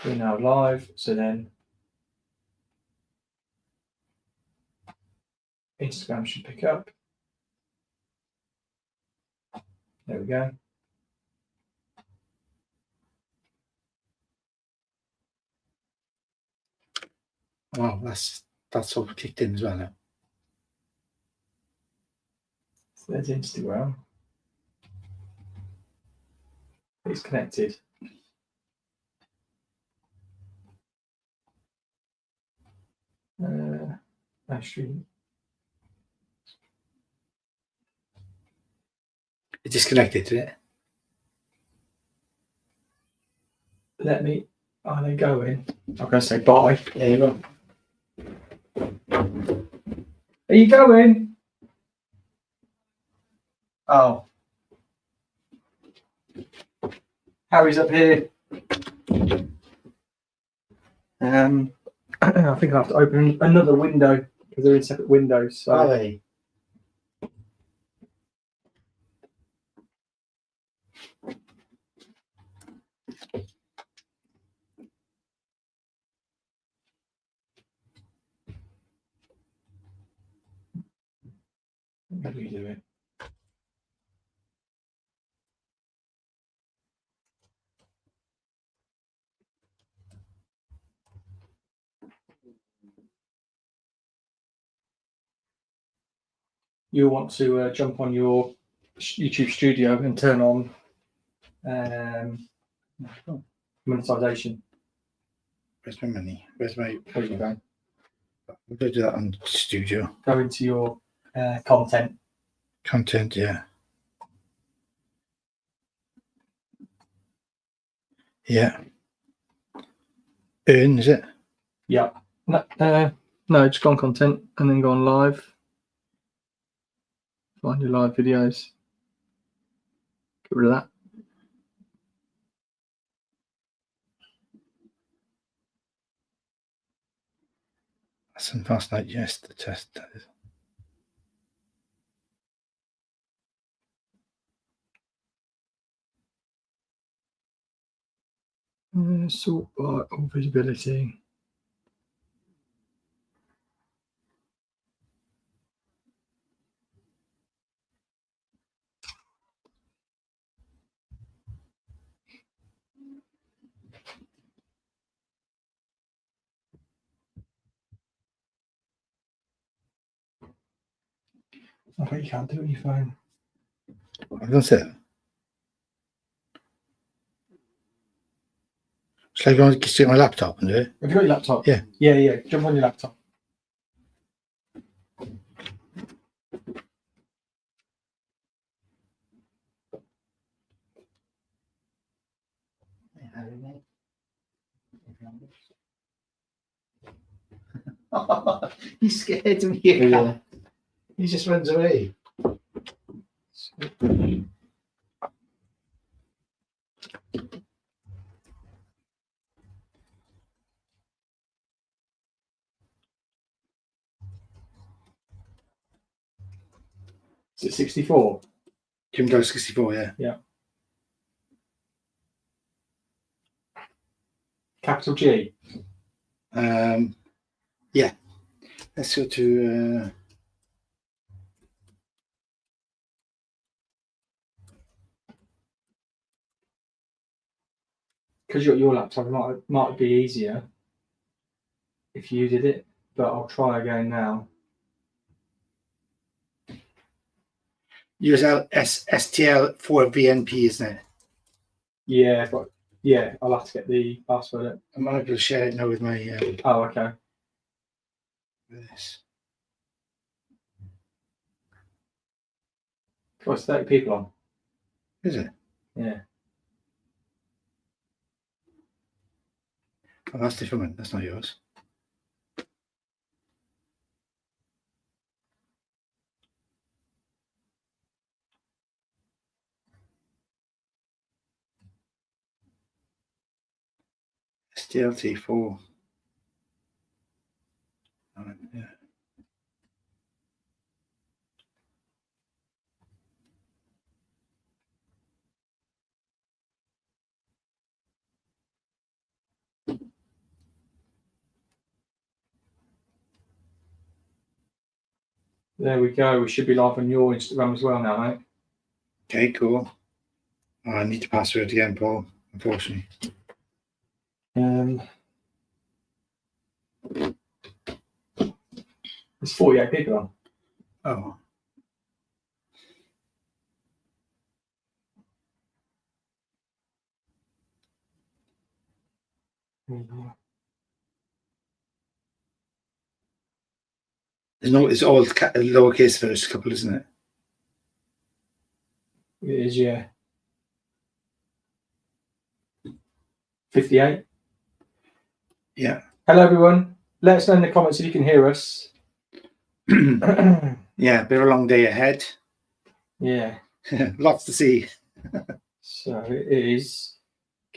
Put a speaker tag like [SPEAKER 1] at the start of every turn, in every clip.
[SPEAKER 1] We're now live, so then Instagram should pick up. There we go.
[SPEAKER 2] Wow, that's all kicked in as well now.
[SPEAKER 1] So there's Instagram. It's connected. Actually,
[SPEAKER 2] It's disconnected, is it?
[SPEAKER 1] let me. Are they going? I'm going to say bye.
[SPEAKER 2] Yeah, you go.
[SPEAKER 1] Are you going? Oh. Harry's up here. I think I have to open another window because they're in separate windows. So.
[SPEAKER 2] Are they?
[SPEAKER 1] How do you do it? You'll want to jump on your YouTube Studio and turn on monetization.
[SPEAKER 2] Where's my money? Where's my...
[SPEAKER 1] There you go.
[SPEAKER 2] We're going to do that on Studio.
[SPEAKER 1] Go into your content.
[SPEAKER 2] Content, yeah. Yeah. Earn, is it?
[SPEAKER 1] Yeah. No, just go on content and then go on live. Find your live videos. Get rid of that.
[SPEAKER 2] That's in last night, yes, the test. That is.
[SPEAKER 1] Sort by or visibility. I bet you can't do it on your phone.
[SPEAKER 2] I don't say that. Shall I go and sit on my laptop and do it?
[SPEAKER 1] Have you got your laptop?
[SPEAKER 2] Yeah.
[SPEAKER 1] Yeah. Jump on your laptop.
[SPEAKER 2] He scared me.
[SPEAKER 1] Yeah.
[SPEAKER 2] He just runs away.
[SPEAKER 1] Is it 64?
[SPEAKER 2] Jim Doe 64, yeah.
[SPEAKER 1] Yeah. Capital G.
[SPEAKER 2] Yeah. Let's go to
[SPEAKER 1] Because your laptop might be easier if you did it, but I'll try again now.
[SPEAKER 2] use STL for VNP, isn't it?
[SPEAKER 1] Yeah, but yeah, I'll have to get the password.
[SPEAKER 2] I'm not able to share it now with my
[SPEAKER 1] Oh, okay.
[SPEAKER 2] this.
[SPEAKER 1] Got 30 people on.
[SPEAKER 2] Is it?
[SPEAKER 1] Yeah.
[SPEAKER 2] Oh, that's different. That's not yours. STLT4. Yeah.
[SPEAKER 1] There we go. We should be live on your Instagram as well now, mate.
[SPEAKER 2] Okay, cool. Oh, I need the password again, Paul, unfortunately.
[SPEAKER 1] There's 48 people on.
[SPEAKER 2] Oh. It's all lowercase first couple, isn't it?
[SPEAKER 1] It is, yeah. 58.
[SPEAKER 2] Yeah.
[SPEAKER 1] Hello, everyone. Let us know in the comments if you can hear us.
[SPEAKER 2] Yeah, bit of a long day ahead.
[SPEAKER 1] Yeah.
[SPEAKER 2] Lots to see.
[SPEAKER 1] So it is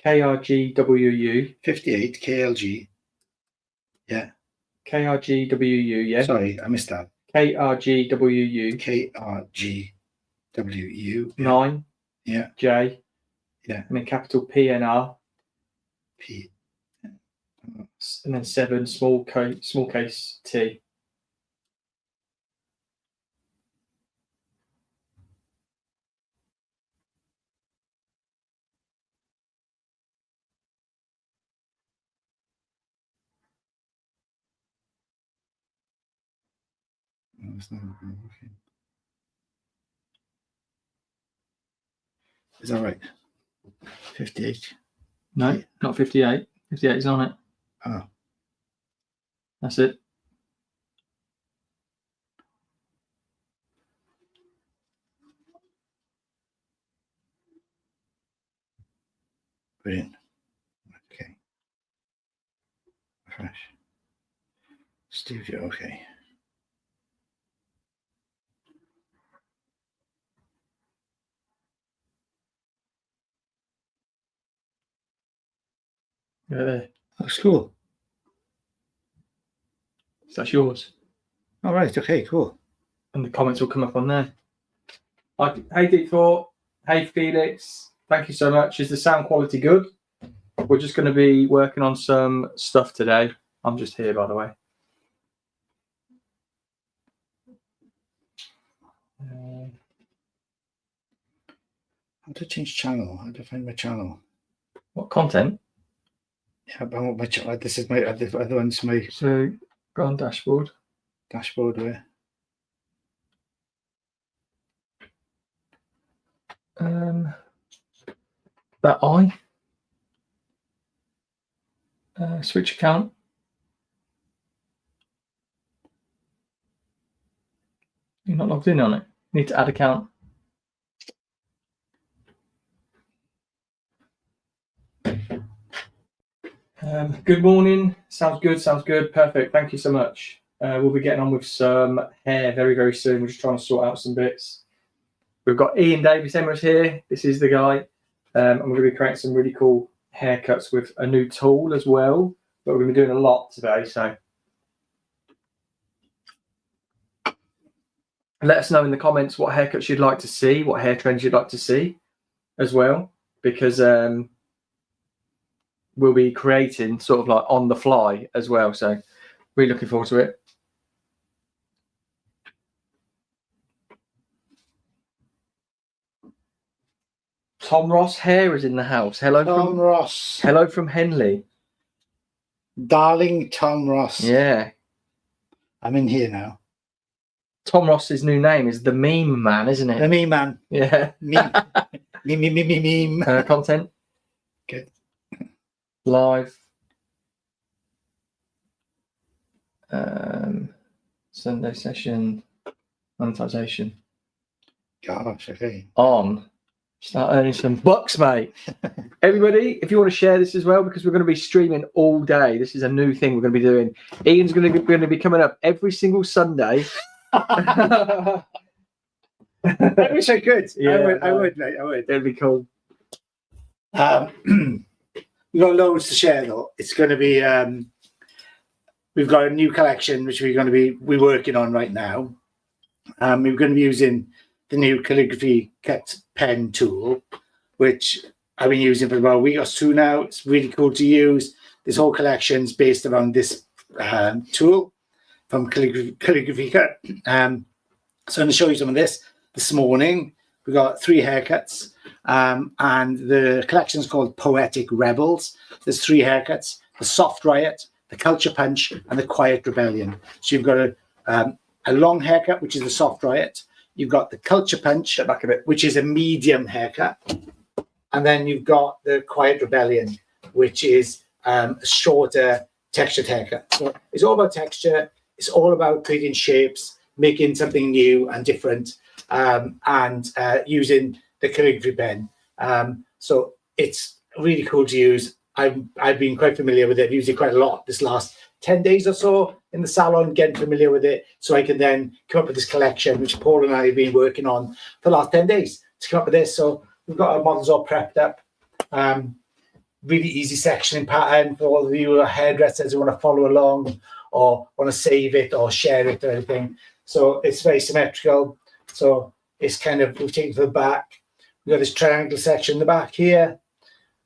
[SPEAKER 1] KRGWU.
[SPEAKER 2] 58 KLG. Yeah.
[SPEAKER 1] KRGWU, yeah.
[SPEAKER 2] Sorry, I missed that.
[SPEAKER 1] KRGWU.
[SPEAKER 2] KRGWU.
[SPEAKER 1] 9.
[SPEAKER 2] Yeah.
[SPEAKER 1] J.
[SPEAKER 2] Yeah.
[SPEAKER 1] And then capital PNR.
[SPEAKER 2] P.
[SPEAKER 1] And then 7, small case T.
[SPEAKER 2] No, it's not okay. Is that right? 58.
[SPEAKER 1] No, not 58. 58 is on it.
[SPEAKER 2] Oh.
[SPEAKER 1] That's it.
[SPEAKER 2] Brilliant. Okay. Fresh. Studio, okay.
[SPEAKER 1] Right there.
[SPEAKER 2] That's cool.
[SPEAKER 1] So that's yours.
[SPEAKER 2] All right, okay, cool.
[SPEAKER 1] And the comments will come up on there. Hey, Deep Thought. Hey, Felix. Thank you so much. Is the sound quality good? We're just going to be working on some stuff today. I'm just here, by the way.
[SPEAKER 2] How to change channel? How to find my channel?
[SPEAKER 1] What content?
[SPEAKER 2] Yeah, but I want my channel. This is my other one's my
[SPEAKER 1] So go on dashboard.
[SPEAKER 2] dashboard where.
[SPEAKER 1] That switch account. You're not logged in on it. You need to add account. Good morning. Sounds good. Sounds good. Perfect. Thank you so much. We'll be getting on with some hair very, very soon. We're just trying to sort out some bits. We've got Ian Davis Emrys here. This is the guy. And we're going to be creating some really cool haircuts with a new tool as well. But we're going to be doing a lot today. So let us know in the comments what haircuts you'd like to see, what hair trends you'd like to see as well. Because we'll be creating sort of like on the fly as well. So really looking forward to it. Tom Ross Hair is in the house. Hello,
[SPEAKER 2] Tom Ross.
[SPEAKER 1] Hello from Henley.
[SPEAKER 2] Darling Tom Ross.
[SPEAKER 1] Yeah.
[SPEAKER 2] I'm in here now.
[SPEAKER 1] Tom Ross's new name is the Meme Man, isn't it?
[SPEAKER 2] The meme man.
[SPEAKER 1] Yeah.
[SPEAKER 2] Meme. Meme.
[SPEAKER 1] Content.
[SPEAKER 2] Good.
[SPEAKER 1] Live. Sunday session. Monetization.
[SPEAKER 2] Gosh, okay.
[SPEAKER 1] On. Start earning some bucks, mate. Everybody, if you want to share this as well, because we're going to be streaming all day. This is a new thing we're going to be doing. Ian's going to be coming up every single Sunday.
[SPEAKER 2] I wish I could.
[SPEAKER 1] Yeah,
[SPEAKER 2] I would, mate. I would.
[SPEAKER 1] It'd be cool.
[SPEAKER 2] We've got loads to share though. It's going to be we've got a new collection which we're working on right now. We're going to be using the new calligraphy cut pen tool, which I've been using for about a week or two now. It's really cool to use. This whole collection's based around this tool from calligraphy cut. So I'm going to show you some of this morning. We got 3 haircuts, and the collection is called Poetic Rebels. There's 3 haircuts: the Soft Riot, the Culture Punch, and the Quiet Rebellion. So you've got a long haircut, which is the Soft Riot. You've got the Culture Punch,
[SPEAKER 1] back a bit,
[SPEAKER 2] which is a medium haircut, and then you've got the Quiet Rebellion, which is a shorter textured haircut. So it's all about texture. It's all about creating shapes, making something new and different, and using the calligraphy pen. So it's really cool to use. I've been quite familiar with it. I've used it quite a lot this last 10 days or so in the salon, getting familiar with it, so I can then come up with this collection, which Paul and I have been working on for the last 10 days to come up with this. So we've got our models all prepped up. Really easy sectioning pattern for all of you hairdressers who want to follow along or want to save it or share it or anything. So it's very symmetrical. So it's kind of, we've taken to the back. We've got this triangle section in the back here.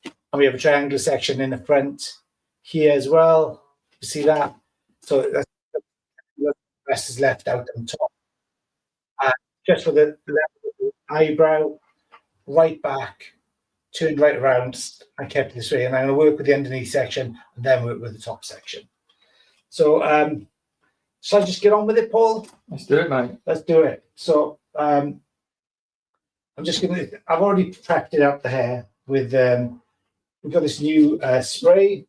[SPEAKER 2] And we have a triangular section in the front here as well. You see that? So that's, the rest is left out on top. Just for the level of the eyebrow, right back, turned right around. I kept it this way, and I'm going to work with the underneath section and then work with the top section. So, shall I just get on with it, Paul?
[SPEAKER 1] Let's do it, mate.
[SPEAKER 2] Let's do it. So, I'm just going to, I've already prepped it up the hair with, we've got this new spray,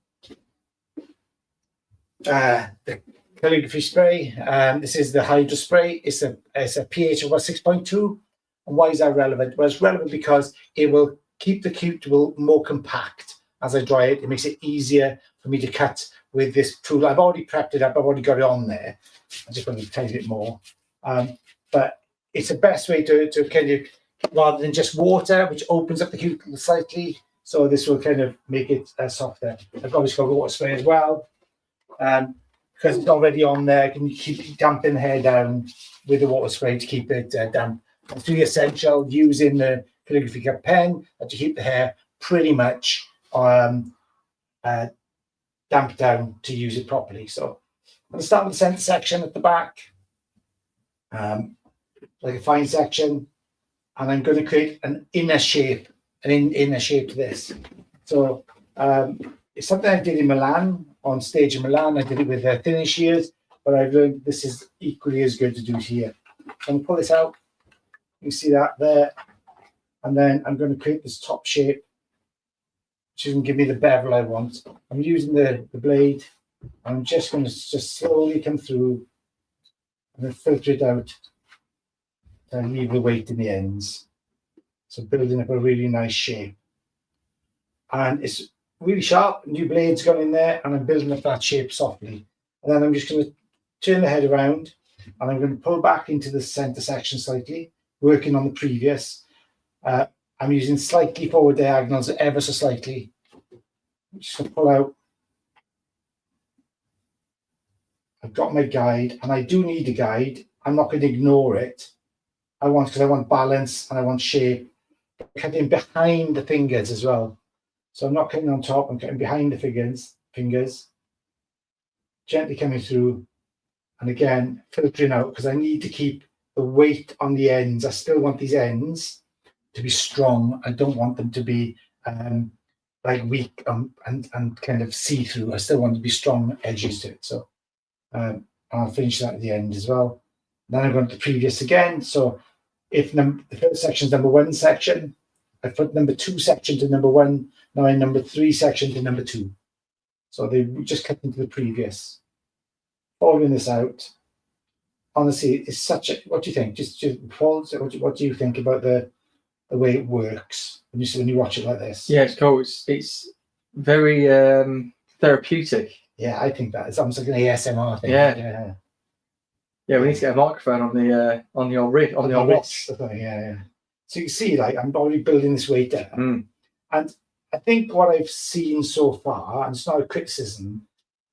[SPEAKER 2] the calligraphy spray. This is the Hydra spray. It's a pH of about 6.2. And why is that relevant? Well, it's relevant because it will keep the cuticle more compact as I dry it. It makes it easier for me to cut with this tool. I've already prepped it up. I've already got it on there. I just want to tiny bit more. But it's the best way to kind of, rather than just water, which opens up the cuticle slightly. So this will kind of make it softer. I've obviously got water spray as well. Because it's already on there, I can keep damping the hair down with the water spray to keep it damp. It's really essential using the calligraphy cut pen to keep the hair pretty much damped down to use it properly. So I'm going to start with the center section at the back, like a fine section, and I'm going to create an inner shape, inner shape to this. So it's something I did in Milan, on stage in Milan. I did it with thinning shears, but I've learned this is equally as good to do here. So I'm going to pull this out. You see that there. And then I'm going to create this top shape, which is going to give me the bevel I want. I'm using the blade. I'm just going to just slowly come through and then filter it out and leave the weight in the ends. So building up a really nice shape. And it's really sharp, new blades gone in there, and I'm building up that shape softly. And then I'm just going to turn the head around, and I'm going to pull back into the center section slightly, working on the previous. I'm using slightly forward diagonals, ever so slightly. I'm just going to pull out. I've got my guide, and I do need a guide. I'm not going to ignore it. Because I want balance and I want shape. Cutting behind the fingers as well. So I'm not cutting on top, I'm cutting behind the fingers, gently coming through, and again, filtering out, because I need to keep the weight on the ends. I still want these ends to be strong. I don't want them to be like weak and kind of see-through. I still want to be strong edges to it. So I'll finish that at the end as well. Then I'm going to the previous again. So if the first section is number 1 section, I put number 2 section to number 1. Now in number 3 section to number 2. So they just cut into the previous. Following this out. Honestly, it's such a, what do you think? Just Paul, what do you think about the way it works when you watch it like this?
[SPEAKER 1] Yeah, it's cool. It's very therapeutic.
[SPEAKER 2] Yeah, I think that it's almost like an ASMR thing.
[SPEAKER 1] Yeah. Yeah, we need to get a microphone on the old rig, on the old wrist.
[SPEAKER 2] Yeah. So you can see, like, I'm already building this weight up. And I think what I've seen so far, and it's not a criticism,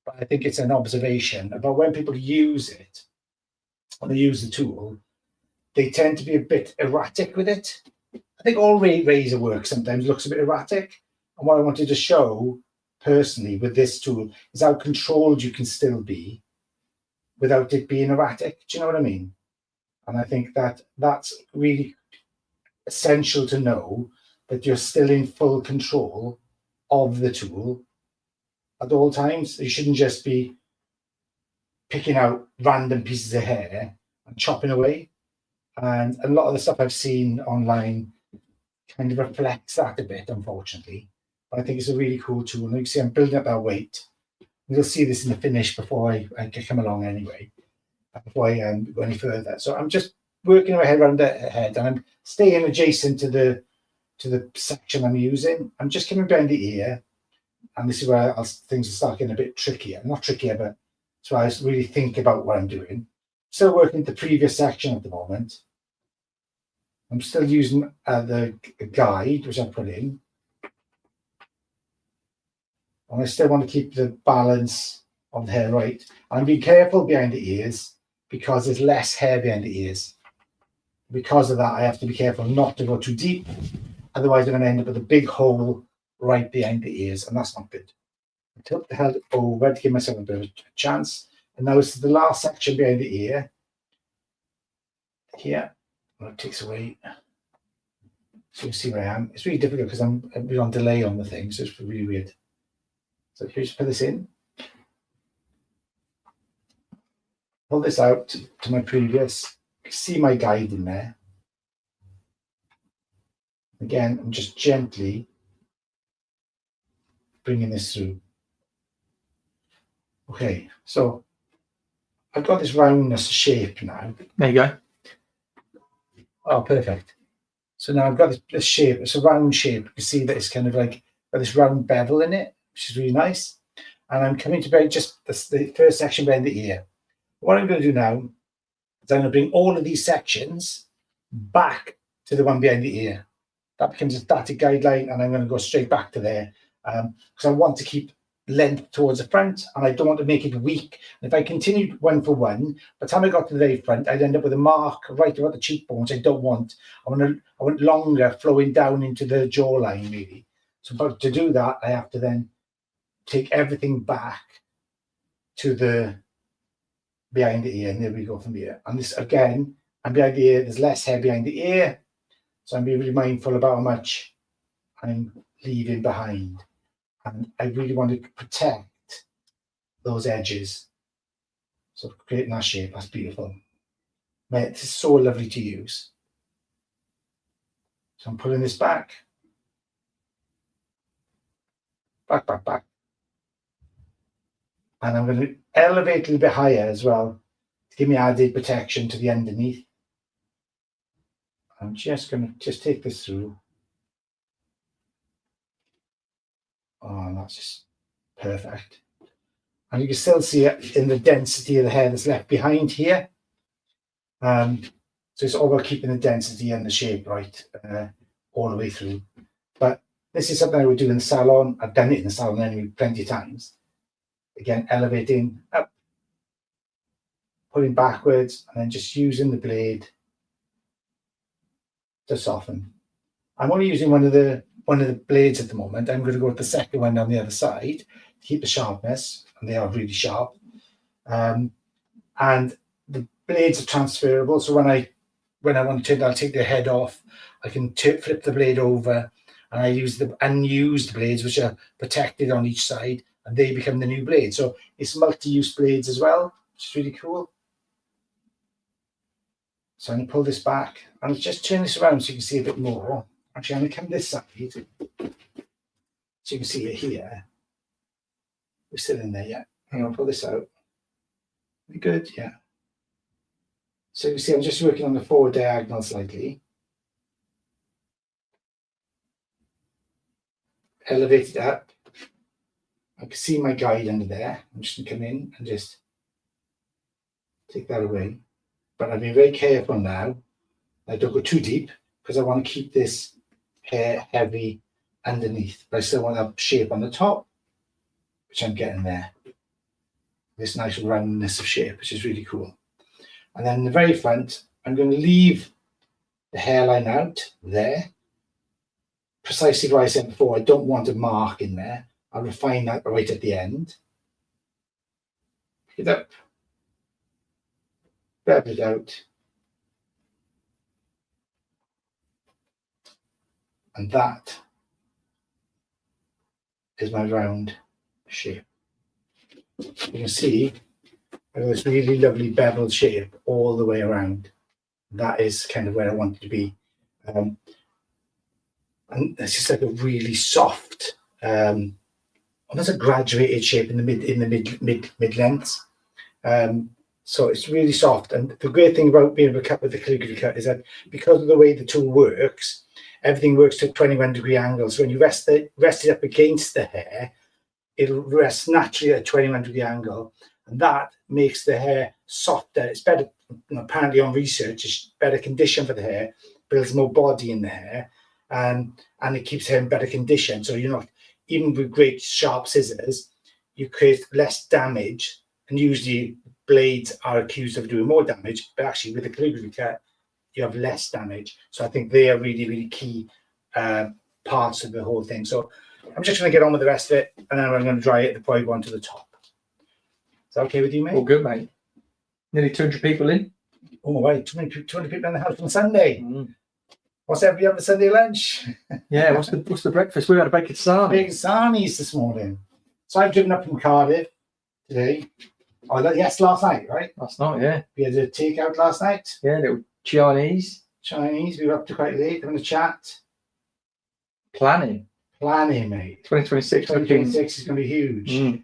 [SPEAKER 2] but I think it's an observation about when people use it, when they use the tool, they tend to be a bit erratic with it. I think all razor work sometimes looks a bit erratic. And what I wanted to show personally with this tool is how controlled you can still be without it being erratic. Do you know what I mean? And I think that that's really essential to know, that you're still in full control of the tool at all times. You shouldn't just be picking out random pieces of hair and chopping away. And a lot of the stuff I've seen online kind of reflects that a bit, unfortunately. But I think it's a really cool tool. And you can see I'm building up that weight. You'll see this in the finish before I come along anyway, before I go any further. So I'm just working my head around the head, and I'm staying adjacent to the section I'm using. I'm just coming behind the ear, and this is where things are starting a bit trickier. Not trickier, but so I really think about what I'm doing. Still working the previous section at the moment. I'm still using the guide, which I put in. And I still want to keep the balance of the hair right. And be careful behind the ears because there's less hair behind the ears. Because of that, I have to be careful not to go too deep. Otherwise, I'm going to end up with a big hole right behind the ears, and that's not good. I tilt the head over to give myself a bit of a chance. And now it's the last section behind the ear. Here, well, it takes away. So you see where I am. It's really difficult because I'm on delay on the thing, so it's really weird. So here's put this in. Pull this out to my previous. See my guide in there. Again, I'm just gently bringing this through. Okay, so I've got this roundness shape now.
[SPEAKER 1] There you go.
[SPEAKER 2] Oh, perfect. So now I've got this shape. It's a round shape. You can see that it's kind of like got this round bevel in it, which is really nice. And I'm coming to just the first section behind the ear. What I'm going to do now is I'm going to bring all of these sections back to the one behind the ear. That becomes a static guideline, and I'm going to go straight back to there because I want to keep length towards the front, and I don't want to make it weak. And if I continued one for one, by the time I got to the very front, I'd end up with a mark right about the cheekbones. I don't want. I want longer, flowing down into the jawline, really. So, but to do that, I have to then take everything back to the behind the ear, and there we go from here. And this again, and behind the ear, there's less hair behind the ear, so I'm being really mindful about how much I'm leaving behind. And I really want to protect those edges. So creating that shape, that's beautiful. Mate, it's so lovely to use. So I'm pulling this back. Back. And I'm going to elevate a little bit higher as well to give me added protection to the underneath. I'm just going to take this through. Oh, that's just perfect. And you can still see it in the density of the hair that's left behind here. So it's all about keeping the density and the shape right all the way through. But this is something I would do in the salon. I've done it in the salon anyway plenty of times. Again, elevating up, pulling backwards, and then just using the blade to soften. I'm only using one of the blades at the moment. I'm going to go with the second one on the other side to keep the sharpness, and they are really sharp. And the blades are transferable, so when I want to turn, I'll take the head off. I can flip the blade over, and I use the unused blades, which are protected on each side, and they become the new blade. So it's multi-use blades as well, which is really cool. So I'm going to pull this back, and I'll just turn this around so you can see a bit more. Actually, I'm going to come this side, so you can see it here. We're still in there yet. I'm going to pull this out. We good? Yeah. So you can see I'm just working on the forward diagonal slightly. Elevate it up. I can see my guide under there. I'm just going to come in and just take that away. But I'll be very careful now. I don't go too deep because I want to keep this hair heavy underneath. But I still want that shape on the top, which I'm getting there. This nice roundness of shape, which is really cool. And then in the very front, I'm going to leave the hairline out there. Precisely what I said before, I don't want a mark in there. I'll refine that right at the end. Pick it up. Grab it out. And that is my round shape. You can see I've got this really lovely beveled shape all the way around. That is kind of where I want it to be. And it's just like a really soft, almost a graduated shape in the mid lengths. So it's really soft. And the great thing about being able to cut with the calligraphy cut is that because of the way the tool works, everything works to a 21-degree angle. So when you rest it up against the hair, it'll rest naturally at a 21-degree angle, and that makes the hair softer. It's better, apparently on research, it's better condition for the hair, builds more body in the hair, and it keeps hair in better condition. So you're not, even with great sharp scissors, you create less damage, and usually blades are accused of doing more damage, but actually with a calligraphy cut, you have less damage. So I think they are really, really key parts of the whole thing. So I'm just going to get on with the rest of it, and then I'm going to dry it before I go on to the top. Is that okay with you, mate?
[SPEAKER 1] All good, mate. Nearly 200 people in.
[SPEAKER 2] Oh, right. 200 people in the house on Sunday. What's every other Sunday lunch?
[SPEAKER 1] Yeah, what's the breakfast? We had a bacon sarnie.
[SPEAKER 2] Bacon sarnies this morning. So I've driven up from Cardiff today. Oh, yes, last night, right?
[SPEAKER 1] Last night, yeah.
[SPEAKER 2] We had a takeout last night.
[SPEAKER 1] Yeah, little Chinese.
[SPEAKER 2] We were up to quite late having a chat.
[SPEAKER 1] Planning,
[SPEAKER 2] mate.
[SPEAKER 1] 2026.
[SPEAKER 2] 2026 is going to be huge.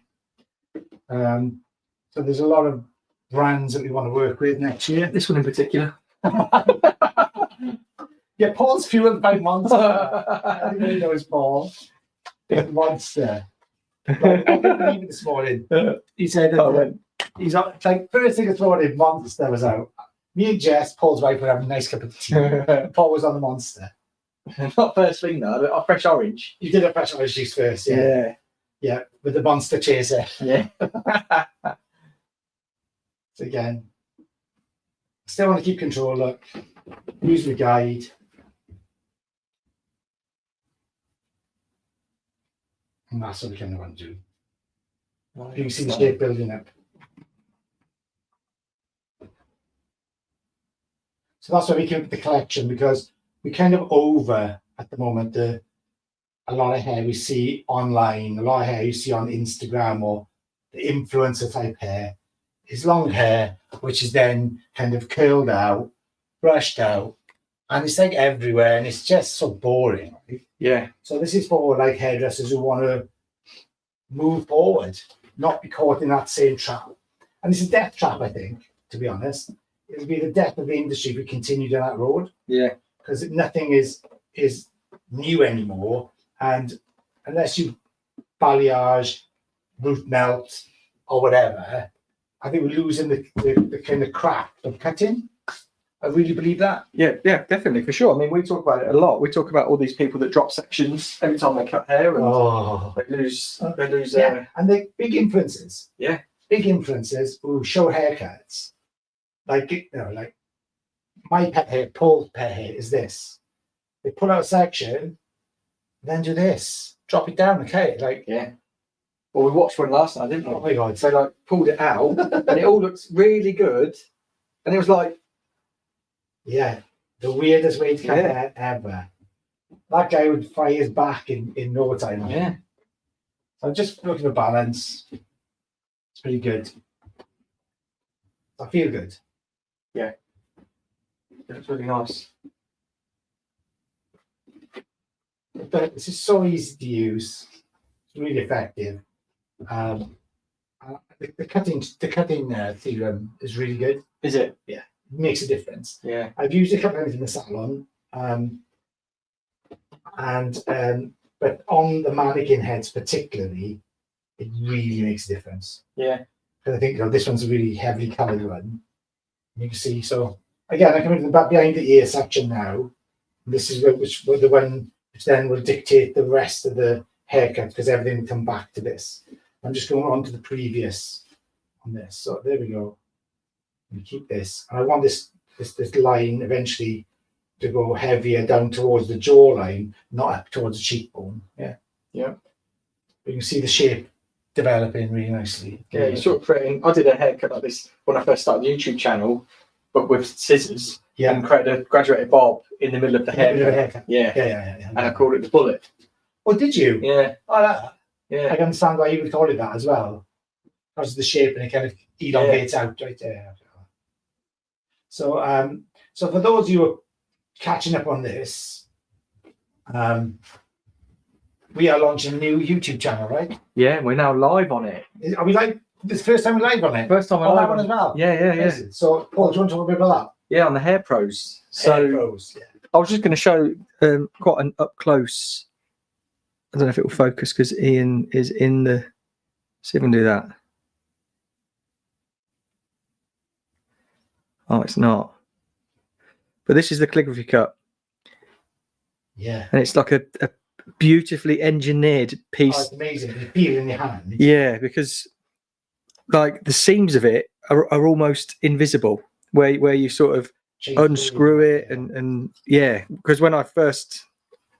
[SPEAKER 2] So there's a lot of brands that we want to work with next year.
[SPEAKER 1] This one in particular.
[SPEAKER 2] Yeah, Paul's fueled by Monster. Everybody knows Paul. Big Monster. Like, I couldn't believe it this morning. He said that he's on, like, first thing this morning, Monster was out. Me and Jess, Paul's wife, were having a nice cup of tea. Paul was on the Monster.
[SPEAKER 1] Not first thing though, but a fresh orange.
[SPEAKER 2] You did a fresh orange juice first, yeah. Yeah, with the Monster chaser.
[SPEAKER 1] Yeah.
[SPEAKER 2] So again, still want to keep control. Look, use the guide. And that's what we kind of want to do. You can see the shape building up. So that's why we keep the collection, because we kind of over at the moment a lot of hair we see online, a lot of hair you see on Instagram or the influencer type hair is long hair, which is then kind of curled out, brushed out, and it's like everywhere, and it's just so boring. Right?
[SPEAKER 1] Yeah.
[SPEAKER 2] So this is for like hairdressers who want to move forward, not be caught in that same trap. And it's a death trap, I think, to be honest. It'll be the death of the industry if we continue down that road.
[SPEAKER 1] Yeah.
[SPEAKER 2] Because nothing is new anymore, and unless you balayage, root melt, or whatever, I think we're losing the kind of craft of cutting. I really believe that.
[SPEAKER 1] Yeah, definitely, for sure. I mean, we talk about it a lot. We talk about all these people that drop sections every time they cut hair, and they lose.
[SPEAKER 2] Yeah, and they big influences.
[SPEAKER 1] Yeah,
[SPEAKER 2] big influences who show haircuts. Like like my pet hair, Paul's pet hair is this. They pull out a section, then do this, drop it down, okay? Like
[SPEAKER 1] Well, we watched one last night, didn't we?
[SPEAKER 2] Oh my god!
[SPEAKER 1] So like pulled it out, and it all looks really good, and it was like,
[SPEAKER 2] the weirdest way to cut hair ever. That guy would fry his back in no time.
[SPEAKER 1] Yeah.
[SPEAKER 2] So I'm just looking for balance. It's pretty good. I feel good.
[SPEAKER 1] Yeah. It's really nice.
[SPEAKER 2] But this is so easy to use. It's really effective. The cutting theorem is really good.
[SPEAKER 1] Is it?
[SPEAKER 2] Yeah, it makes a difference.
[SPEAKER 1] Yeah.
[SPEAKER 2] I've used it a couple of times in the salon, but on the mannequin heads particularly, it really makes a difference.
[SPEAKER 1] Yeah.
[SPEAKER 2] Because I think this one's a really heavily coloured one. You can see. So again, I come into the back behind the ear section now. This is the one which then will dictate the rest of the haircut, because everything will come back to this. I'm just going on to the previous on this. So there we go. We keep this. And I want this line eventually to go heavier down towards the jawline, not up towards the cheekbone. Yeah.
[SPEAKER 1] Yeah.
[SPEAKER 2] You can see the shape developing really nicely.
[SPEAKER 1] Yeah, you sort of creating. I did a haircut like this when I first started the YouTube channel, but with scissors.
[SPEAKER 2] Yeah.
[SPEAKER 1] and created a graduated bob in the middle of the
[SPEAKER 2] Bit of a
[SPEAKER 1] haircut.
[SPEAKER 2] haircut.
[SPEAKER 1] Yeah.
[SPEAKER 2] Yeah.
[SPEAKER 1] And I called it the bullet.
[SPEAKER 2] Oh, did you?
[SPEAKER 1] Yeah.
[SPEAKER 2] Oh, that, I
[SPEAKER 1] Yeah.
[SPEAKER 2] can understand why you would call it that as well. Because of the shape and it kind of elongates out right there. So, so for those of you who are catching up on this, we are launching a new YouTube channel, right?
[SPEAKER 1] Yeah, we're now live on it.
[SPEAKER 2] Are we live? This is the first time we're live on it.
[SPEAKER 1] First time we're
[SPEAKER 2] On
[SPEAKER 1] live
[SPEAKER 2] that one as well.
[SPEAKER 1] Yeah.
[SPEAKER 2] Amazing. So, Paul, do you want to talk a bit about
[SPEAKER 1] Yeah, on the Hair Pros.
[SPEAKER 2] that?
[SPEAKER 1] So
[SPEAKER 2] Hair Pros, yeah.
[SPEAKER 1] I was just going to show quite an up close. I don't know if it will focus because Ian is in the. See if I can do that. Oh, it's not. But this is the calligraphy cup,
[SPEAKER 2] Yeah.
[SPEAKER 1] and it's like a beautifully engineered
[SPEAKER 2] Oh,
[SPEAKER 1] piece.
[SPEAKER 2] it's amazing. You feel it in your hand.
[SPEAKER 1] Yeah, because like the seams of it are almost invisible, where you sort of
[SPEAKER 2] Change
[SPEAKER 1] unscrew
[SPEAKER 2] the-
[SPEAKER 1] it and yeah, because when I first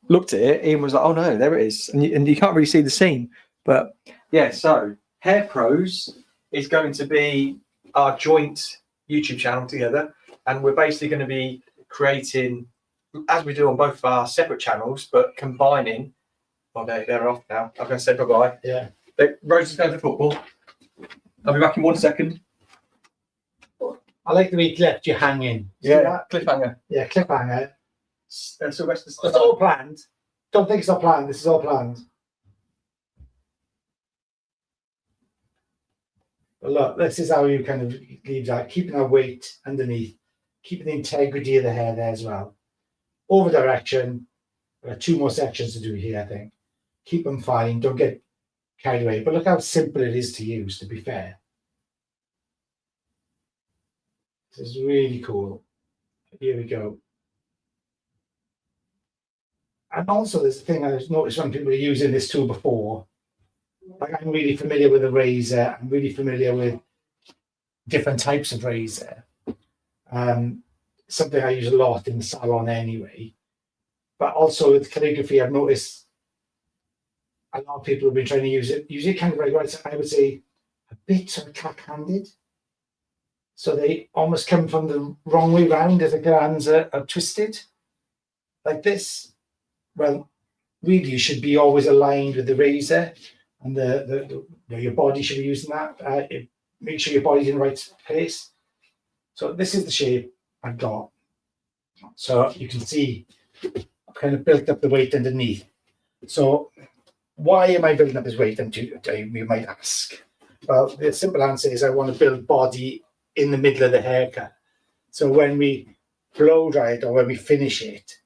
[SPEAKER 1] looked at it, Ian was like, "Oh no, there it is," and you can't really see the seam. But yeah, so Hair Pros is going to be our joint YouTube channel together, and we're basically going to be creating, as we do on both of our separate channels, but combining. Oh, they're off now. I'm going to say bye bye.
[SPEAKER 2] Yeah.
[SPEAKER 1] Rose is going to football. I'll be back in 1 second.
[SPEAKER 2] I like the way it left you hanging. See that?
[SPEAKER 1] Cliffhanger.
[SPEAKER 2] Yeah, cliffhanger.
[SPEAKER 1] Sylvester.
[SPEAKER 2] It's all planned. Don't think it's not planned. This is all planned. But look, this is how you kind of leave that, keeping our weight underneath, keeping the integrity of the hair there as well. Over direction. There are 2 more sections to do here, I think. Keep them fine. Don't get carried away. But look how simple it is to use, to be fair. This is really cool. Here we go. And also, there's a thing I've noticed when people are using this tool before. Like, I'm really familiar with a razor. I'm really familiar with different types of razor. Something I use a lot in the salon anyway. But also with calligraphy, I've noticed a lot of people have been trying to use it kind of like, I would say, a bit sort of clack-handed. So they almost come from the wrong way round as the glands are twisted, like this. Well, really, you should be always aligned with the razor, and your body should be using that. Make sure your body's in the right place. So this is the shape I've got. So you can see I've kind of built up the weight underneath. So why am I building up this weight? You might ask. Well, the simple answer is I want to build body in the middle of the haircut. So when we blow dry it or when we finish it,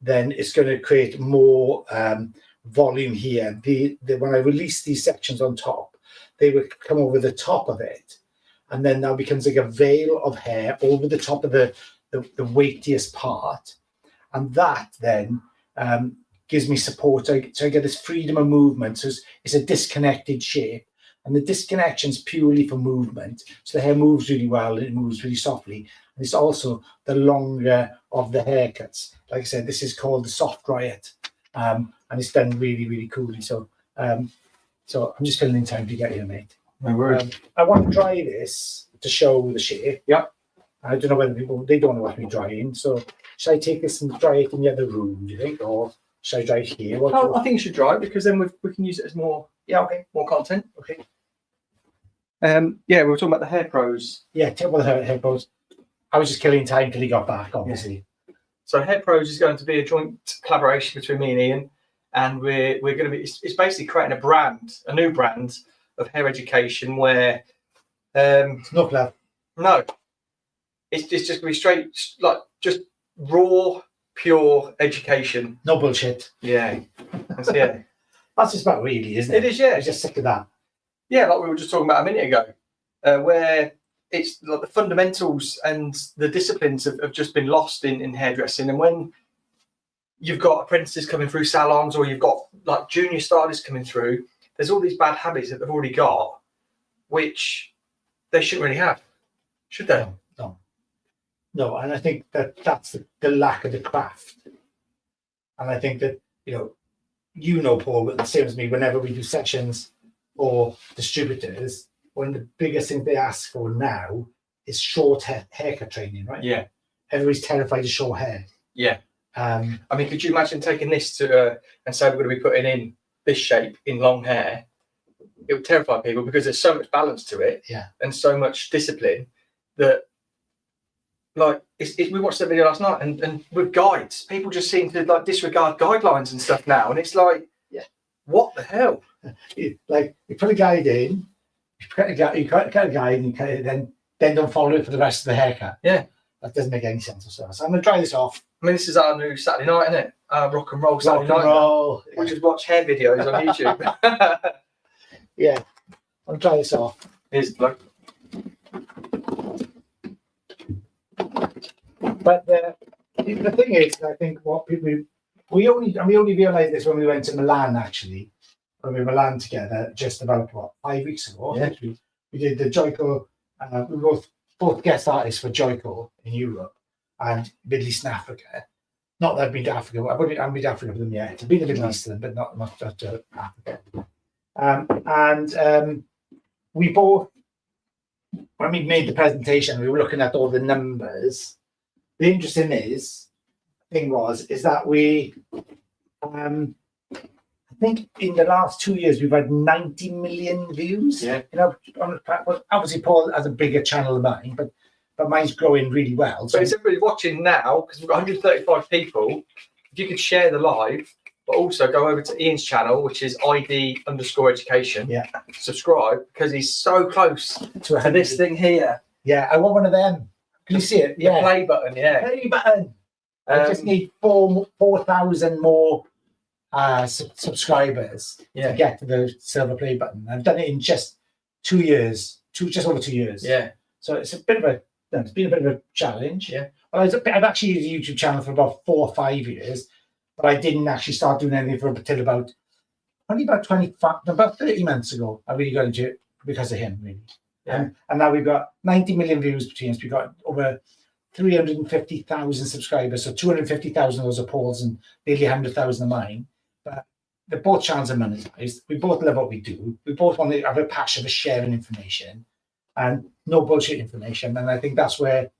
[SPEAKER 2] then it's going to create more volume here. When I release these sections on top, they will come over the top of it, and then now becomes like a veil of hair over the top of the weightiest part, and that then gives me support. So I get this freedom of movement. So it's a disconnected shape. And the disconnection is purely for movement. So the hair moves really well, and it moves really softly. And it's also the longer of the haircuts. Like I said, this is called the Soft Riot. And it's done really, really coolly. So so I'm just filling in time to get here, mate.
[SPEAKER 1] No worries.
[SPEAKER 2] I want to dry this to show the shape.
[SPEAKER 1] Yep.
[SPEAKER 2] I don't know whether they don't want me drying. So should I take this and dry it in the other room, do you think? Or should I dry it here?
[SPEAKER 1] I think you should dry it because then we can use it as more more content.
[SPEAKER 2] Okay.
[SPEAKER 1] Yeah, we were talking about the Hair Pros.
[SPEAKER 2] Yeah, tell me the hair pros. I was just killing time till he got back, obviously.
[SPEAKER 1] So Hair Pros is going to be a joint collaboration between me and Ian, and we're going to be. It's basically creating a new brand of hair education where.
[SPEAKER 2] No club.
[SPEAKER 1] No, it's just going to be straight, like just raw, pure education.
[SPEAKER 2] No bullshit.
[SPEAKER 1] Yeah, yeah.
[SPEAKER 2] That's just about really, isn't it?
[SPEAKER 1] It is, yeah.
[SPEAKER 2] I'm just sick of that.
[SPEAKER 1] Yeah, like we were just talking about a minute ago, where it's like the fundamentals and the disciplines have just been lost in hairdressing. And when you've got apprentices coming through salons or you've got like junior stylists coming through, there's all these bad habits that they've already got, which they shouldn't really have, should they?
[SPEAKER 2] No, and I think that's the lack of the craft. And I think that, Paul, the same as me, whenever we do sessions or distributors, one of the biggest things they ask for now is short haircut training, right?
[SPEAKER 1] Yeah.
[SPEAKER 2] everybody's terrified of short hair.
[SPEAKER 1] Yeah.
[SPEAKER 2] Um,
[SPEAKER 1] I mean, could you imagine taking this to and say we're going to be putting in this shape in long hair? It would terrify people because there's so much balance to it,
[SPEAKER 2] Yeah.
[SPEAKER 1] and so much discipline that, like, we watched that video last night, and with guides, people just seem to like disregard guidelines and stuff now, and it's like,
[SPEAKER 2] yeah,
[SPEAKER 1] what the hell?
[SPEAKER 2] Like you put a guide in, you cut a guide, and then don't follow it for the rest of the haircut.
[SPEAKER 1] Yeah,
[SPEAKER 2] that doesn't make any sense whatsoever. So I'm going to try this off.
[SPEAKER 1] I mean, this is our new Saturday night, isn't it? Rock and roll Saturday night.
[SPEAKER 2] Roll.
[SPEAKER 1] Yeah. We just watch hair videos on YouTube.
[SPEAKER 2] Yeah, I'll try this off.
[SPEAKER 1] Here's the bloke.
[SPEAKER 2] But the thing is, I think what people we only realised this when we went to Milan. Actually, when we were in Milan together, just about 5 weeks ago.
[SPEAKER 1] Yeah.
[SPEAKER 2] We did the Joico. We were both guest artists for Joico in Europe and Middle East and Africa. Not that I've been to Africa. I haven't been to Africa with them yet. I've been to Middle East, but not to Africa. We both, when we made the presentation, we were looking at all the numbers. The interesting thing is that we, I think in the last 2 years we've had 90 million views.
[SPEAKER 1] Yeah.
[SPEAKER 2] You know, obviously Paul has a bigger channel than mine, but mine's growing really well.
[SPEAKER 1] So it's everybody watching now, because we've got 135 people. If you could share the live, but also go over to Ian's channel, which is ID_education.
[SPEAKER 2] Yeah.
[SPEAKER 1] Subscribe, because he's so close to this thing here.
[SPEAKER 2] Yeah, I want one of them. Can you see it? Yeah.
[SPEAKER 1] The play button, yeah.
[SPEAKER 2] Play button. I just need 4,000 more subscribers to get to the silver play button. I've done it in just 2 years, just over 2 years.
[SPEAKER 1] Yeah.
[SPEAKER 2] So it's been a bit of a challenge.
[SPEAKER 1] Yeah.
[SPEAKER 2] Well, I've actually used a YouTube channel for about 4 or 5 years, but I didn't actually start doing anything for until about 30 months ago. I really got into it because of him, really.
[SPEAKER 1] Yeah.
[SPEAKER 2] And now we've got 90 million views between us. We've got over 350,000 subscribers. So 250,000 of those are Paul's and nearly 100,000 of mine. But the both channels are monetized. We both love what we do. We both want to have a passion for sharing information and no bullshit information. And I think that's where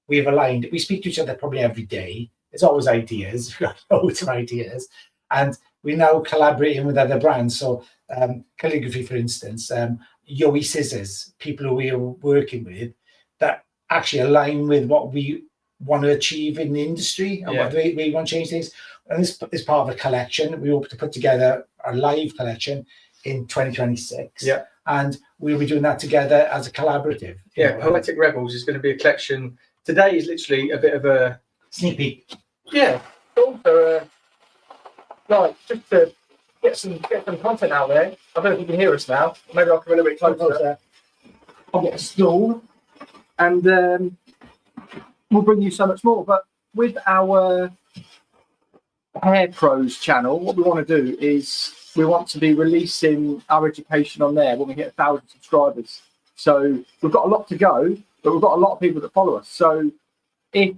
[SPEAKER 2] we've aligned. We speak to each other probably every day. It's always ideas. We've got loads of ideas. And we're now collaborating with other brands. So calligraphy, for instance, Yowie Scissors, people who we are working with that actually align with what we want to achieve in the industry and what we want to change things. And this is part of a collection. We hope to put together a live collection in 2026.
[SPEAKER 1] Yeah.
[SPEAKER 2] And we'll be doing that together as a collaborative.
[SPEAKER 1] Yeah, Poetic Rebels is going to be a collection. Today is literally a bit of a
[SPEAKER 2] sneak peek.
[SPEAKER 1] Yeah, also like just to get some content out there. I don't know if you can hear us now. Maybe I'll come a little bit closer. I'll get a stool, and we'll bring you so much more. But with our Hair Pros channel, what we want to do is we want to be releasing our education on there when we hit 1,000 subscribers. So we've got a lot to go, but we've got a lot of people that follow us. So if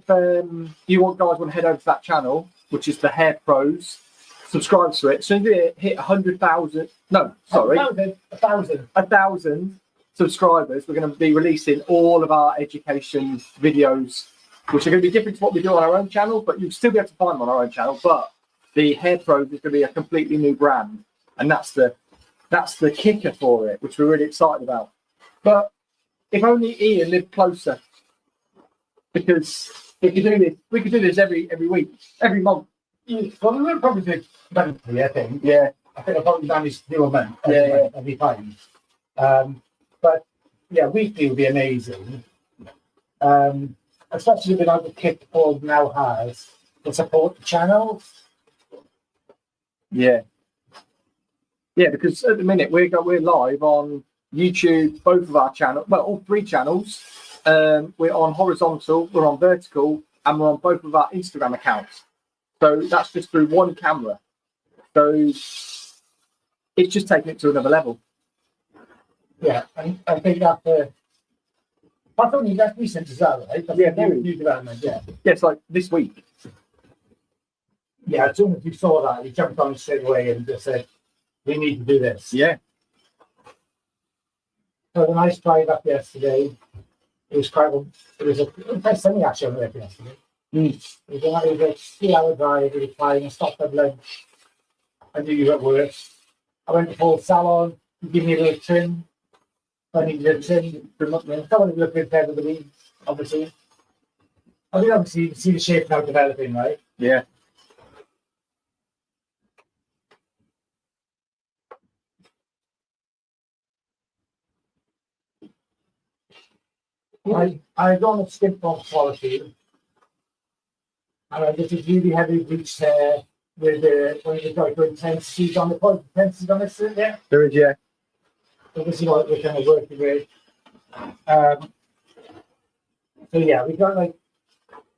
[SPEAKER 1] you guys want to head over to that channel, which is the Hair Pros, subscribe to it. So if you hit 100,000, no, sorry, 1,000 subscribers, we're going to be releasing all of our education videos, which are going to be different to what we do on our own channel, but you'll still be able to find them on our own channel. But the Hair Pros is going to be a completely new brand, and that's the kicker for it, which we're really excited about. But if only Ian lived closer, because we could do this every week, every month.
[SPEAKER 2] Well, we'll probably do monthly, I think.
[SPEAKER 1] Yeah.
[SPEAKER 2] I think I'll probably manage to do a month every time. But yeah, weekly would be amazing. Especially without the kit Paul now has to support the channel.
[SPEAKER 1] Yeah. Yeah, because at the minute we're live on YouTube, both of our channels, well, all 3 channels. We're on horizontal, we're on vertical, and we're on both of our Instagram accounts. So that's just through one camera. So it's just taking it to another level.
[SPEAKER 2] Yeah, and I think that's recent as well, right? That's new development, yeah.
[SPEAKER 1] Yeah, it's like this week.
[SPEAKER 2] Yeah, as soon as we saw that, we jumped on straight away and just said, we need to do this.
[SPEAKER 1] Yeah.
[SPEAKER 2] So the nice drive up yesterday. It was quite sunny actually on the way yesterday.
[SPEAKER 3] It was a 3-hour drive, we were flying, I stopped at lunch. I knew you were at work. I went to Paul's salon, he gave me a little trim. I needed a trim, someone who looked good for everybody, obviously. I mean, obviously, you can see the shape now developing, right?
[SPEAKER 1] Yeah.
[SPEAKER 3] I don't want to skimp on quality. And I just did really heavy bleached hair with one of the darker intensities on the point. Intensities on this, yeah.
[SPEAKER 1] There is, yeah.
[SPEAKER 3] So this is what we're kind of working with. So yeah, we got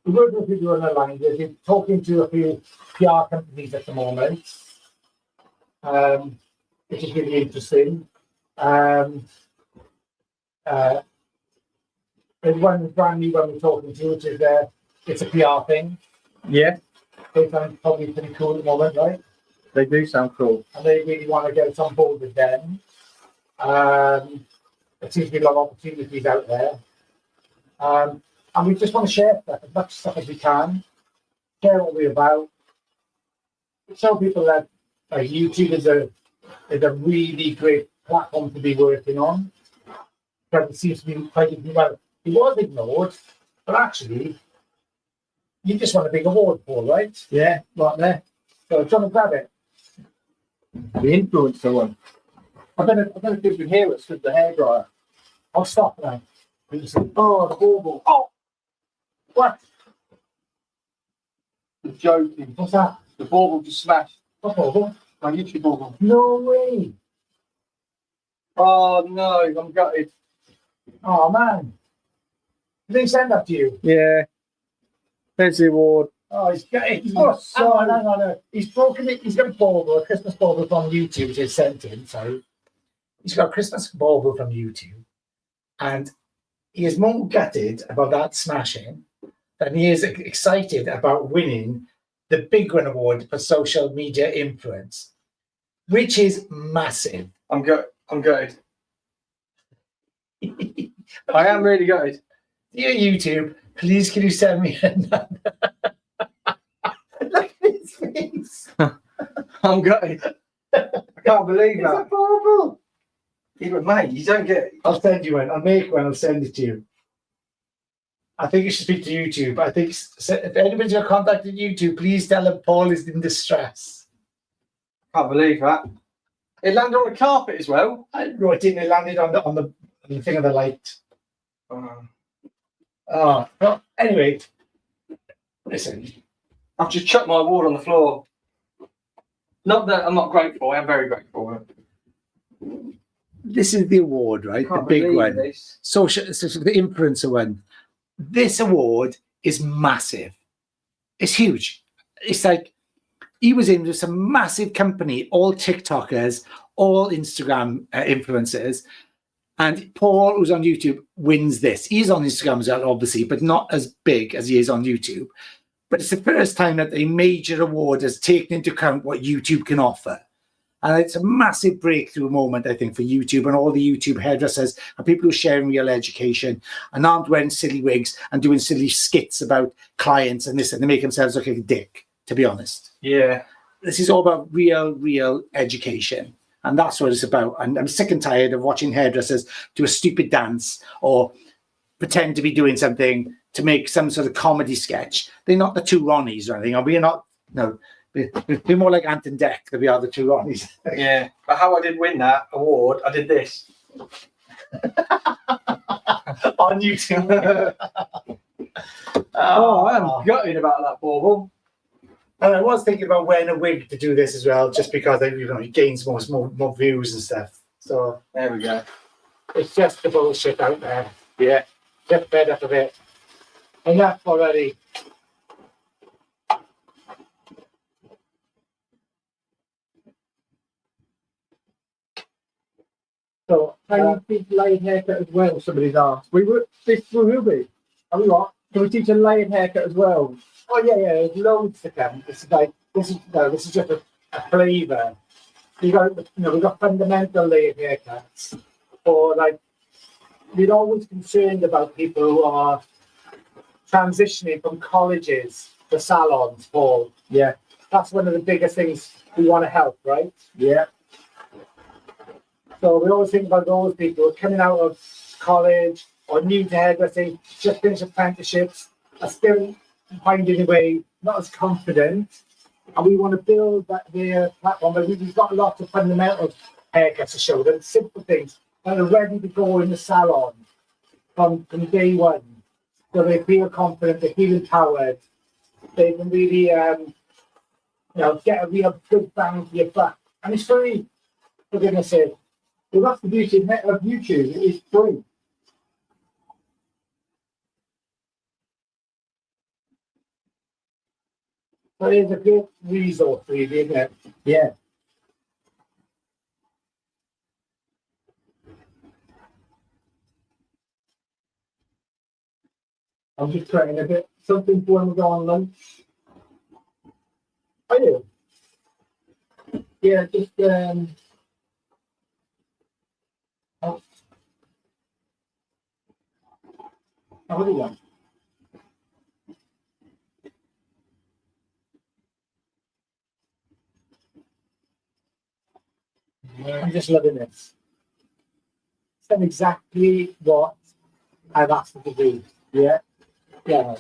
[SPEAKER 3] we work with people on the line. We're talking to a few PR companies at the moment, which is really interesting. There's one brand new one we're talking to, which is it's a PR thing.
[SPEAKER 1] Yeah,
[SPEAKER 3] They sound probably pretty cool at the moment, right?
[SPEAKER 1] they do sound cool.
[SPEAKER 3] And they really want to get us on board with them. There seems to be a lot of opportunities out there. And we just want to share stuff, as much stuff as we can. Share what we're about. Show people that YouTube is a really great platform to be working on. But it seems to be quite well. It was ignored, but actually, you just want a big award for, right?
[SPEAKER 1] Yeah, right there.
[SPEAKER 3] So trying to grab it.
[SPEAKER 1] The influencer one. I don't know if you can hear us with the hairdryer.
[SPEAKER 3] I'll stop now.
[SPEAKER 1] Oh, the bauble. Oh,
[SPEAKER 3] What?
[SPEAKER 1] I'm joking.
[SPEAKER 3] What's that?
[SPEAKER 1] The bauble just smashed.
[SPEAKER 3] What bauble?
[SPEAKER 1] My YouTube bauble.
[SPEAKER 3] No way.
[SPEAKER 1] Oh no, I'm gutted.
[SPEAKER 3] Oh man. Did they send that to you?
[SPEAKER 1] Yeah. There's the award.
[SPEAKER 3] Oh, he's got it.
[SPEAKER 1] Oh,
[SPEAKER 3] Hang on. He's broken it. He's got a bauble, a Christmas bauble from YouTube, which they sent him. So he's got a Christmas bauble from YouTube. And he is more gutted about that smashing than he is excited about winning the Big One Award for social media influence, which is massive.
[SPEAKER 1] I'm gutted. I am really gutted.
[SPEAKER 3] Dear YouTube, please can you send me another? Look at his face.
[SPEAKER 1] I'm gutted. I can't believe
[SPEAKER 3] It's
[SPEAKER 1] that.
[SPEAKER 3] a bauble.
[SPEAKER 1] Even mate, you don't get.
[SPEAKER 3] I'll send you one. I'll make one. I'll send it to you. I think you should speak to YouTube. I think if anybody's got contacted YouTube, please tell them Paul is in distress.
[SPEAKER 1] Can't believe that. It landed on the carpet as well.
[SPEAKER 3] I wrote it in. It landed on the thing of the light. Oh, well, anyway. Listen.
[SPEAKER 1] I've just chucked my award on the floor. Not that I'm not grateful. I am very grateful.
[SPEAKER 2] This is the award, right? The big one.
[SPEAKER 1] This.
[SPEAKER 2] Social, so the influencer one. This award is massive. It's huge. It's like he was in with some massive company, all TikTokers, all Instagram influencers. And Paul, who's on YouTube, wins this. He's on Instagram as well, obviously, but not as big as he is on YouTube. But it's the first time that a major award has taken into account what YouTube can offer. And it's a massive breakthrough moment, I think, for YouTube and all the YouTube hairdressers and people who are sharing real education and aren't wearing silly wigs and doing silly skits about clients and this, and they make themselves look like a dick, to be honest.
[SPEAKER 1] Yeah.
[SPEAKER 2] This is all about real education. And that's what it's about. And I'm sick and tired of watching hairdressers do a stupid dance or pretend to be doing something to make some sort of comedy sketch. They're not the two Ronnies or anything. Or we're not, no. We're more like Ant and Dec than we are the two Ronnies.
[SPEAKER 1] Yeah. But how I did win that award, I did this.
[SPEAKER 3] On YouTube.
[SPEAKER 1] Oh, I'm gutted about that bauble.
[SPEAKER 3] And I was thinking about wearing a wig to do this as well, just because it gains more views and stuff. So
[SPEAKER 1] There we go.
[SPEAKER 3] it's just the bullshit out there.
[SPEAKER 1] Yeah.
[SPEAKER 3] Get fed up of it. Enough already. So
[SPEAKER 1] Can you teach layered haircut as well? Somebody's asked. We will be.
[SPEAKER 3] are we what?
[SPEAKER 1] Can we teach a layered haircut as well?
[SPEAKER 3] Oh yeah, there's loads to come. This is just a flavour. We've got fundamental layered haircuts. Or like we're always concerned about people who are transitioning from colleges to salons, Paul.
[SPEAKER 1] Yeah.
[SPEAKER 3] That's one of the biggest things we want to help, right?
[SPEAKER 1] Yeah.
[SPEAKER 3] So we always think about those people coming out of college or new to hairdressing, just finished apprenticeships, are still finding a way, not as confident. And we want to build that their platform. But we've got a lot of fundamental haircuts to show them, simple things that are ready to go in the salon from day one. So they feel confident, they feel empowered, they can really get a real good bang for your buck. And it's free, for goodness sake. Well, that's the beauty of YouTube, it's free. So it's a good resource, really, isn't it?
[SPEAKER 1] Yeah. I'm just trying a bit something for when we go on lunch.
[SPEAKER 3] Are you?
[SPEAKER 1] Yeah, just
[SPEAKER 3] What do you want? I'm just loving this. It's done exactly what I've asked it to do.
[SPEAKER 1] yeah.
[SPEAKER 3] Yeah.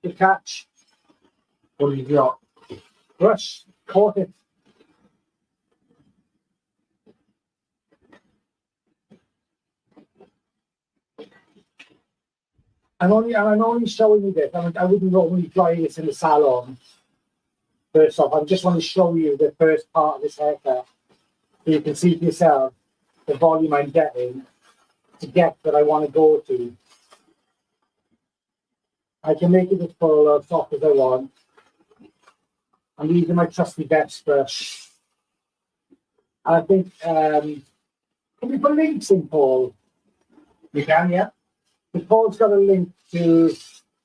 [SPEAKER 3] Good catch.
[SPEAKER 1] What have you got?
[SPEAKER 3] Brush. Caught it. I'm only showing you this. I wouldn't normally dry this in the salon. First off, I just want to show you the first part of this haircut. So you can see for yourself the volume I'm getting to get that I want to go to. I can make it as full or soft as I want. I'm using my trusty Best brush. I think, can we put links in, Paul?
[SPEAKER 1] You can, yeah.
[SPEAKER 3] So Paul's got a link to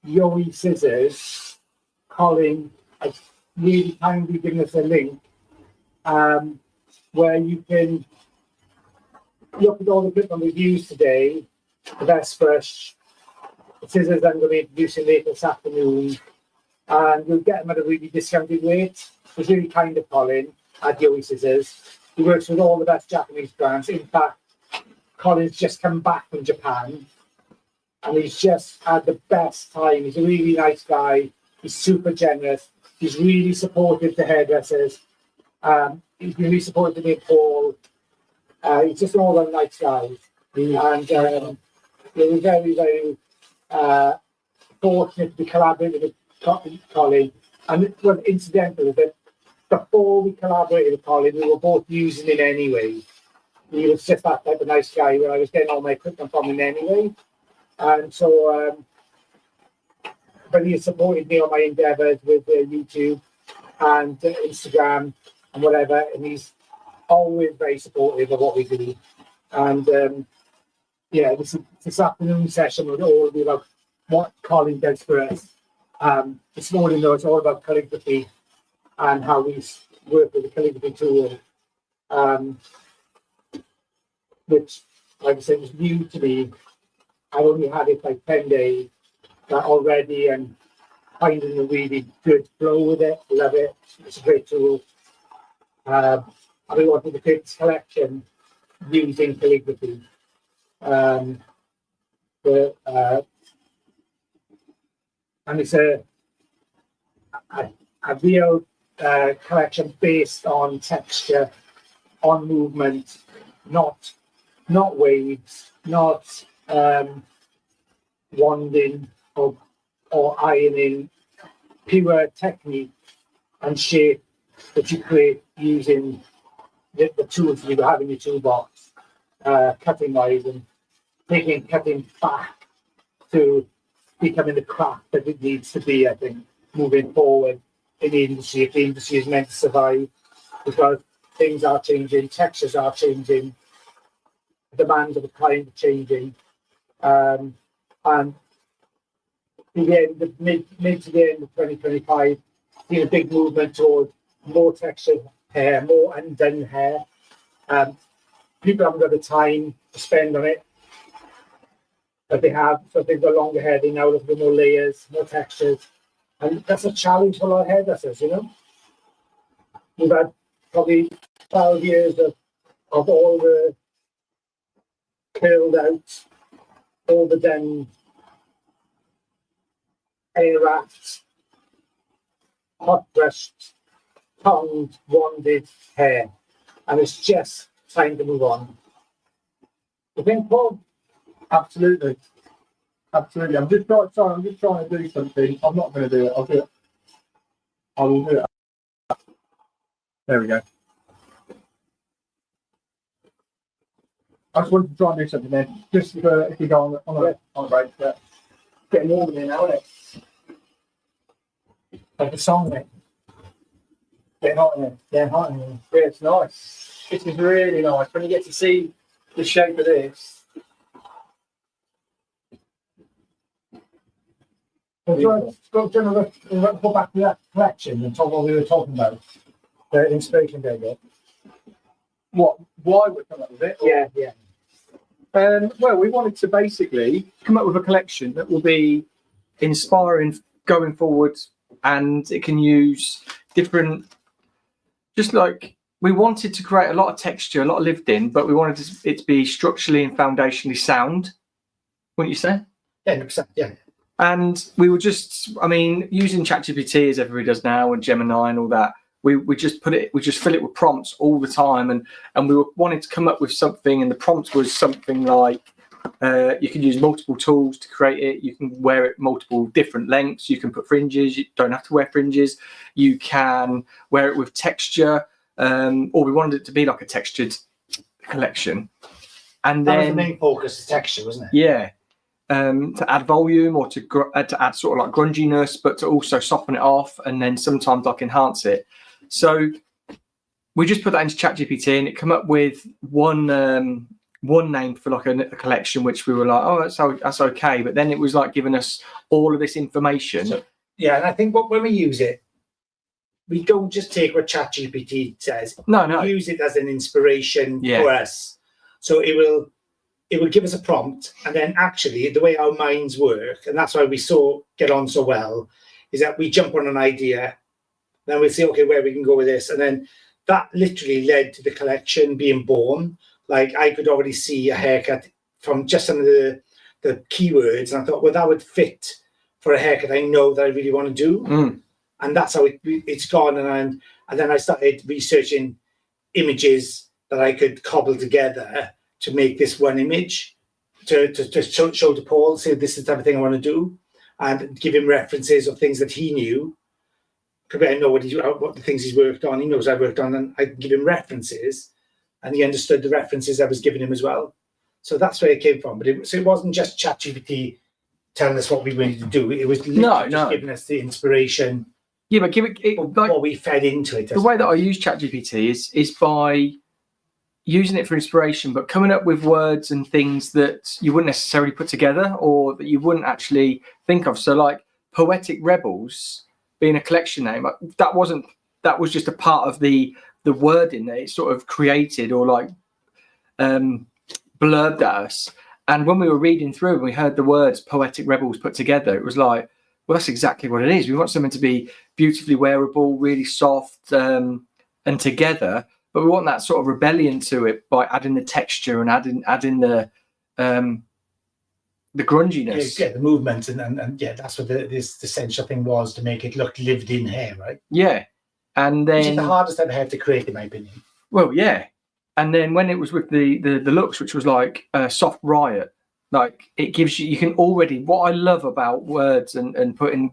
[SPEAKER 3] Yowie Scissors. Colin has really kindly given us a link where you can look at all the equipment we've used today, the Best brush, the scissors I'm going to be introducing later this afternoon, and you'll get them at a really discounted rate. It's really kind of Colin at Yowie Scissors. He works with all the best Japanese brands. In fact, Colin's just come back from Japan and he's just had the best time. He's a really nice guy. He's super generous. He's really supportive to hairdressers. He's been really supportive to me and Paul. He's just an all-round nice guy. And we're very, very fortunate to be collaborating with Colin. And well, incidentally, that before we collaborated with Colin, we were both using him anyway. He was just that type of nice guy where I was getting all my equipment from him anyway. And so, but he has supported me on my endeavors with YouTube and Instagram and whatever. And he's always very supportive of what we do. And yeah, this afternoon session will all be about what Colin does for us. This morning, though, it's all about calligraphy and how we work with the calligraphy tool, which, like I said, was new to me. I only had it like 10 days already and finding a really good flow with it. Love it. It's a great tool. And we wanted to create this collection using calligraphy. And it's a real collection based on texture, on movement, not waves, not wanding or ironing, pure technique and shape that you create using the tools you have in your toolbox, cutting wise and cutting back to becoming the craft that it needs to be, I think, moving forward in the industry. If the industry is meant to survive, because things are changing, textures are changing, demands of the client are changing, and in the end, mid to the end of 2025, seen a big movement toward more textured hair, more undone hair. People haven't got the time to spend on it, but they have. So if they've got longer hair, they now look for more layers, more textures, and that's a challenge for a lot of hairdressers. You know, we've had probably 12 years of all the curled out, all the done hair wrapped, hot brushed, tongued, wanded hair, and it's just time to move on. You think, Paul?
[SPEAKER 1] Absolutely. Absolutely. I'm just trying to do something. I'm not going to do it. I'll do it. I will do it. There we go. I just wanted to try and do something then. Just if you go on a break. Yeah. Getting warm in now, isn't it?
[SPEAKER 3] Like the song, mate.
[SPEAKER 1] Getting hot in here.
[SPEAKER 3] Yeah, hot in here.
[SPEAKER 1] Yeah, it's nice. This is really nice. When you get to see the shape of this.
[SPEAKER 3] So do you want to go back to that collection and talk what we were talking about? The inspiration there, yeah.
[SPEAKER 1] What? Why we come up with it?
[SPEAKER 3] Yeah, yeah.
[SPEAKER 1] Well, we wanted to basically come up with a collection that will be inspiring going forward, and it can use different. Just like we wanted to create a lot of texture, a lot of lived in, but we wanted it to be structurally and foundationally sound. Wouldn't you say?
[SPEAKER 3] Yeah, 100%. Yeah.
[SPEAKER 1] And we were just, I mean, using ChatGPT as everybody does now, and Gemini and all that. We just fill it with prompts all the time, and we were wanting to come up with something, and the prompt was something like you can use multiple tools to create it. You can wear it multiple different lengths. You can put fringes. You don't have to wear fringes. You can wear it with texture, or we wanted it to be like a textured collection. And
[SPEAKER 2] That was
[SPEAKER 1] then
[SPEAKER 2] the main focus, the texture, wasn't it?
[SPEAKER 1] yeah, to add volume or to add sort of like grunginess, but to also soften it off, and then sometimes like enhance it. So we just put that into ChatGPT, and it came up with one name for like a collection, which we were like, oh, that's okay. But then it was like giving us all of this information.
[SPEAKER 2] So, yeah, and I think when we use it, we don't just take what ChatGPT says.
[SPEAKER 1] No.
[SPEAKER 2] We use it as an inspiration
[SPEAKER 1] Yeah.
[SPEAKER 2] for us. So it will give us a prompt, and then actually the way our minds work, and that's why we get on so well, is that we jump on an idea, then we say, okay, where we can go with this, and then that literally led to the collection being born. Like I could already see a haircut from just some of the keywords, and I thought, well, that would fit for a haircut I know that I really want to do, and that's how it's gone. And then I started researching images that I could cobble together to make this one image to show to Paul, say this is the type of thing I want to do, and give him references of things that he knew. Because I know what the things he's worked on. He knows I've worked on, and I can give him references, and he understood the references I was giving him as well. So that's where it came from. But it wasn't just ChatGPT telling us what we wanted to do. It was literally just giving us the inspiration.
[SPEAKER 1] Yeah, but give it like
[SPEAKER 2] what we fed into it.
[SPEAKER 1] The way that I use ChatGPT is by using it for inspiration, but coming up with words and things that you wouldn't necessarily put together, or that you wouldn't actually think of. So like Poetic Rebels being a collection name, that was just a part of the wording that it sort of created or like blurbed at us. And when we were reading through and we heard the words Poetic Rebels put together, it was like, well, that's exactly what it is. We want something to be beautifully wearable, really soft, and together, but we want that sort of rebellion to it by adding the texture and adding the grunginess.
[SPEAKER 2] Yeah, the movement, and yeah, that's what this essential thing was, to make it look lived in hair, right?
[SPEAKER 1] Yeah. And then
[SPEAKER 2] which is the hardest type of hair to create, in my opinion.
[SPEAKER 1] Well, yeah. And then when it was with the looks, which was like Soft Riot, like it gives you can already, what I love about words and putting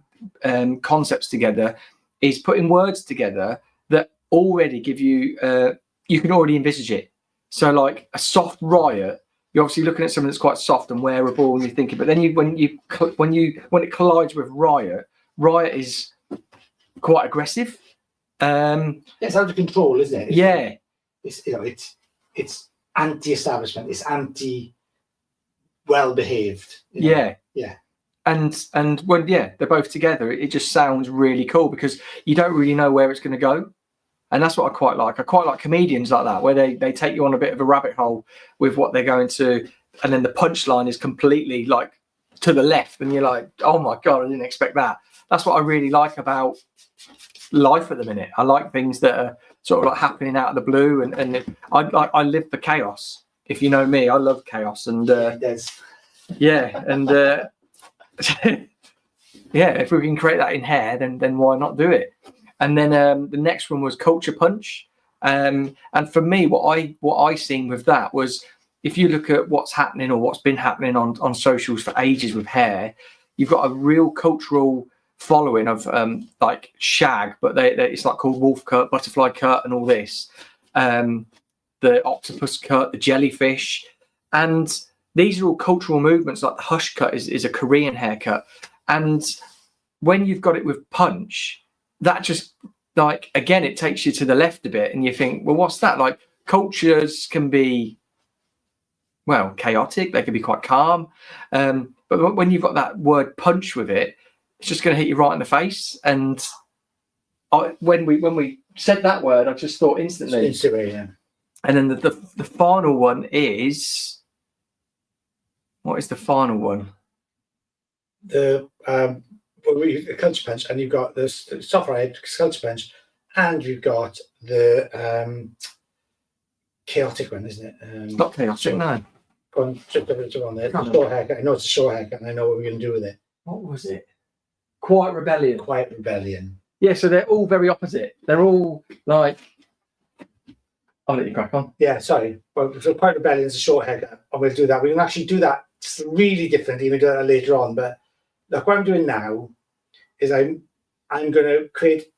[SPEAKER 1] concepts together is putting words together that already give you, you can already envisage it. So like a Soft Riot, you're obviously looking at something that's quite soft and wearable, and you're thinking, but then when it collides with Riot is quite aggressive.
[SPEAKER 2] It's out of control, isn't it?
[SPEAKER 1] Yeah.
[SPEAKER 2] it's it's anti-establishment. It's anti-well behaved.
[SPEAKER 1] Yeah.
[SPEAKER 2] Yeah.
[SPEAKER 1] And when they're both together, it just sounds really cool because you don't really know where it's going to go. And that's what I quite like. I quite like comedians like that, where they take you on a bit of a rabbit hole with what they're going to, and then the punchline is completely like to the left, and you're like, oh my God, I didn't expect that. That's what I really like about life at the minute. I like things that are sort of like happening out of the blue, and I live for chaos. If you know me, I love chaos, and yeah, and yeah, if we can create that in hair, then why not do it? And then the next one was Culture Punch, and for me, what I seen with that was, if you look at what's happening or what's been happening on socials for ages with hair, you've got a real cultural following of like shag, but it's like called wolf cut, butterfly cut, and all this, the octopus cut, the jellyfish, and these are all cultural movements. Like the hush cut is a Korean haircut, and when you've got it with punch, that just, like, again, it takes you to the left a bit, and you think, well, what's that? Like, cultures can be, well, chaotic, they can be quite calm, but when you've got that word punch with it, it's just going to hit you right in the face. And when we said that word, I just thought instantly.
[SPEAKER 2] Yeah.
[SPEAKER 1] And then the final one is, what is the final one?
[SPEAKER 2] The Culture Punch, and you've got the soft ride Culture Punch, and you've got the chaotic one, isn't it?
[SPEAKER 1] It's not chaotic, no.
[SPEAKER 2] Go on, just on there. It's a short haircut. I know it's a short haircut, and I know what we're going to do with it.
[SPEAKER 1] What was it? Quiet Rebellion.
[SPEAKER 2] Quiet Rebellion.
[SPEAKER 1] Yeah, so they're all very opposite. They're all like, I'll let you crack on.
[SPEAKER 2] Yeah, sorry. Well, so Quiet Rebellion is a short haircut, and we'll do that. We can actually do that really differently. We'll do that later on, but look, what I'm doing now is I'm going to create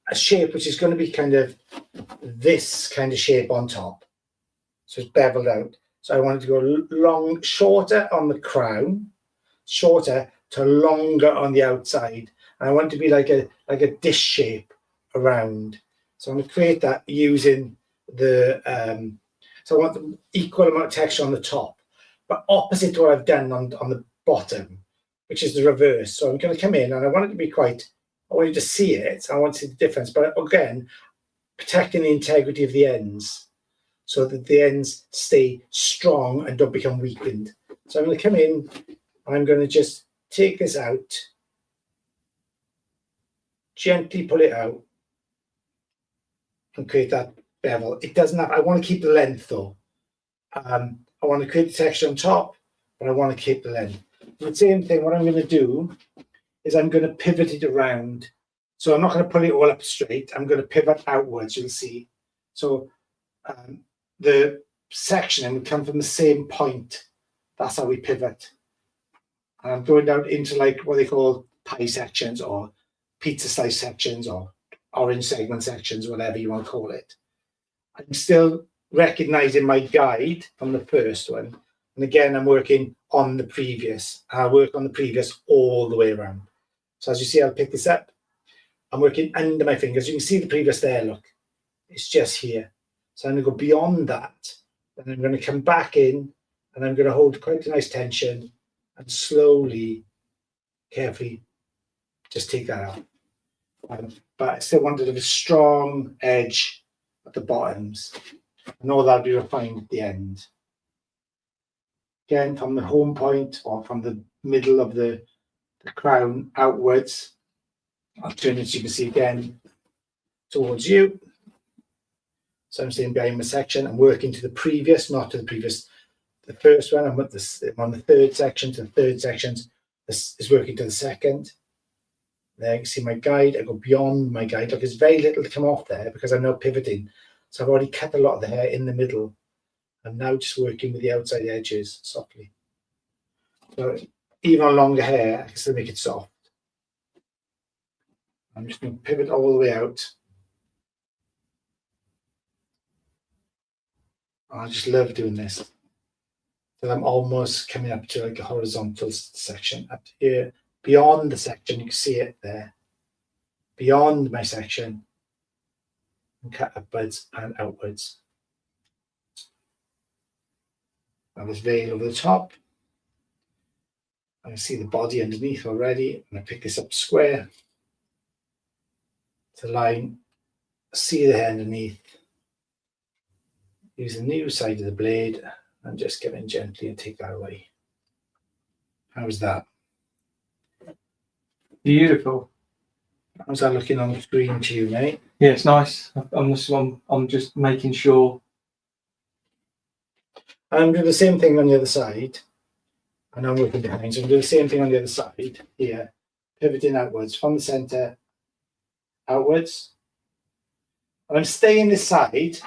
[SPEAKER 2] a shape which is going to be kind of this kind of shape on top. So it's beveled out. So I wanted to go shorter on the crown, shorter to longer on the outside. And I want it to be like a dish shape around. So I'm going to create that using the, so I want the equal amount of texture on the top, but opposite to what I've done on the bottom, which is the reverse. So I'm going to come in, and I want it to be I want you to see it. I want to see the difference, but again, protecting the integrity of the ends so that the ends stay strong and don't become weakened. So I'm going to come in, and I'm going to just take this out, gently pull it out, and create that bevel. It doesn't have, I want to keep the length though. I want to create the texture on top, but I want to keep the length. The same thing, what I'm going to do is I'm going to pivot it around. So I'm not going to pull it all up straight. I'm going to pivot outwards, you'll see. So the section would come from the same point. That's how we pivot. And I'm going down into like what they call pie sections or pizza slice sections or orange segment sections, whatever you want to call it. I'm still recognizing my guide from the first one. And again, I'm working on the previous. I'll work on the previous all the way around. So as you see, I'll pick this up. I'm working under my fingers. You can see the previous there, look. It's just here. So I'm going to go beyond that. And I'm going to come back in, and I'm going to hold quite a nice tension and slowly, carefully, just take that out. But I still wanted a strong edge at the bottoms. And all that'll be refined at the end. Again, from the home point or from the middle of the crown outwards, I'll turn it, so you can see again, towards you. So I'm staying behind my section. I'm working to the previous, not to the previous. The first one, I'm on the third section to the third section. This is working to the second. There you can see my guide. I go beyond my guide. Look, there's very little to come off there because I'm now pivoting. So I've already cut a lot of the hair in the middle. I'm now just working with the outside edges softly. So even on longer hair, I can still make it soft. I'm just going to pivot all the way out. I just love doing this. So I'm almost coming up to like a horizontal section up here. Beyond the section, you can see it there. Beyond my section, and cut upwards and outwards. and this veil over the top. I can see the body underneath already. I'm going to pick this up square to line, see the hair underneath. Use the new side of the blade and just come in gently and take that away. How's that?
[SPEAKER 1] Beautiful.
[SPEAKER 2] How's that looking on the screen to you, mate?
[SPEAKER 1] Yeah, it's nice. I'm just making sure.
[SPEAKER 2] I'm doing the same thing on the other side. And I'm working behind, so I'm doing the same thing on the other side here, pivoting outwards from the center outwards. And I'm staying this side.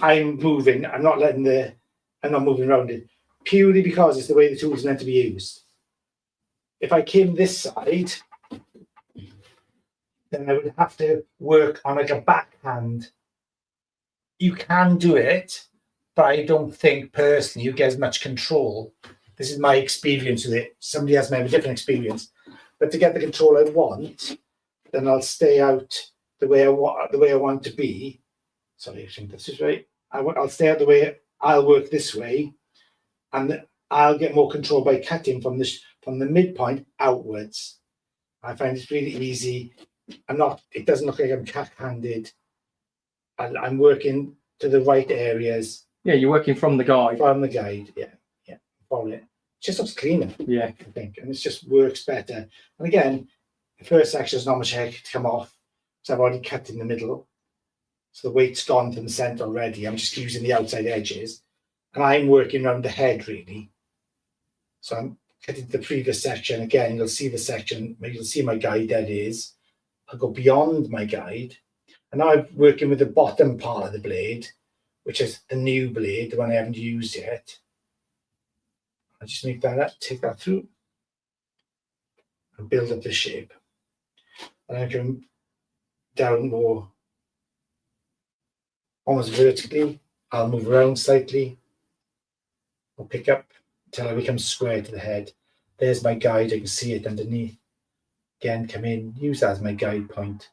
[SPEAKER 2] I'm moving. I'm not moving around it purely because it's the way the tool is meant to be used. If I came this side, then I would have to work on like a backhand. You can do it, but I don't think personally you get as much control. This is my experience with it. Somebody else may have a different experience, but to get the control I want, then I'll stay out the way I want to be. Sorry, I think this is right. I'll stay out the way. I'll work this way, and I'll get more control by cutting from the midpoint outwards. I find it's really easy. It doesn't look like I'm cat-handed. I'm working to the right areas.
[SPEAKER 1] Yeah, you're working from the guide.
[SPEAKER 2] From the guide, yeah. Follow it. It just looks cleaner,
[SPEAKER 1] Yeah.
[SPEAKER 2] I think, and it just works better. And again, the first section is not much hair to come off, because I've already cut in the middle. So the weight's gone from the centre already. I'm just using the outside edges. And I'm working around the head, really. So I'm cutting the previous section. Again, you'll see the section, you'll see my guide, that is. I'll go beyond my guide. And now I'm working with the bottom part of the blade, which is the new blade, the one I haven't used yet. I just make that up, take that through, and build up the shape. And I can down more, almost vertically. I'll move around slightly. I'll pick up until I become square to the head. There's my guide, I can see it underneath. Again, come in, use that as my guide point,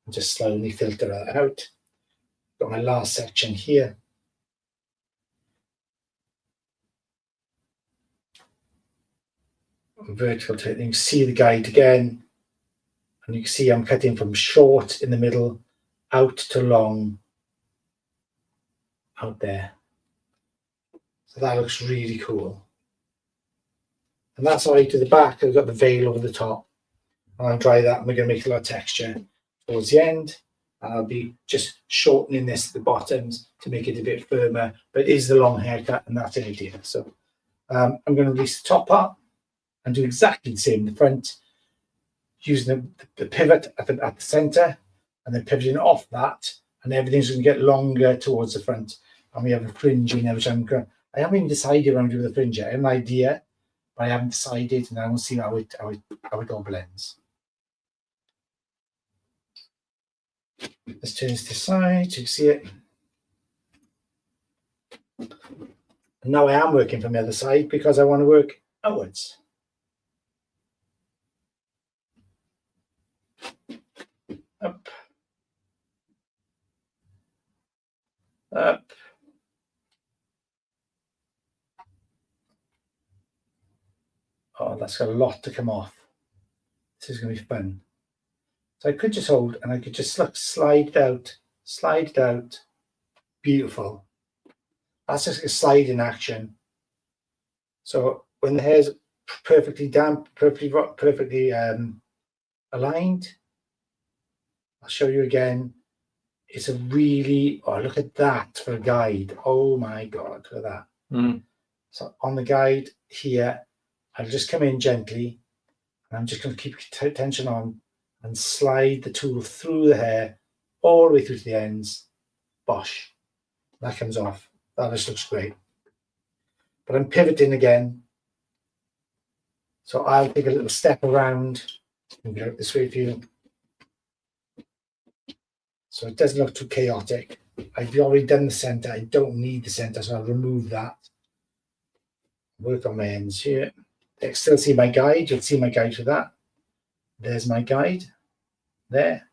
[SPEAKER 2] and just slowly filter that out. Got my last section here. Vertical to it. You can see the guide again, and you can see I'm cutting from short in the middle out to long out there. So that looks really cool. And that's all right to the back. I've got the veil over the top. And I'll dry that, and we're going to make a lot of texture towards the end. And I'll be just shortening this at the bottoms to make it a bit firmer, but it is the long haircut, and that's the idea. So I'm going to release the top part and do exactly the same in the front, using the pivot at the center, and then pivoting off that, and everything's going to get longer towards the front. And we have a fringe in there, which I haven't even decided what I'm doing with the fringe yet. I have an idea, but I haven't decided, and I will see how it all blends. Let's turn this to the side so you can see it. And now I am working from the other side because I want to work outwards. Up. Up. Oh, that's got a lot to come off. This is going to be fun. So I could just hold, and I could just slide it out. Beautiful. That's just a slide in action. So when the hair's perfectly damp, perfectly aligned, I'll show you again. It's a really, oh, look at that for a guide. Oh my God, look at that.
[SPEAKER 1] Mm.
[SPEAKER 2] So on the guide here, I'll just come in gently, and I'm just going to keep tension on and slide the tool through the hair all the way through to the ends. Bosh. That comes off. That just looks great. But I'm pivoting again. So I'll take a little step around and go this way for you. So it doesn't look too chaotic. I've already done the center. I don't need the center, so I'll remove that. Work on my ends here. I still see my guide. You'll see my guide for that. There's my guide. There.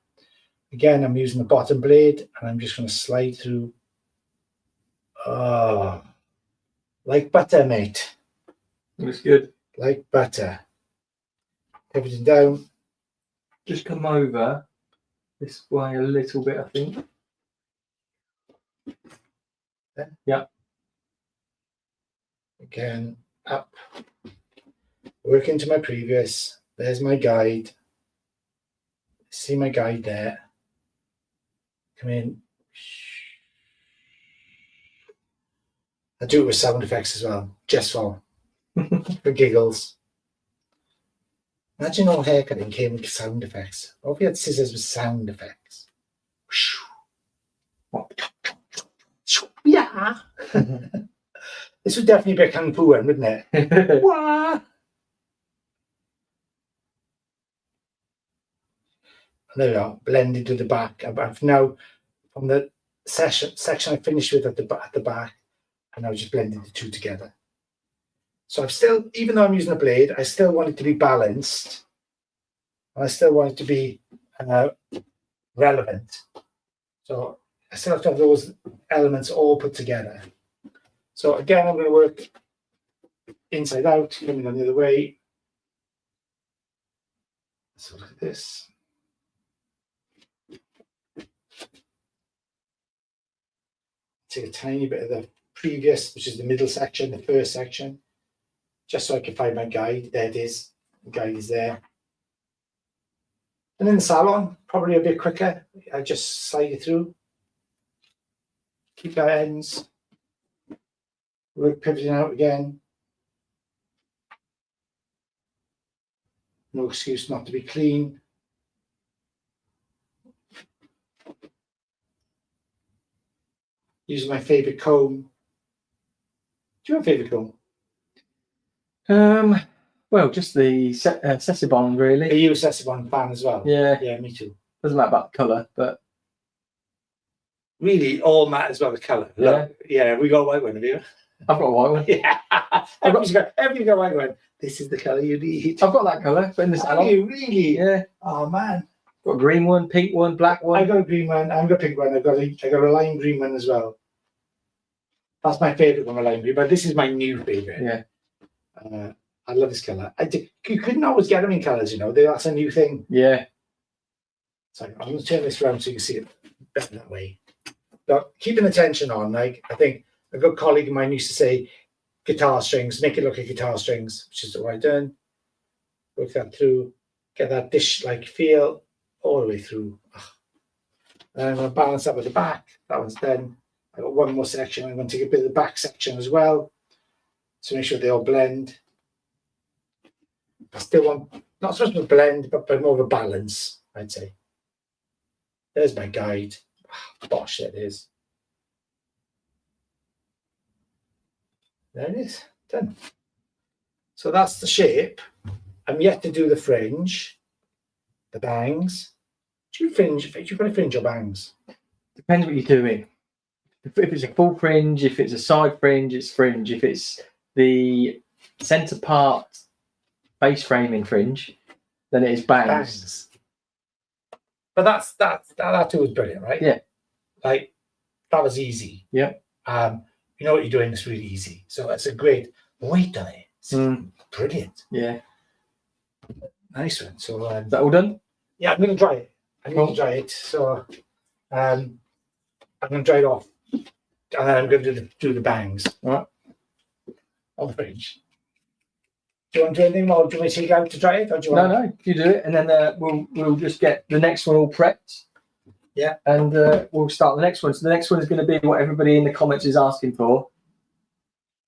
[SPEAKER 2] Again, I'm using the bottom blade, and I'm just going to slide through. Oh, Like butter, mate.
[SPEAKER 1] Looks good.
[SPEAKER 2] Like butter. Everything down.
[SPEAKER 1] Just come over this way a little bit, I think. Yeah.
[SPEAKER 2] Again, up. Work into my previous. There's my guide. See my guide there. Come in. I do it with sound effects as well, just for giggles. Imagine all haircutting came with sound effects. What if we had scissors with sound effects? Yeah. This would definitely be a kung fu one, wouldn't it? Wah! There we are, blended to the back. I've now, from the section I finished with at the back, and I just blended the two together. So I've still, even though I'm using a blade, I still want it to be balanced. And I still want it to be relevant. So I still have to have those elements all put together. So again, I'm going to work inside out, coming on the other way. So look at this. Take a tiny bit of the previous, which is the middle section, the first section, just so I can find my guide. There it is. The guide is there. And in the salon, probably a bit quicker. I just slide it through. Keep our ends. Work pivoting out again. No excuse not to be clean. Using my favourite comb. Do you have a favourite comb?
[SPEAKER 1] Well, just the Sessibon,
[SPEAKER 2] Are
[SPEAKER 1] really.
[SPEAKER 2] you a Sessibon fan as well?
[SPEAKER 1] Yeah,
[SPEAKER 2] Yeah, me too.
[SPEAKER 1] doesn't matter about the colour, but
[SPEAKER 2] Really, all matters about the colour. Look, yeah, we got a white one, have you?
[SPEAKER 1] I've got a white one.
[SPEAKER 2] Yeah. Everybody's got a white one. This is the colour you need.
[SPEAKER 1] I've got that colour, but in the
[SPEAKER 2] Have
[SPEAKER 1] salon.
[SPEAKER 2] you really?
[SPEAKER 1] Yeah,
[SPEAKER 2] Oh man.
[SPEAKER 1] got a green one, pink one, black
[SPEAKER 2] I
[SPEAKER 1] one.
[SPEAKER 2] got a green one. I've got a pink one. I got a lime green one as well. That's my favourite one, a lime green. But this is my new favourite.
[SPEAKER 1] Yeah,
[SPEAKER 2] I love this colour. You couldn't always get them in colours, you know. That's a new thing.
[SPEAKER 1] yeah.
[SPEAKER 2] So I'm going to turn this around so you can see it better that way. But keeping the tension on, like I think a good colleague of mine used to say, guitar strings, make it look like guitar strings, which is what I've done. Work that through, get that dish-like feel all the way through. And I'm going to balance that with the back. That one's done. I've got one more section. I'm going to take a bit of the back section as well to make sure they all blend. I still want, not so much of a blend, but more of a balance, I'd say. There's my guide. Bosh, there it is. There it is, done. So that's the shape. I'm yet to do the fringe, the bangs. Do you fringe? Do you want to fringe or bangs?
[SPEAKER 1] Depends what you're doing. If it's a full fringe, if it's a side fringe, it's fringe. If it's the centre part face framing fringe, then it is bangs.
[SPEAKER 2] But that too was brilliant, right?
[SPEAKER 1] Yeah.
[SPEAKER 2] Like that was easy.
[SPEAKER 1] Yeah.
[SPEAKER 2] You know what you're doing is really easy. So that's a great weight on it. It's brilliant.
[SPEAKER 1] Yeah.
[SPEAKER 2] Nice one. So
[SPEAKER 1] Is that all done?
[SPEAKER 2] yeah, I'm gonna dry it. I need
[SPEAKER 1] Cool.
[SPEAKER 2] to dry it. So I'm gonna dry it off. And then I'm gonna do the bangs.
[SPEAKER 1] All right.
[SPEAKER 2] On the fridge. Do you want to do anything more? Do you want me to take it out to dry it? Or do you want...
[SPEAKER 1] No, you do it, and then we'll just get the next one all prepped.
[SPEAKER 2] Yeah.
[SPEAKER 1] And we'll start the next one. So the next one is going to be what everybody in the comments is asking for.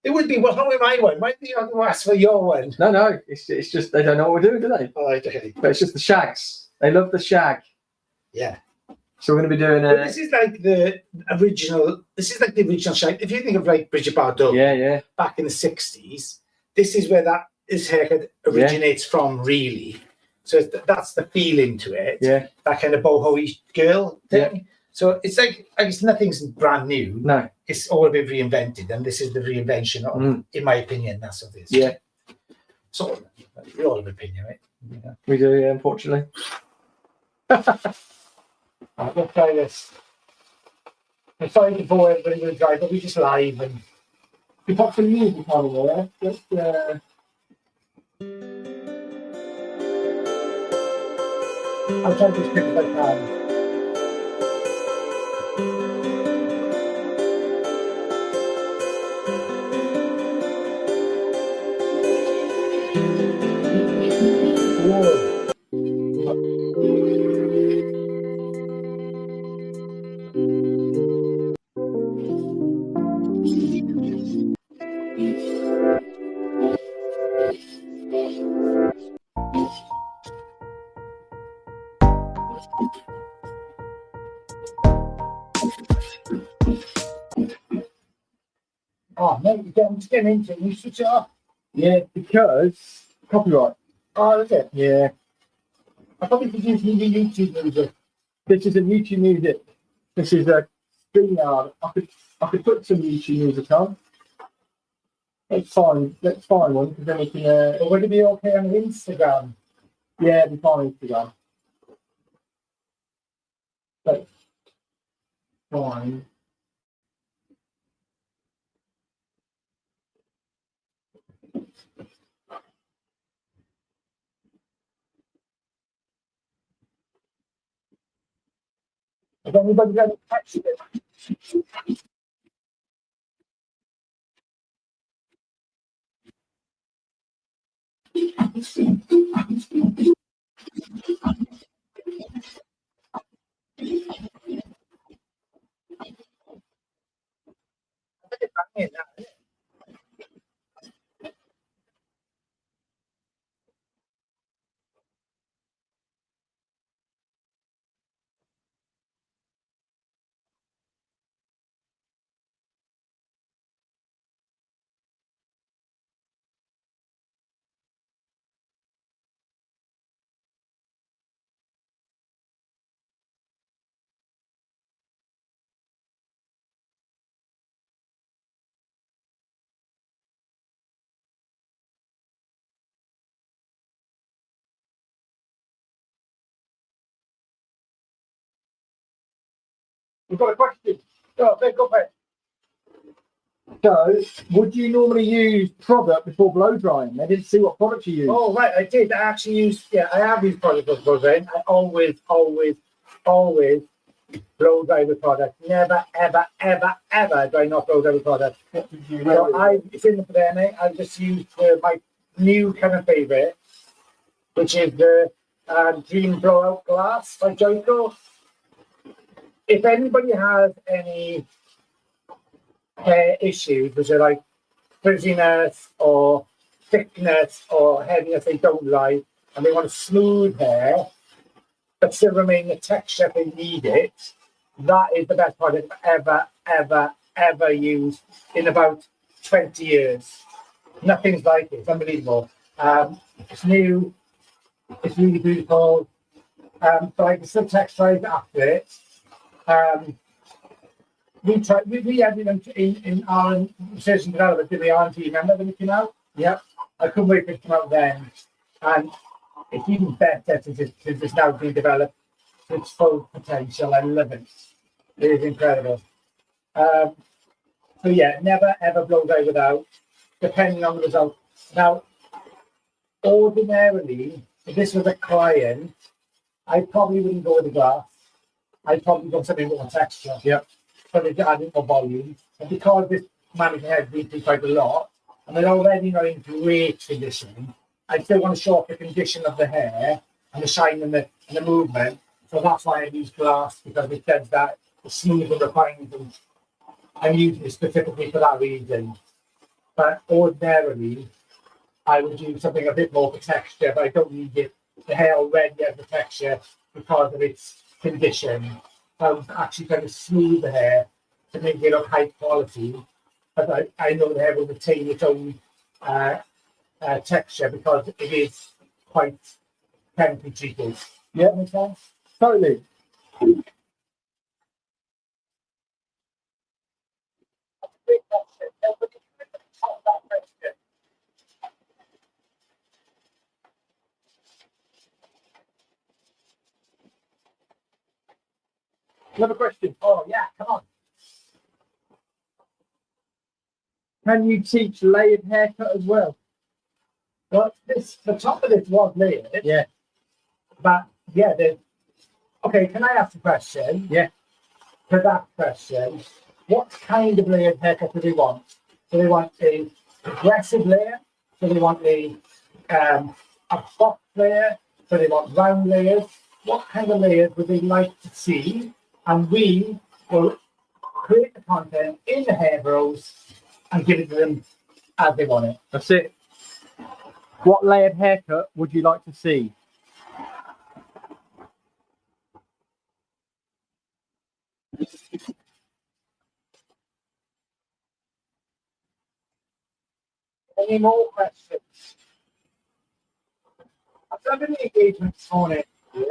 [SPEAKER 2] It would be, what's wrong with my one? Why do you ask for your one?
[SPEAKER 1] No, it's just they don't know what we're doing, do they?
[SPEAKER 2] All right, okay.
[SPEAKER 1] But it's just the shags. They love the shag.
[SPEAKER 2] Yeah.
[SPEAKER 1] So we're going to be doing
[SPEAKER 2] But this is like the original shag. If you think of like Bridget Bardot
[SPEAKER 1] yeah.
[SPEAKER 2] back in the 60s, this is where this haircut originates from, really. So that's the feeling to it.
[SPEAKER 1] Yeah.
[SPEAKER 2] That kind of boho girl thing.
[SPEAKER 1] Yeah.
[SPEAKER 2] So it's like, I guess nothing's brand new.
[SPEAKER 1] No.
[SPEAKER 2] It's all a bit reinvented, and this is the reinvention of, in my opinion, that's what it is.
[SPEAKER 1] Yeah.
[SPEAKER 2] Sort of. We all have an opinion, right? Yeah.
[SPEAKER 1] We do, yeah, unfortunately.
[SPEAKER 2] Right, let's try this. I'm sorry to bore everybody with the drive, but we just live and
[SPEAKER 3] You pop some music on there. Just, I'll try to be as quick as I can. Whoa. Oh, mate, I'm just getting into it. You switch it off.
[SPEAKER 1] Yeah, because copyright.
[SPEAKER 3] Oh, is it?
[SPEAKER 1] Yeah,
[SPEAKER 3] I probably could use new YouTube music.
[SPEAKER 1] this isn't YouTube music. This is a StreamYard. I could put some YouTube music on. Let's find one because then we can.
[SPEAKER 3] But would it be okay on Instagram?
[SPEAKER 1] Yeah, we find Instagram. Let's find.
[SPEAKER 3] Has anybody got a text it?
[SPEAKER 1] We've got a question.
[SPEAKER 3] Oh, big up it.
[SPEAKER 1] So, would you normally use product before blow drying? They didn't see what product you use.
[SPEAKER 3] Oh, right, I did. I actually used, I have used product before then. I always blow dry the product. Never, ever, ever, ever do I not blow dry the product.
[SPEAKER 1] What did you
[SPEAKER 3] So it's in there, mate. I just used my new kind of favourite, which is the Dream Blowout Glass by Joico. If anybody has any hair issues, which are like frizziness or thickness or heaviness they don't like, and they want a smooth hair, but still remain the texture if they need it, that is the best product I've ever used in about 20 years. Nothing's like it. It's unbelievable. It's new. It's really beautiful. So I can still texturize after it. We had it in our research and development, did the R&D, remember when it came out? Yep. I couldn't wait for it to come out then. And it's even better since it's now being developed to its full potential. I love it. It is incredible. So yeah, never ever blow dry without, depending on the result. Now, ordinarily, if this was a client, I probably wouldn't go with the glass. I'd probably go something with more texture.
[SPEAKER 1] Yep.
[SPEAKER 3] So they added more volume. And because this mannequin has been through quite a lot, and they're already not in great condition, I still want to show off the condition of the hair and the shine and the movement. So that's why I use glass, because it does that, the smooth and refined. And I'm using it specifically for that reason. But ordinarily, I would use something a bit more for texture, but I don't need it. The hair already has the texture because of its condition. I'm actually trying to smooth the hair to make it of high quality, but I know the hair will retain its own texture because it is quite chemically treated.
[SPEAKER 1] Yeah,
[SPEAKER 3] Makes sense?
[SPEAKER 1] totally. Another question.
[SPEAKER 3] Oh yeah, come on. can you teach layered haircut as well? Well, the top of this was layered.
[SPEAKER 1] Yeah.
[SPEAKER 3] But yeah, okay, can I ask a question?
[SPEAKER 1] Yeah.
[SPEAKER 3] For that question, what kind of layered haircut do they want? Do they want a progressive layer? Do they want a box layer? Do they want round layers? What kind of layers would they like to see? And we will create the content in the hair bros and give it to them as they want it.
[SPEAKER 1] That's it. What layered haircut would you like to see?
[SPEAKER 3] Any more questions? I've done an engagement this morning. Yeah.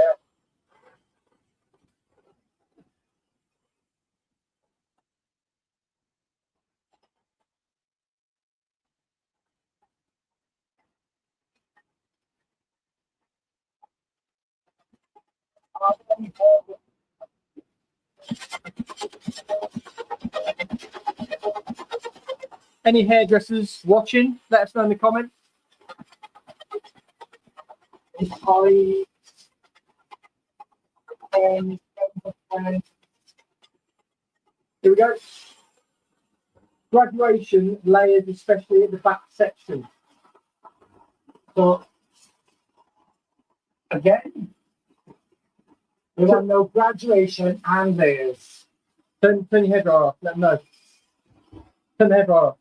[SPEAKER 1] Any hairdressers watching? Let us know in the comments.
[SPEAKER 3] Here we go. Graduation layers, especially at the back section. So, again, we want no graduation and layers.
[SPEAKER 1] Turn your head off. Let them know. Turn the head off.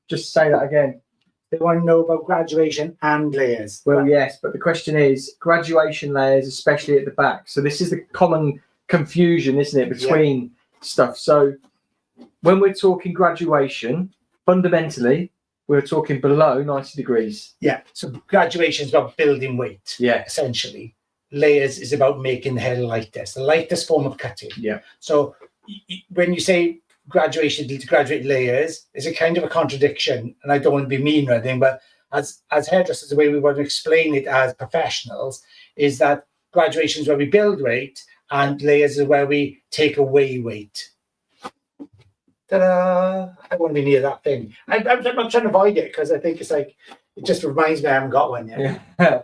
[SPEAKER 1] Just say that again.
[SPEAKER 2] They want to know about graduation and layers.
[SPEAKER 1] Well, yes, but the question is graduation layers, especially at the back. So this is the common confusion, isn't it, between stuff. So when we're talking graduation, fundamentally, we're talking below 90 degrees.
[SPEAKER 2] Yeah. So graduation is about building weight.
[SPEAKER 1] Yeah.
[SPEAKER 2] Essentially, layers is about making the hair lightest, the lightest form of cutting.
[SPEAKER 1] Yeah.
[SPEAKER 2] So when you say graduation to graduate layers, is a kind of a contradiction, and I don't want to be mean or anything, but as hairdressers, the way we want to explain it as professionals is that graduation is where we build weight and layers is where we take away weight. Ta-da! I want to be near that thing. I'm trying to avoid it because I think it's like it just reminds me I haven't got one yet.
[SPEAKER 1] Yeah.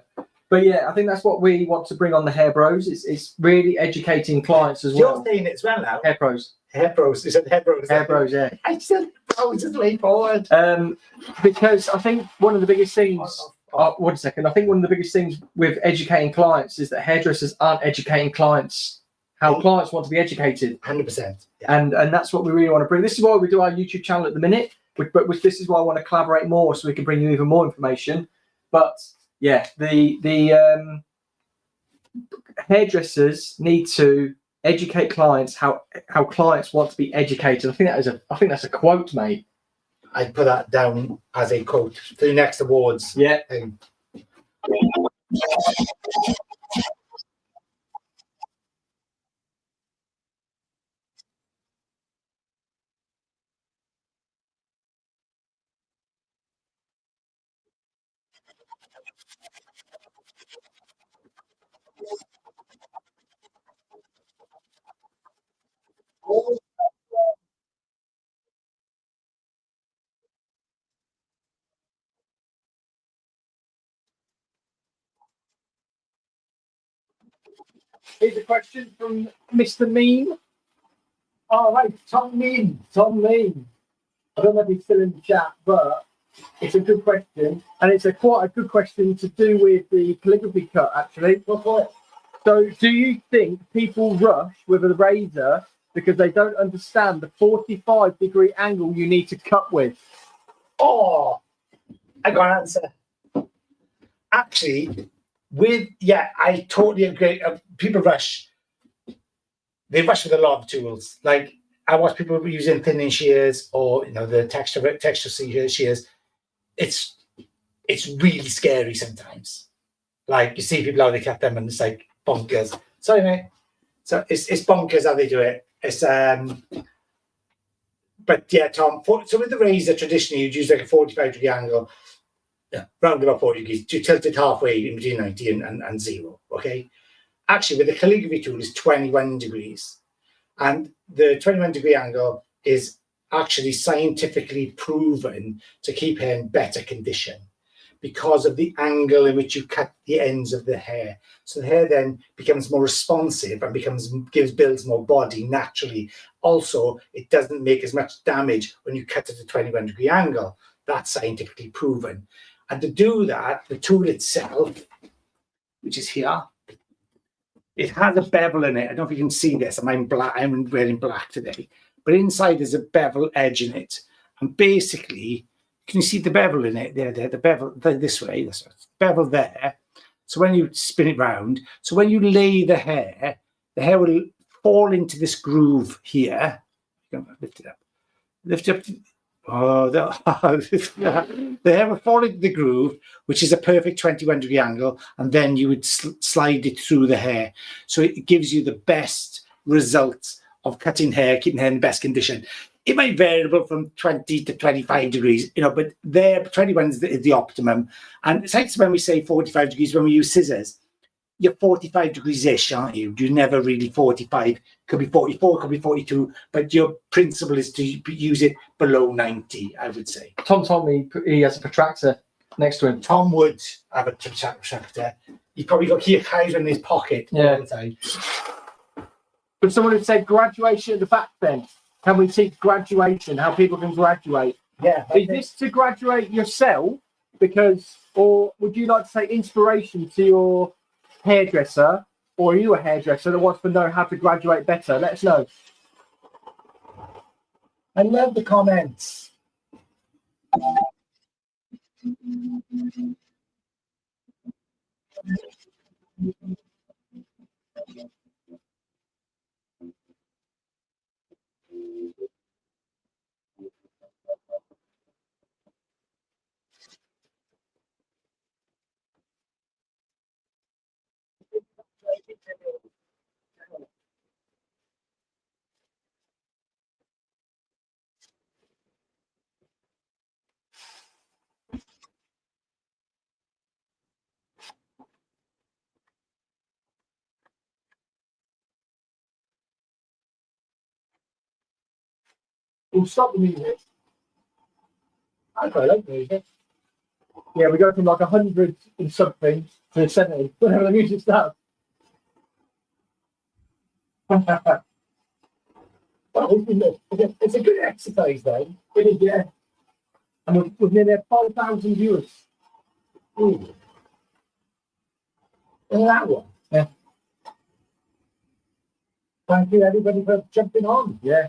[SPEAKER 1] But yeah, I think that's what we want to bring on the Hair Bros. It's really educating clients as well.
[SPEAKER 2] You're saying it as well now.
[SPEAKER 1] Hair Pros.
[SPEAKER 2] Hair Bros. You said Hair Bros.
[SPEAKER 1] Hair Bros, yeah.
[SPEAKER 2] I said Bros is way forward.
[SPEAKER 1] Because I think one of the biggest things. One second. I think one of the biggest things with educating clients is that hairdressers aren't educating clients how clients want to be educated.
[SPEAKER 2] 100%. Yeah.
[SPEAKER 1] And that's what we really want to bring. This is why we do our YouTube channel at the minute. But this is why I want to collaborate more so we can bring you even more information. But yeah, the hairdressers need to educate clients how clients want to be educated. I think that's a quote, mate.
[SPEAKER 2] I put that down as a quote for the next awards.
[SPEAKER 1] Yeah.
[SPEAKER 2] Thing.
[SPEAKER 3] Here's a question from Mr. Meme. All right, Tom Meme. I don't know if he's still in the chat, but it's a good question, and it's quite a good question to do with the calligraphy cut, actually. So, do you think people rush with a razor because they don't understand the 45-degree angle you need to cut with?
[SPEAKER 2] Oh, I got an answer. Actually, I totally agree. People rush. They rush with a lot of tools. Like I watch people using thinning shears or the texture shears. It's really scary sometimes. Like you see people how they cut them, and it's like bonkers. Sorry, mate. So it's bonkers how they do it. It's but yeah, Tom. So with the razor, traditionally you'd use like a 45-degree angle. Yeah, round about 40 degrees, to tilt it halfway in between 90 and 0. Okay. Actually, with the calligraphy tool is 21 degrees. And the 21-degree angle is
[SPEAKER 3] actually scientifically proven to keep hair in better condition because of the angle in which you cut the ends of the hair. So the hair then becomes more responsive and builds more body naturally. Also, it doesn't make as much damage when you cut at a 21-degree angle. That's scientifically proven. And to do that, the tool itself, which is here, it has a bevel in it. I don't know if you can see this. I'm wearing black today. But inside there's a bevel edge in it. And basically, can you see the bevel in it? There, the bevel this way. This bevel there. So when you spin it round, so when you lay the hair will fall into this groove here. Lift it up. Lift it up. Oh, the hair will fall into the groove, which is a perfect 21-degree angle, and then you would slide it through the hair. So it gives you the best results of cutting hair, keeping hair in the best condition. It might variable from 20 to 25 degrees, but there 21 is the optimum. And it's like when we say 45 degrees when we use scissors. You're 45 degrees-ish, aren't you? You're never really 45. Could be 44, could be 42, but your principle is to use it below 90, I would say.
[SPEAKER 1] Tom told me he has a protractor next to him.
[SPEAKER 3] Tom would have a protractor. He's probably got key highs in his pocket all the time.
[SPEAKER 1] But someone had said graduation at the back then. Can we teach graduation, how people can graduate?
[SPEAKER 3] Yeah.
[SPEAKER 1] Is this to graduate yourself? Or would you like to say inspiration to your hairdresser, or are you a hairdresser that wants to know how to graduate better? Let us know.
[SPEAKER 3] I love the comments. We'll stop the music. I quite like music.
[SPEAKER 1] Yeah, we go from like 100 and something to 70, whenever the music starts.
[SPEAKER 3] Well, it's a good exercise, though.
[SPEAKER 1] It is, yeah. And we've nearly 5,000 viewers.
[SPEAKER 3] Ooh. And that one.
[SPEAKER 1] Yeah.
[SPEAKER 3] Thank you, everybody, for jumping on.
[SPEAKER 1] Yeah.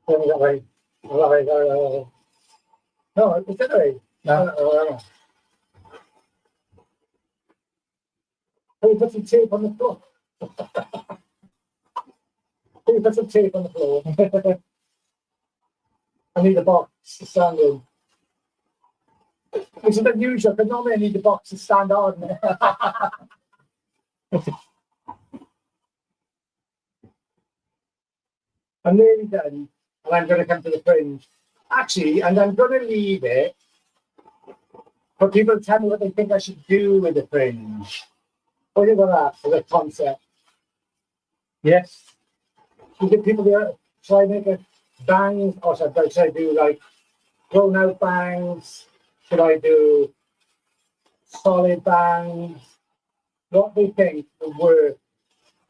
[SPEAKER 3] That way. No, it's that way. No. Can we put some tape on the floor? Can we put some tape on the floor? I need a box to stand in. Which is unusual, because normally I need the box to stand on. I'm nearly done, and I'm going to come to the fringe. Actually, and I'm going to leave it for people to tell me what they think I should do with the fringe. What do you think about that for the concept?
[SPEAKER 1] Yes.
[SPEAKER 3] You get people to try make a bangs, or should I do like grown out bangs? Should I do solid bangs? What do you think would work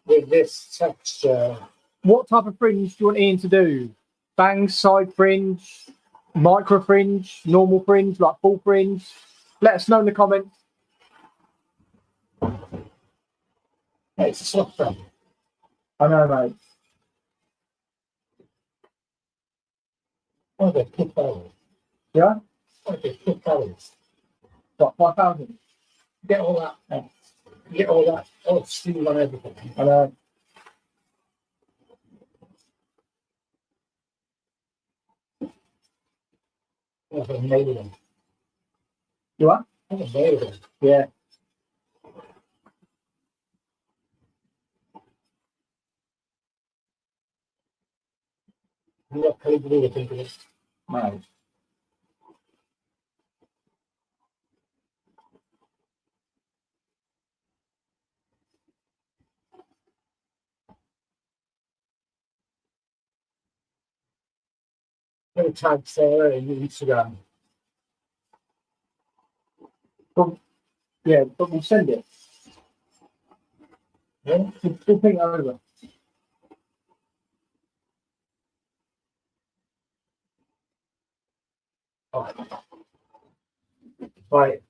[SPEAKER 3] with this texture?
[SPEAKER 1] What type of fringe do you want Ian to do? Bangs, side fringe, micro fringe, normal fringe, like full fringe? Let us know in the comments.
[SPEAKER 3] It's a soft fringe.
[SPEAKER 1] I know, mate.
[SPEAKER 3] Oh, they're thick colours.
[SPEAKER 1] Yeah?
[SPEAKER 3] Oh, they're thick colours.
[SPEAKER 1] What, 5,000?
[SPEAKER 3] Get all that. Get all that. Oh, steel on everything.
[SPEAKER 1] I know.
[SPEAKER 3] Oh, I've nailed them.
[SPEAKER 1] You are?
[SPEAKER 3] I've nailed them.
[SPEAKER 1] Yeah.
[SPEAKER 3] What colour do you think of it?
[SPEAKER 1] Mate.
[SPEAKER 3] Going to tag Sarah in Instagram. Yeah, but we'll send it. Yeah, we'll ping it over. Oh. Right.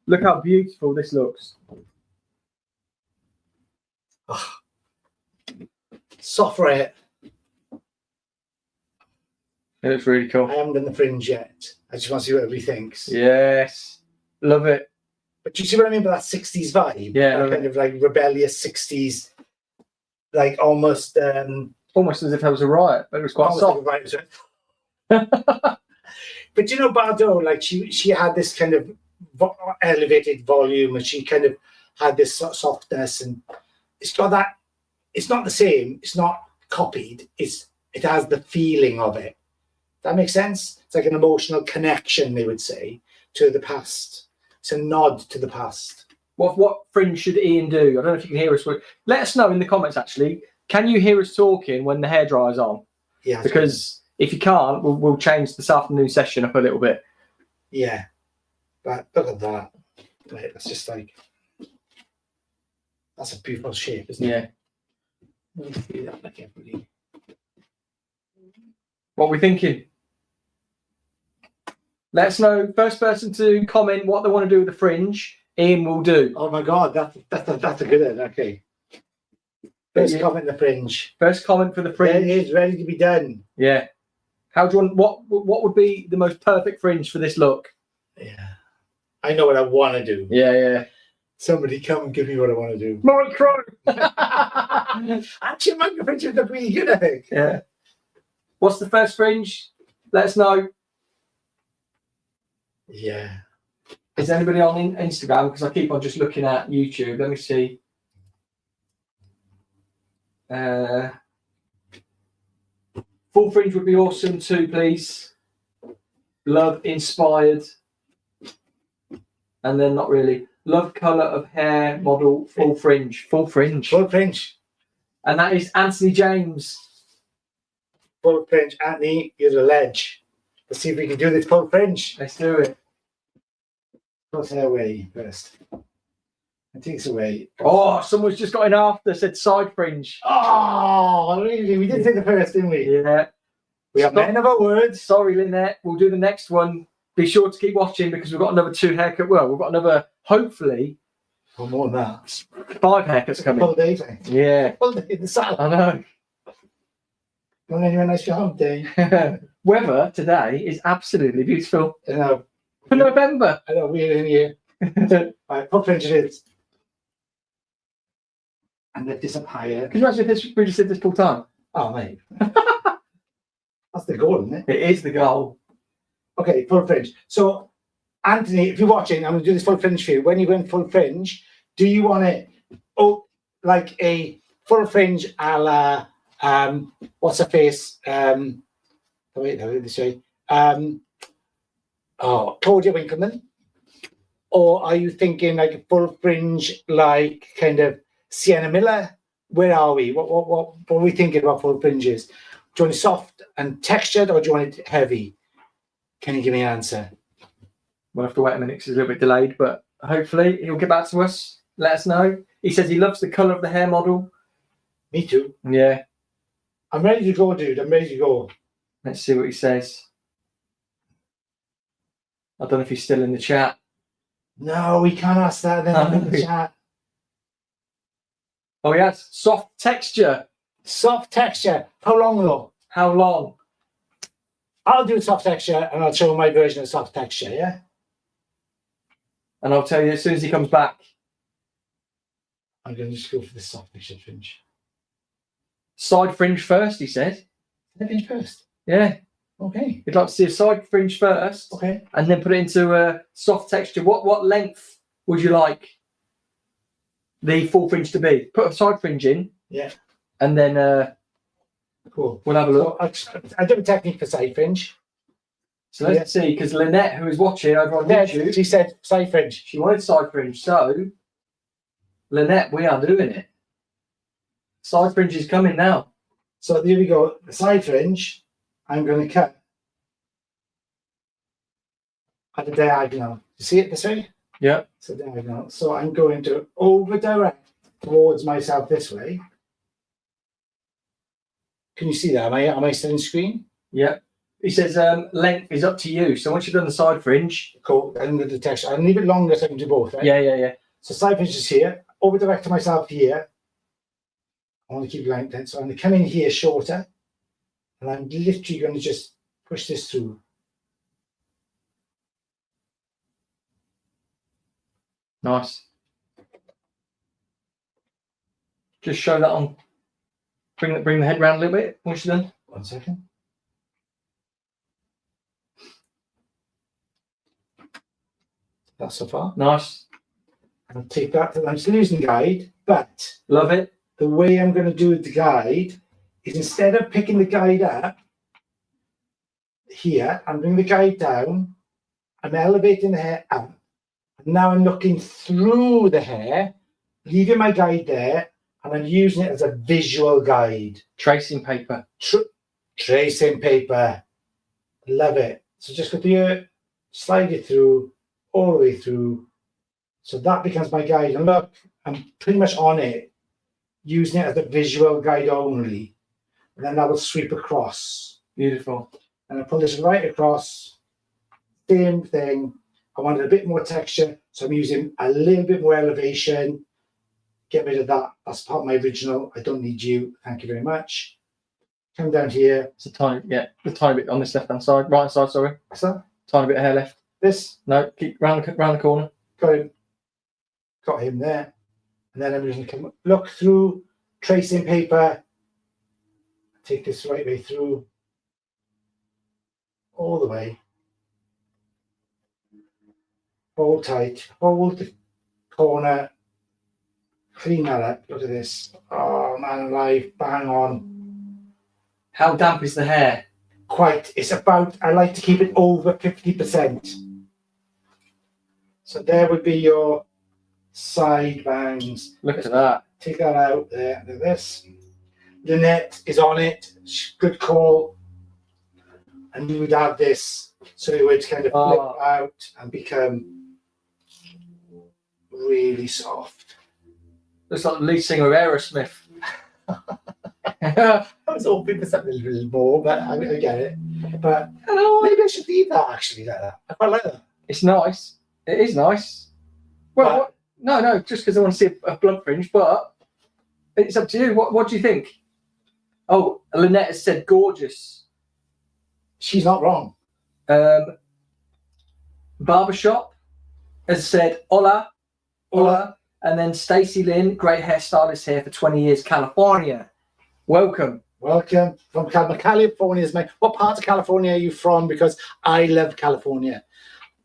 [SPEAKER 1] Look how beautiful this looks.
[SPEAKER 2] Soft red.
[SPEAKER 1] It looks really cool.
[SPEAKER 2] I haven't done the fringe yet. I just want to see what everybody thinks.
[SPEAKER 1] Yes. Love it.
[SPEAKER 2] But do you see what I mean by that 60s vibe?
[SPEAKER 1] Yeah,
[SPEAKER 2] That kind of like rebellious 60s, like almost
[SPEAKER 1] Almost as if there was a riot, but it was quite
[SPEAKER 2] almost
[SPEAKER 1] soft.
[SPEAKER 2] like a vibe. But you know, Bardot, like she had this kind of elevated volume, and she kind of had this softness, and it's got that. It's not the same. It's not copied. It has the feeling of it. That makes sense. It's like an emotional connection, they would say, to the past. It's a nod to the past.
[SPEAKER 1] What fringe should Ian do? I don't know if you can hear us. Let us know in the comments. Actually, can you hear us talking when the hairdryer's on?
[SPEAKER 2] Yeah.
[SPEAKER 1] Because if you can't, we'll change this afternoon session up a little bit.
[SPEAKER 2] Yeah. But look at that. Wait, that's just like, that's a beautiful shape, isn't it?
[SPEAKER 1] Yeah.
[SPEAKER 2] Let me see that like everybody.
[SPEAKER 1] What are we thinking? Let us know. First person to comment what they want to do with the fringe, Ian will do.
[SPEAKER 2] Oh my God, that's a good one. Okay. First
[SPEAKER 1] Yeah.
[SPEAKER 2] comment, the fringe.
[SPEAKER 1] First comment for the
[SPEAKER 2] There
[SPEAKER 1] fringe.
[SPEAKER 2] it is, ready to be done.
[SPEAKER 1] Yeah. How do you want? What would be the most perfect fringe for this look?
[SPEAKER 2] Yeah. I know what I want to do.
[SPEAKER 1] Yeah.
[SPEAKER 2] Somebody come and give me what I want to do.
[SPEAKER 1] Micro.
[SPEAKER 2] Actually, micro fringes look really good, I think.
[SPEAKER 1] Yeah. What's the first fringe? Let us know.
[SPEAKER 2] Yeah.
[SPEAKER 1] Is anybody on Instagram? Because I keep on just looking at YouTube. Let me see. Full fringe would be awesome too, please. Love inspired. And then not really. Love colour of hair model full fringe. Full fringe.
[SPEAKER 2] Full fringe.
[SPEAKER 1] And that is Anthony James.
[SPEAKER 2] Full fringe. Anthony, you're the ledge. Let's see if we can do this full fringe.
[SPEAKER 1] Let's do it.
[SPEAKER 2] Cross hair away first. It takes away.
[SPEAKER 1] Oh, someone's just got in after, said side fringe.
[SPEAKER 2] Oh, really? We did say the first, didn't we?
[SPEAKER 1] Yeah.
[SPEAKER 2] We have men of our words.
[SPEAKER 1] Sorry, Lynette. We'll do the next one. Be sure to keep watching because we've got another 2 haircut. Well, we've got another, hopefully,
[SPEAKER 2] Or more than that.
[SPEAKER 1] 5 haircuts
[SPEAKER 2] Full
[SPEAKER 1] coming.
[SPEAKER 2] day, thanks.
[SPEAKER 1] Yeah.
[SPEAKER 2] Full day in the saddle.
[SPEAKER 1] I know.
[SPEAKER 2] Don't anyone nice for hump day.
[SPEAKER 1] Weather today is absolutely beautiful.
[SPEAKER 2] I know.
[SPEAKER 1] For November.
[SPEAKER 2] I know, we're in here. Right, full fringe it is. And lift this up higher.
[SPEAKER 1] Can you imagine if we just did this full time?
[SPEAKER 2] Oh, mate. That's the goal, isn't it?
[SPEAKER 1] It is the goal.
[SPEAKER 2] Okay, full fringe. So, Anthony, if you're watching, I'm going to do this full fringe for you. When you went full fringe, do you want it, like a full fringe a la, what's her face? Wait, no, this way. Claudia Winkleman? Or are you thinking like a full fringe, like kind of Sienna Miller? Where are we? What are we thinking about full fringes? Do you want it soft and textured, or do you want it heavy? Can you give me an answer?
[SPEAKER 1] We'll have to wait a minute because it's a little bit delayed, but hopefully he'll get back to us. Let us know. He says he loves the colour of the hair model.
[SPEAKER 2] Me too.
[SPEAKER 1] Yeah.
[SPEAKER 2] I'm ready to go, dude. I'm ready to go.
[SPEAKER 1] Let's see what he says. I don't know if he's still in the chat.
[SPEAKER 2] No, we can't ask that. Then I'm in the chat.
[SPEAKER 1] Oh, he has soft texture.
[SPEAKER 2] Soft texture. How long though?
[SPEAKER 1] How long?
[SPEAKER 2] I'll do soft texture, and I'll show my version of soft texture. Yeah.
[SPEAKER 1] And I'll tell you as soon as he comes back.
[SPEAKER 2] I'm going to just go for the soft texture fringe.
[SPEAKER 1] Side fringe first, he said.
[SPEAKER 2] Fringe first.
[SPEAKER 1] Yeah.
[SPEAKER 2] Okay.
[SPEAKER 1] He'd like to see a side fringe first.
[SPEAKER 2] Okay.
[SPEAKER 1] And then put it into a soft texture. What length would you like the full fringe to be? Put a side fringe in.
[SPEAKER 2] Yeah.
[SPEAKER 1] And then
[SPEAKER 2] Cool.
[SPEAKER 1] we'll have a look.
[SPEAKER 2] So I do a technique for side fringe.
[SPEAKER 1] So let's see, because Lynette, who is watching over on
[SPEAKER 2] Then
[SPEAKER 1] YouTube,
[SPEAKER 2] she said side fringe.
[SPEAKER 1] she wanted side fringe. So, Lynette, we are doing it. Side fringe is coming now.
[SPEAKER 2] So there we go. The side fringe, I'm going to cut
[SPEAKER 3] at a diagonal. You see it this way?
[SPEAKER 1] Yeah.
[SPEAKER 3] It's a diagonal. So I'm going to over direct towards myself this way. Can you see that? Am I still in screen?
[SPEAKER 1] Yeah. He says length is up to you. So once you've done the side fringe.
[SPEAKER 3] Cool. And the texture. I'll leave it longer so I can do both, right?
[SPEAKER 1] Yeah.
[SPEAKER 3] So side fringe is here. Over direct to myself here. I want to keep length then. So I'm going to come in here shorter. And I'm literally going to just push this through.
[SPEAKER 1] Nice. Just show that on. Bring the head round a little bit once you're done.
[SPEAKER 3] 1 second. That's so far.
[SPEAKER 1] Nice.
[SPEAKER 3] I'll take that. I'm still using guide, but
[SPEAKER 1] Love it.
[SPEAKER 3] the way I'm going to do the guide is instead of picking the guide up here, I'm bringing the guide down. I'm elevating the hair up. And now I'm looking through the hair, leaving my guide there, and I'm using it as a visual guide.
[SPEAKER 1] Tracing paper.
[SPEAKER 3] Tracing paper. Love it. So just go here, slide it through, all the way through. So that becomes my guide. And look, I'm pretty much on it, using it as a visual guide only. And then that will sweep across.
[SPEAKER 1] Beautiful.
[SPEAKER 3] And I pull this right across. Same thing. I wanted a bit more texture, so I'm using a little bit more elevation. Get rid of that. That's part of my original. I don't need you. Thank you very much. Come down here.
[SPEAKER 1] It's a tiny bit on this left hand side, right hand side. Sorry,
[SPEAKER 3] What's that?
[SPEAKER 1] tiny bit of hair left.
[SPEAKER 3] This.
[SPEAKER 1] No, keep round the corner.
[SPEAKER 3] Got him there. And then I'm just going to come look through, tracing paper. Take this right way through. All the way. Hold tight. Hold the corner. Clean that up. Look at this. Oh man alive. Bang on.
[SPEAKER 1] How damp is the hair?
[SPEAKER 3] Quite. It's about, I like to keep it over 50%. So there would be your side bangs.
[SPEAKER 1] Look at that.
[SPEAKER 3] Take that out there. Look at this. Lynette is on it. Good call. And you would have this, so it would kind of flip out and become really soft.
[SPEAKER 1] Looks like the lead singer of Aerosmith.
[SPEAKER 3] I was hoping for something a little more, but I get it. But maybe I should leave that actually like that. I quite like that.
[SPEAKER 1] It's nice. It is nice. Well, no, just because I want to see a blunt fringe, but it's up to you. What do you think? Oh, Lynette has said gorgeous.
[SPEAKER 3] She's not wrong.
[SPEAKER 1] Barbershop has said hola. And then Stacey Lynn, great hairstylist here for 20 years, California. Welcome.
[SPEAKER 3] Welcome from California. What part of California are you from? Because I love California.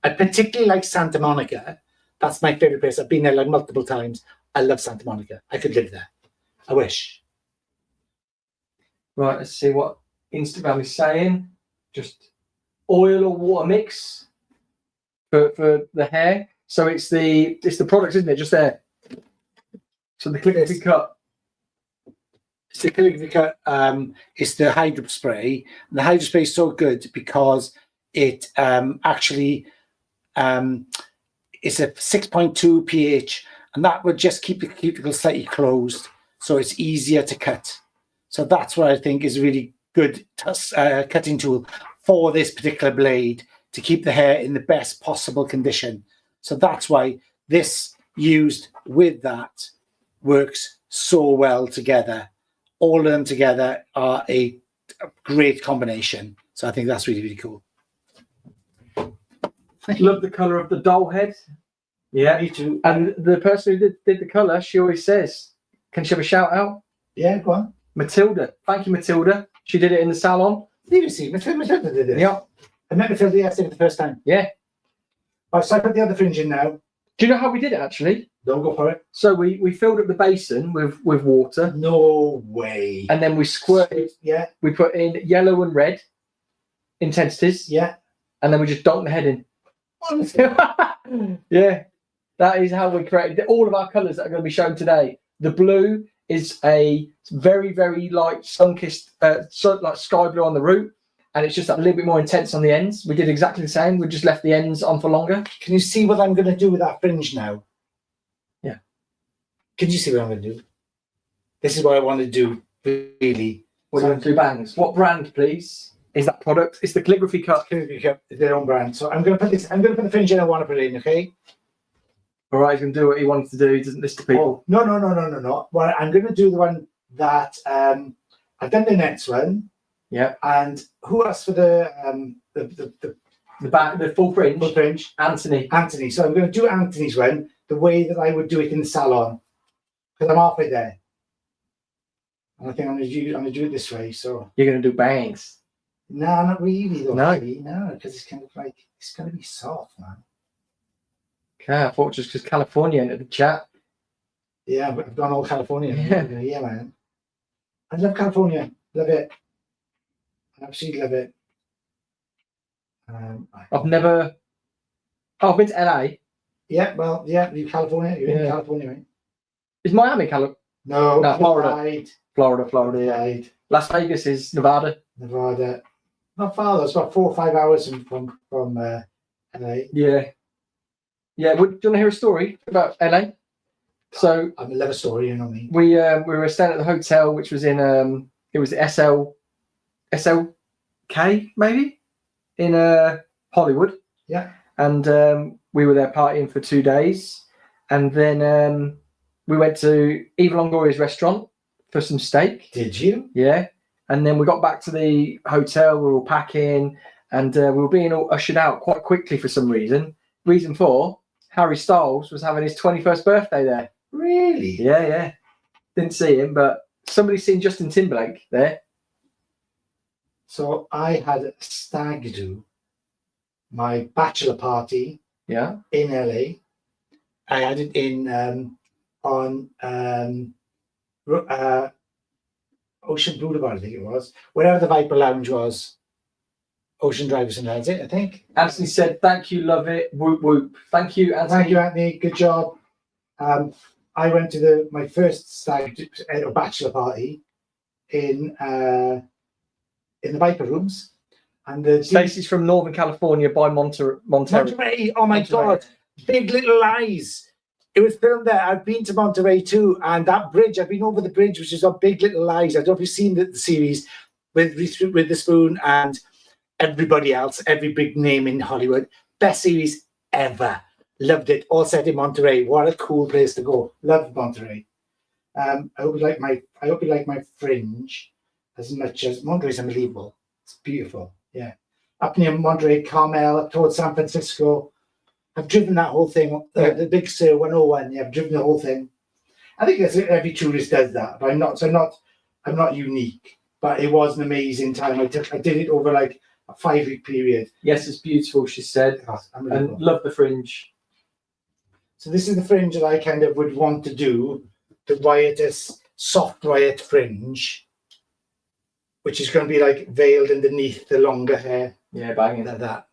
[SPEAKER 3] I particularly like Santa Monica. That's my favorite place. I've been there like multiple times. I love Santa Monica. I could live there. I wish.
[SPEAKER 1] Right, let's see what Instagram is saying. Just oil or water mix for the hair. So it's the product, isn't it? Just there. So the Calligraphy Cut.
[SPEAKER 3] It's the Calligraphy Cut. It's the Hydro Spray. And the Hydro Spray is so good because it actually it's a 6.2 pH, and that would just keep the cuticle slightly closed, so it's easier to cut. So that's what I think is a really good cutting tool for this particular blade to keep the hair in the best possible condition. So that's why this used with that works so well together. All of them together are a great combination. So I think that's really, really cool.
[SPEAKER 1] Love the colour of the doll head. Yeah.
[SPEAKER 3] Me too.
[SPEAKER 1] And the person who did the colour, she always says, can she have a shout out?
[SPEAKER 3] Yeah, go on.
[SPEAKER 1] Matilda. Thank you, Matilda. She did it in the salon.
[SPEAKER 3] Seriously, Matilda did it.
[SPEAKER 1] Yeah.
[SPEAKER 3] I met Matilda yesterday for the first time.
[SPEAKER 1] Yeah.
[SPEAKER 3] Right, so I put the other fringe in now.
[SPEAKER 1] Do you know how we did it actually?
[SPEAKER 3] Don't go for it.
[SPEAKER 1] So we filled up the basin with water,
[SPEAKER 3] No way.
[SPEAKER 1] and then we squirted.
[SPEAKER 3] Yeah,
[SPEAKER 1] We put in yellow and red intensities,
[SPEAKER 3] yeah.
[SPEAKER 1] and then we just dunked the head in.
[SPEAKER 3] Honestly.
[SPEAKER 1] Yeah, that is how we created all of our colours that are going to be shown today. The blue is a very, very light sun-kissed, like sky blue on the root, and it's just a little bit more intense on the ends. We did exactly the same. We just left the ends on for longer.
[SPEAKER 2] Can you see what I'm going to do with that fringe now?
[SPEAKER 1] Yeah.
[SPEAKER 2] Can you see what I'm going to do? This is what I want to do, really.
[SPEAKER 1] We're going to do bangs. What brand, please, is that product? It's the Calligraphy Cut.
[SPEAKER 2] Calligraphy Cut, their own brand. So I'm going to put this. I'm going to put the fringe in I want to put it in. Okay.
[SPEAKER 1] All right, he's going to do what he wanted to do. He doesn't listen to people.
[SPEAKER 2] Oh, no. Well, I'm going to do the one that I've done the next one.
[SPEAKER 1] Yeah.
[SPEAKER 2] And who asked for the
[SPEAKER 1] The full fringe.
[SPEAKER 2] full fringe?
[SPEAKER 1] Anthony.
[SPEAKER 2] Anthony. So I'm going to do Anthony's one the way that I would do it in the salon, because I'm halfway there. And I think I'm going to do it this way. So
[SPEAKER 1] You're going to do bangs.
[SPEAKER 2] no, not really though.
[SPEAKER 1] No.
[SPEAKER 2] No, because it's kind of like it's going to be soft, man.
[SPEAKER 1] Okay, I thought just because California entered the chat.
[SPEAKER 2] Yeah, but I've gone all California.
[SPEAKER 1] Yeah.
[SPEAKER 2] Yeah, man. I love California. Love it. I absolutely love it.
[SPEAKER 1] I've never. Oh, I've been to LA.
[SPEAKER 2] Yeah, well, yeah, you're California. You're in
[SPEAKER 1] Yeah.
[SPEAKER 2] California, right?
[SPEAKER 1] Is Miami California?
[SPEAKER 2] No,
[SPEAKER 1] No, Florida.
[SPEAKER 2] Adelaide,
[SPEAKER 1] Florida, yeah.
[SPEAKER 2] Adelaide,
[SPEAKER 1] Las Vegas is Nevada.
[SPEAKER 2] Nevada. Not far though. It's about 4 or 5 hours from LA.
[SPEAKER 1] Yeah. Yeah, do you want to hear a story about LA? So
[SPEAKER 2] I love a story, you know me.
[SPEAKER 1] we were staying at the hotel, which was in it was SLK maybe in Hollywood.
[SPEAKER 2] Yeah.
[SPEAKER 1] And we were there partying for 2 days, and then we went to Eva Longoria's restaurant for some steak.
[SPEAKER 2] Did you?
[SPEAKER 1] Yeah. And then we got back to the hotel. We were all packing, and we were being all ushered out quite quickly for some reason. Reason for Harry Styles was having his 21st birthday there.
[SPEAKER 2] Really?
[SPEAKER 1] Yeah. Didn't see him, but somebody's seen Justin Timberlake there.
[SPEAKER 2] So I had a stag do my bachelor party
[SPEAKER 1] Yeah.
[SPEAKER 2] in LA. I had it in on Ocean Boulevard, I think it was, wherever the Viper Lounge was. Ocean Drive and that's it, I think.
[SPEAKER 1] Anthony said, "Thank you, love it, whoop whoop." Thank you, Anthony.
[SPEAKER 2] Thank you, Anthony. Good job. I went to my first stag or bachelor party in the Viper Rooms, and the
[SPEAKER 1] Stacey's from Northern California by Monterey.
[SPEAKER 2] Monterey. Oh my
[SPEAKER 1] Monterey.
[SPEAKER 2] God! Big Little Lies. It was filmed there. I've been to Monterey too, and that bridge. I've been over the bridge, which is on Big Little Lies. I don't know if you've seen the series with Reese Witherspoon and everybody else, every big name in Hollywood. Best series ever. Loved it. All set in Monterey. What a cool place to go. Loved Monterey. I hope you like my fringe as much as Monterey's unbelievable. It's beautiful. Yeah. Up near Monterey, Carmel, up towards San Francisco. I've driven that whole thing. The Big Sur 101. Yeah, I've driven the whole thing. I think every tourist does that, but I'm not unique. But it was an amazing time. I did it over like a 5-week period.
[SPEAKER 1] Yes, it's beautiful, she said, and love the fringe.
[SPEAKER 2] So this is the fringe that I kind of would want to do, the riotous, soft riot fringe, which is going to be like veiled underneath the longer hair.
[SPEAKER 1] Yeah, banging.
[SPEAKER 2] Like that.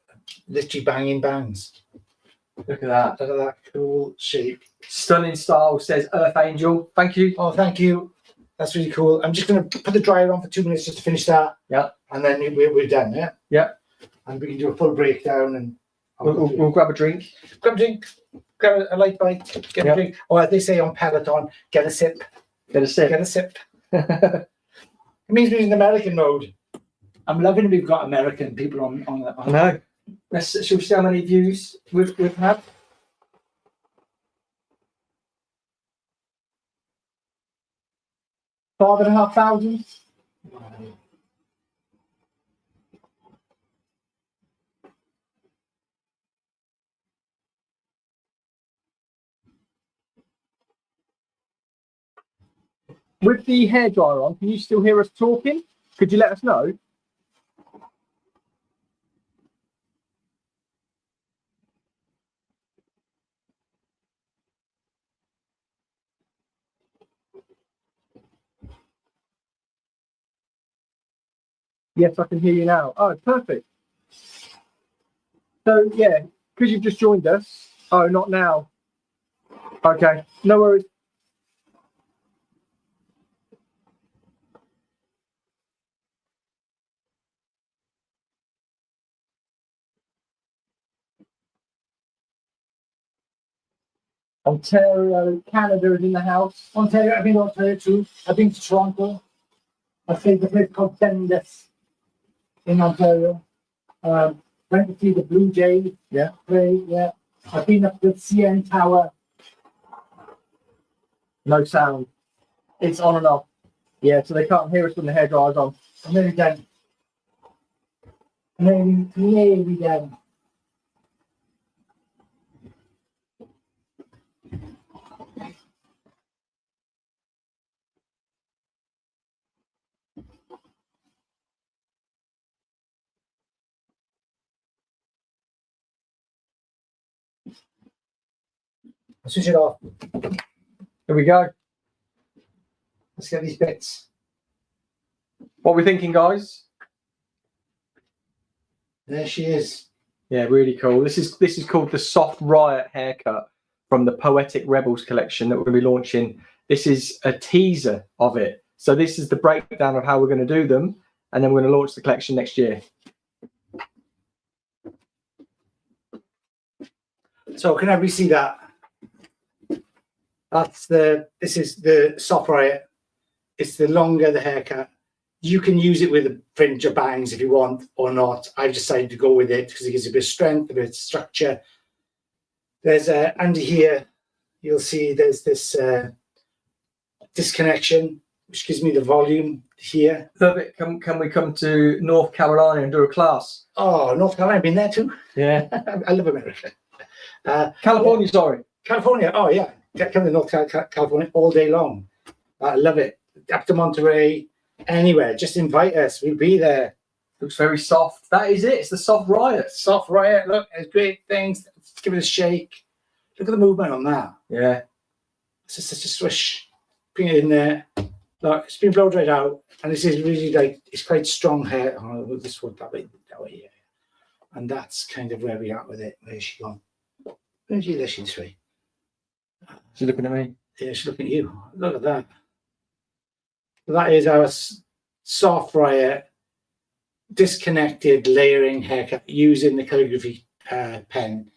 [SPEAKER 2] Literally banging bangs.
[SPEAKER 1] Look at that.
[SPEAKER 2] Look at that cool shape.
[SPEAKER 1] Stunning style, says Earth Angel. Thank you.
[SPEAKER 2] Oh, thank you. That's really cool. I'm just going to put the dryer on for 2 minutes just to finish that.
[SPEAKER 1] Yeah.
[SPEAKER 2] And then we're done, yeah?
[SPEAKER 1] Yeah.
[SPEAKER 2] And we can do a full breakdown and
[SPEAKER 1] We'll grab a drink.
[SPEAKER 2] grab a drink, grab a light bite, get a drink. Or as they say on Peloton, get a sip.
[SPEAKER 1] Get a sip.
[SPEAKER 2] Get a sip. It means we're in American mode. I'm loving we've got American people on
[SPEAKER 1] No. Shall we see how many views we've had? $5,500. With the hairdryer on, can you still hear us talking? Could you let us know? Yes, I can hear you now. Oh, perfect. So, yeah, because you've just joined us. Oh, not now. Okay, no worries. Ontario, Canada is in the house.
[SPEAKER 3] Ontario, I've been to Ontario too. I've been to Toronto. I stayed at a place called Dundas in Ontario. Went to see the Blue Jays play. Yeah, I've been up to the CN Tower.
[SPEAKER 1] No sound. It's on and off. Yeah, so they can't hear us when the hairdryer's on.
[SPEAKER 3] I'm nearly done. Nearly done. I'll switch it off.
[SPEAKER 1] Here we go.
[SPEAKER 3] Let's get these bits.
[SPEAKER 1] What are we thinking, guys?
[SPEAKER 3] There she is.
[SPEAKER 1] Yeah, really cool. This is called the Soft Riot haircut from the Poetic Rebels collection that we're going to be launching. This is a teaser of it. So this is the breakdown of how we're going to do them, and then we're going to launch the collection next year.
[SPEAKER 2] So can everybody see that? This is the Soft Riot. It's the longer the haircut. You can use it with a fringe or bangs if you want or not. I've decided to go with it because it gives a bit of strength, a bit of structure. There's under here, you'll see there's this disconnection, which gives me the volume here.
[SPEAKER 1] Love it. Can we come to North Carolina and do a class?
[SPEAKER 2] Oh, North Carolina, I've been there too.
[SPEAKER 1] Yeah.
[SPEAKER 2] I love America.
[SPEAKER 1] California, sorry.
[SPEAKER 2] California, oh yeah. Come to North California all day long. I love it. Up to Monterey, anywhere. Just invite us. We'll be there.
[SPEAKER 1] Looks very soft. That is it. It's the Soft Riot.
[SPEAKER 2] Soft Riot. Look, it's great things. Let's give it a shake. Look at the movement on that.
[SPEAKER 1] Yeah.
[SPEAKER 2] It's just such a swish. Bring it in there. Look, it's been blow dried out, and this is really like it's quite strong hair. Oh, this one that way, yeah. And that's kind of where we are with it. Where's she gone? Where's she listening to?
[SPEAKER 1] She's looking at me.
[SPEAKER 2] Yeah, she's looking at you. Look at that. That is our Soft Riot disconnected layering haircut using the calligraphy pen.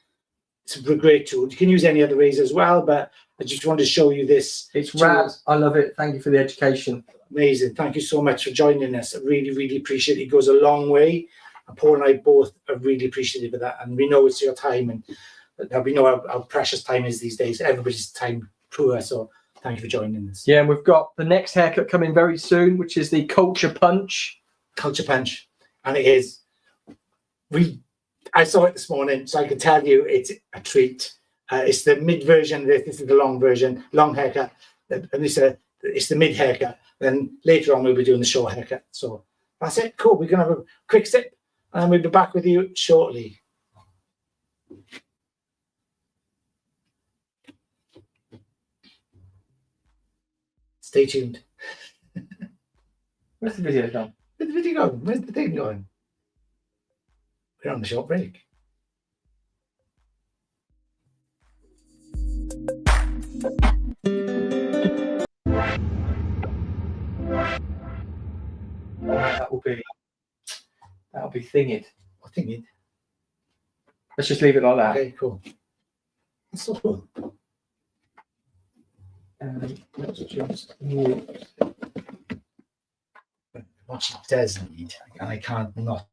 [SPEAKER 2] It's a great tool. You can use any other razor as well, but I just wanted to show you this.
[SPEAKER 1] It's rad. I love it. Thank you for the education.
[SPEAKER 2] Amazing. Thank you so much for joining us. I really, really appreciate it. It goes a long way. And Paul and I both are really appreciative of that. And we know it's your time, and we know how precious time is these days. Everybody's time poor. So thank you for joining us.
[SPEAKER 1] Yeah, and we've got the next haircut coming very soon, which is the Culture Punch.
[SPEAKER 2] Culture Punch. And it is. I saw it this morning, so I can tell you it's a treat. It's the mid version. This is the long version, long haircut. And it's the mid haircut. Then later on, we'll be doing the short haircut. So that's it. Cool. We're going to have a quick sip, and we'll be back with you shortly. Stay tuned.
[SPEAKER 1] Where's the video gone?
[SPEAKER 2] Where's the video going? Where's the thing going? We're on the short break.
[SPEAKER 1] That'll be thinged.
[SPEAKER 2] What thing?
[SPEAKER 1] Let's just leave it like that.
[SPEAKER 2] Okay, cool. That's so cool.
[SPEAKER 1] Let's just move.
[SPEAKER 2] What she does need, and I can't not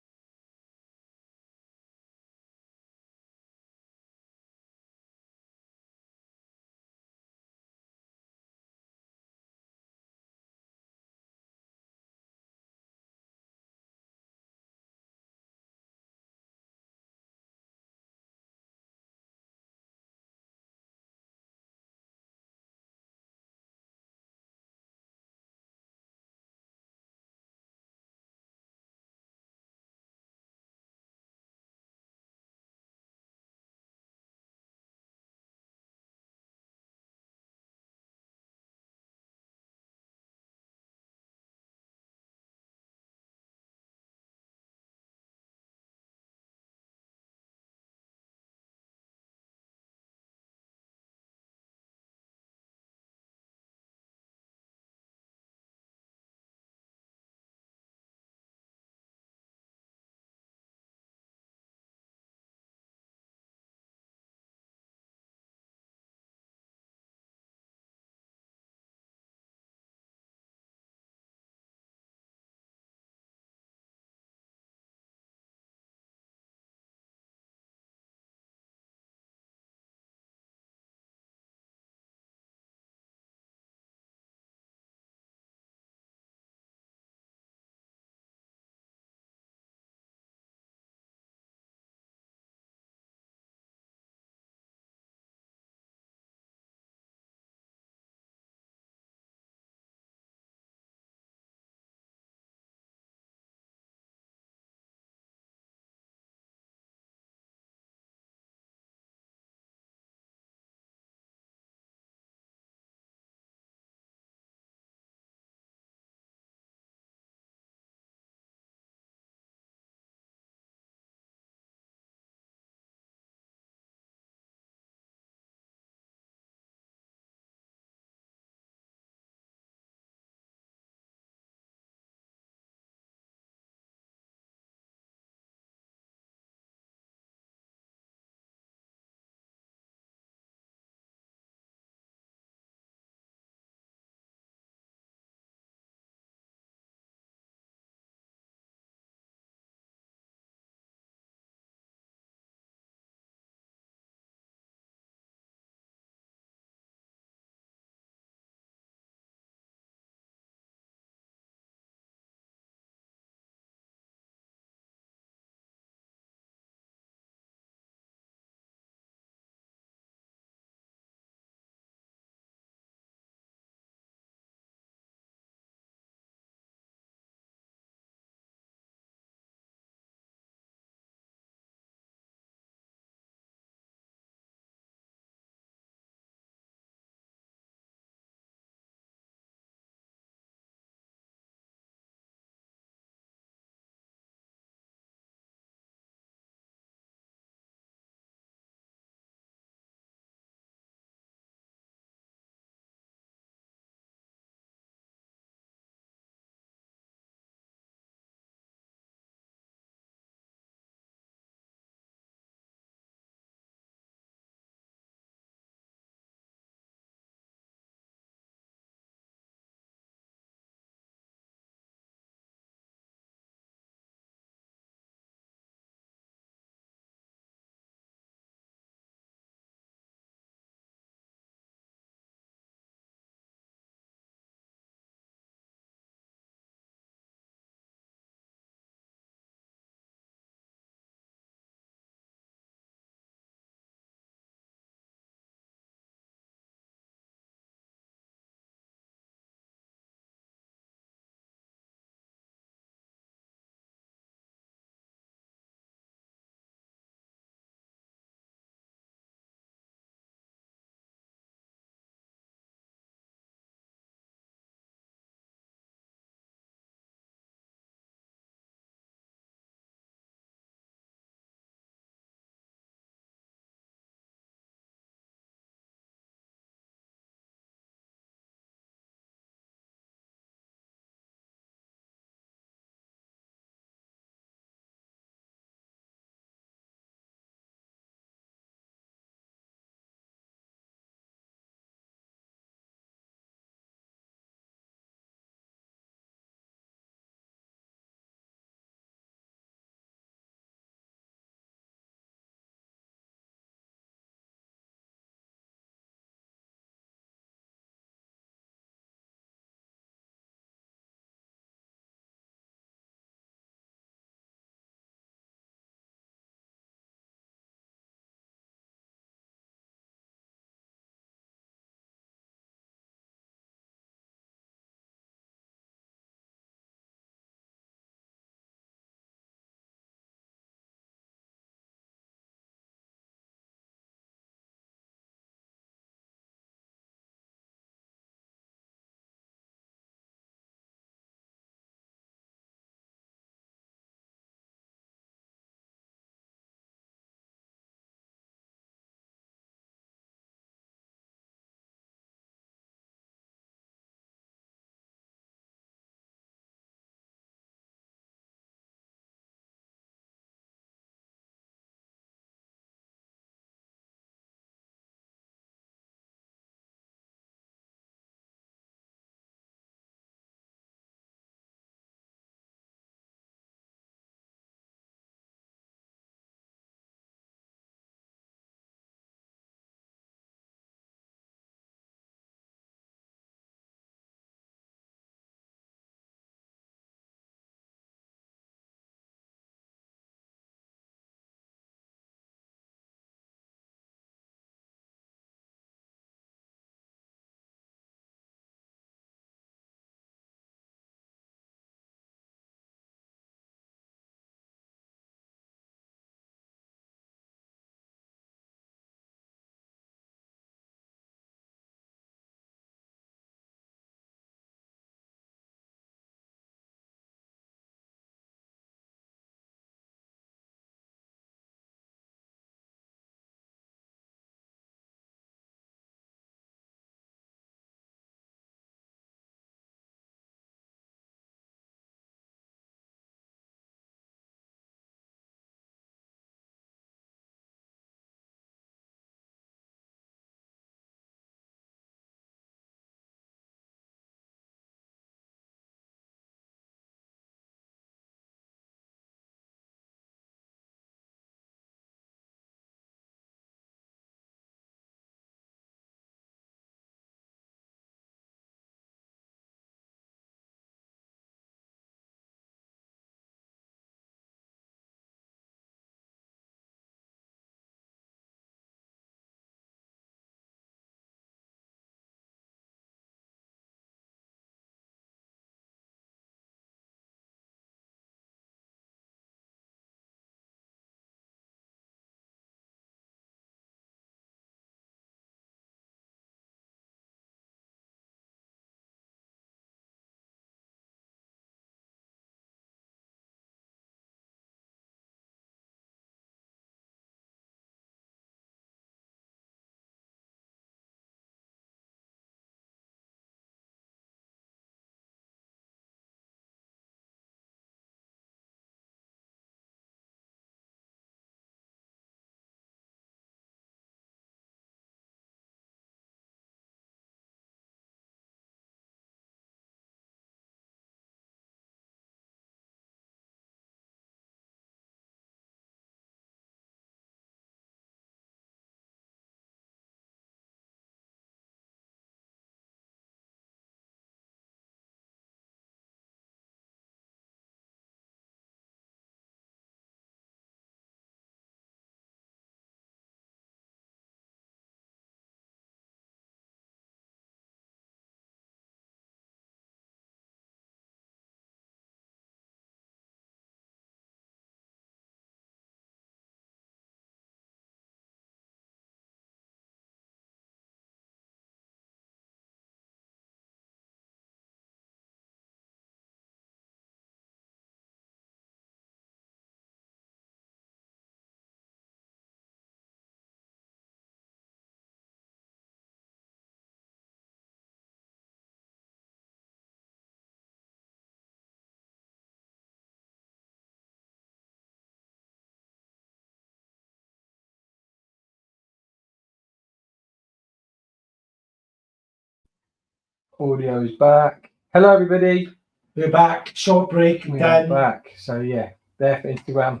[SPEAKER 1] Audio's back. Hello, everybody.
[SPEAKER 3] We're back. Short break.
[SPEAKER 1] We are
[SPEAKER 3] Then
[SPEAKER 1] back. So yeah, there for Instagram.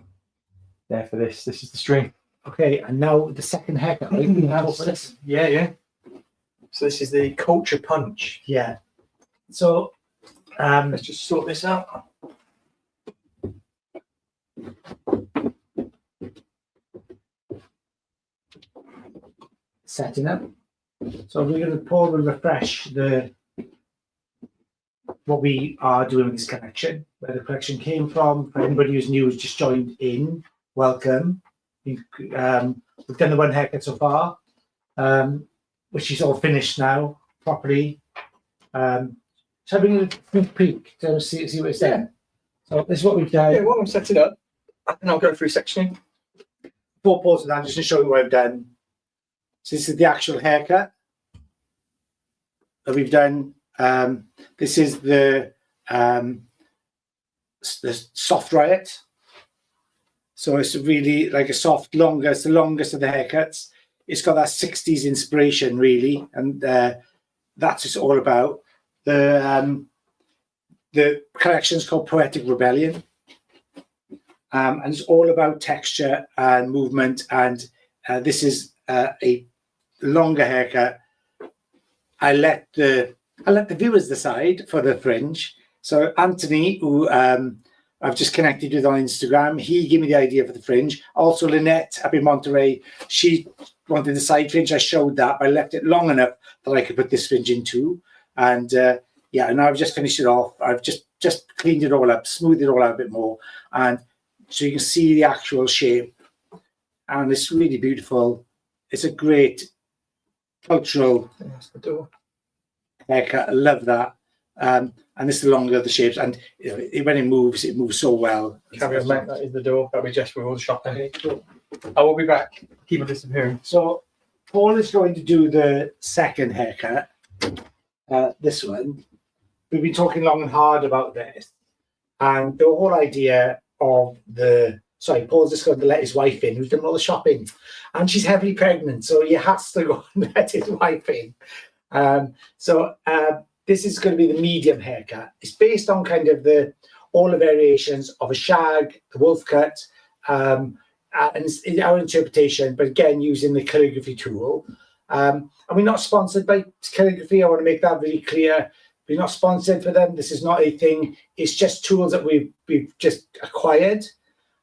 [SPEAKER 1] There for this. This is the stream.
[SPEAKER 3] okay, and now the second haircut. Right? We have for this.
[SPEAKER 1] Yeah, yeah. So this is the culture punch.
[SPEAKER 3] Yeah. So
[SPEAKER 1] Let's just sort this out.
[SPEAKER 3] setting up. So we're going to pause and refresh the what we are doing with this collection, where the collection came from. For anybody who's new, who's just joined in, welcome. We've done the one haircut so far, which is all finished now properly. So I'm going to sneak peek to see what it's there. So this is what we've done.
[SPEAKER 1] Yeah, while I'm setting up, and I'll go through sectioning.
[SPEAKER 3] Before pausing that, just to show you what I've done. So this is the actual haircut that we've done. This is the soft riot. So it's really like a soft, longer. It's the longest of the haircuts. It's got that 60s inspiration, really, and that's what it's all about. The collection is called Poetic Rebellion, and it's all about texture and movement. And this is a longer haircut. I let the viewers decide for the fringe. So Anthony, who I've just connected with on Instagram, he gave me the idea for the fringe. Also Lynette up in Monterey, she wanted the side fringe. I showed that, but I left it long enough that I could put this fringe in too. And yeah, and I've just finished it off. I've just cleaned it all up, smoothed it all out a bit more, and so you can see the actual shape. And it's really beautiful. It's a great cultural
[SPEAKER 1] That's the door.
[SPEAKER 3] haircut. I love that. And this is the longer of the shapes, and you know, when it moves so well.
[SPEAKER 1] Carry on, mate. That is the door. That'll be just with all the shop. Okay, cool. I will be back. Keep on disappearing.
[SPEAKER 3] So Paul is going to do the second haircut. This one. We've been talking long and hard about this, and the whole idea of Paul's just going to let his wife in, who's done all the shopping, and she's heavily pregnant, so he has to go and let his wife in. This is going to be the medium haircut. It's based on kind of all the variations of a shag, the wolf cut, and it's in our interpretation, but again, using the calligraphy tool. And we're not sponsored by calligraphy. I want to make that really clear. We're not sponsored for them. This is not a thing. It's just tools that we've just acquired,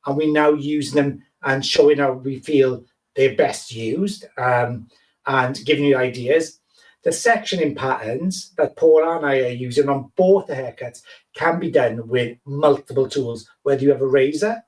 [SPEAKER 3] and we now use them and showing how we feel they're best used, and giving you ideas. The sectioning patterns that Paul and I are using on both the haircuts can be done with multiple tools, whether you have a razor,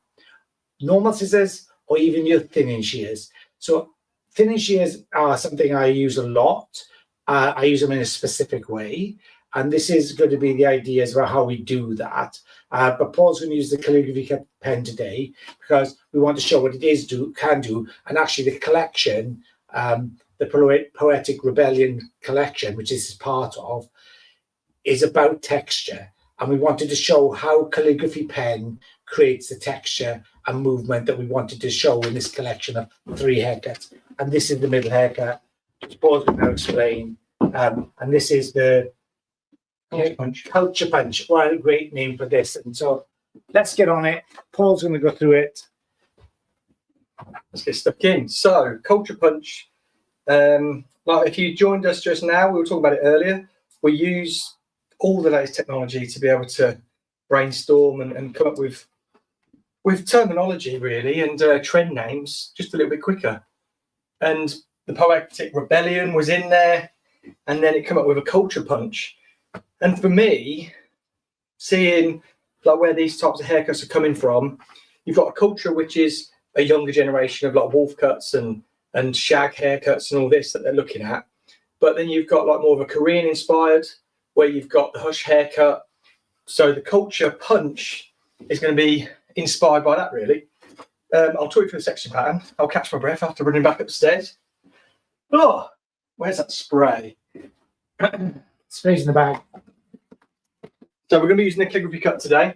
[SPEAKER 3] normal scissors, or even your thinning shears. So thinning shears are something I use a lot. I use them in a specific way. And this is going to be the ideas about how we do that. But Paul's going to use the calligraphy pen today because we want to show what it can do. And actually the collection, the Poetic Rebellion collection, which this is part of, is about texture. And we wanted to show how calligraphy pen creates the texture and movement that we wanted to show in this collection of 3 haircuts. And this is the middle haircut, which Paul's going to explain. And this is the Culture Punch. What a great name for this. And so let's get on it. Paul's going to go through it.
[SPEAKER 1] Let's get stuck in. So, Culture Punch. Like if you joined us just now, we were talking about it earlier. We use all the latest technology to be able to brainstorm and come up with terminology, really, and trend names just a little bit quicker. And the Poetic Rebellion was in there, and then it came up with a Culture Punch. And for me, seeing like where these types of haircuts are coming from, you've got a culture which is a younger generation of like wolf cuts and shag haircuts and all this that they're looking at. But then you've got like more of a Korean inspired, where you've got the hush haircut. So the Culture Punch is going to be inspired by that, really. I'll talk you through the section pattern. I'll catch my breath after running back upstairs. Oh, where's that spray?
[SPEAKER 3] Spray's in the bag.
[SPEAKER 1] So we're going to be using the calligraphy cut today,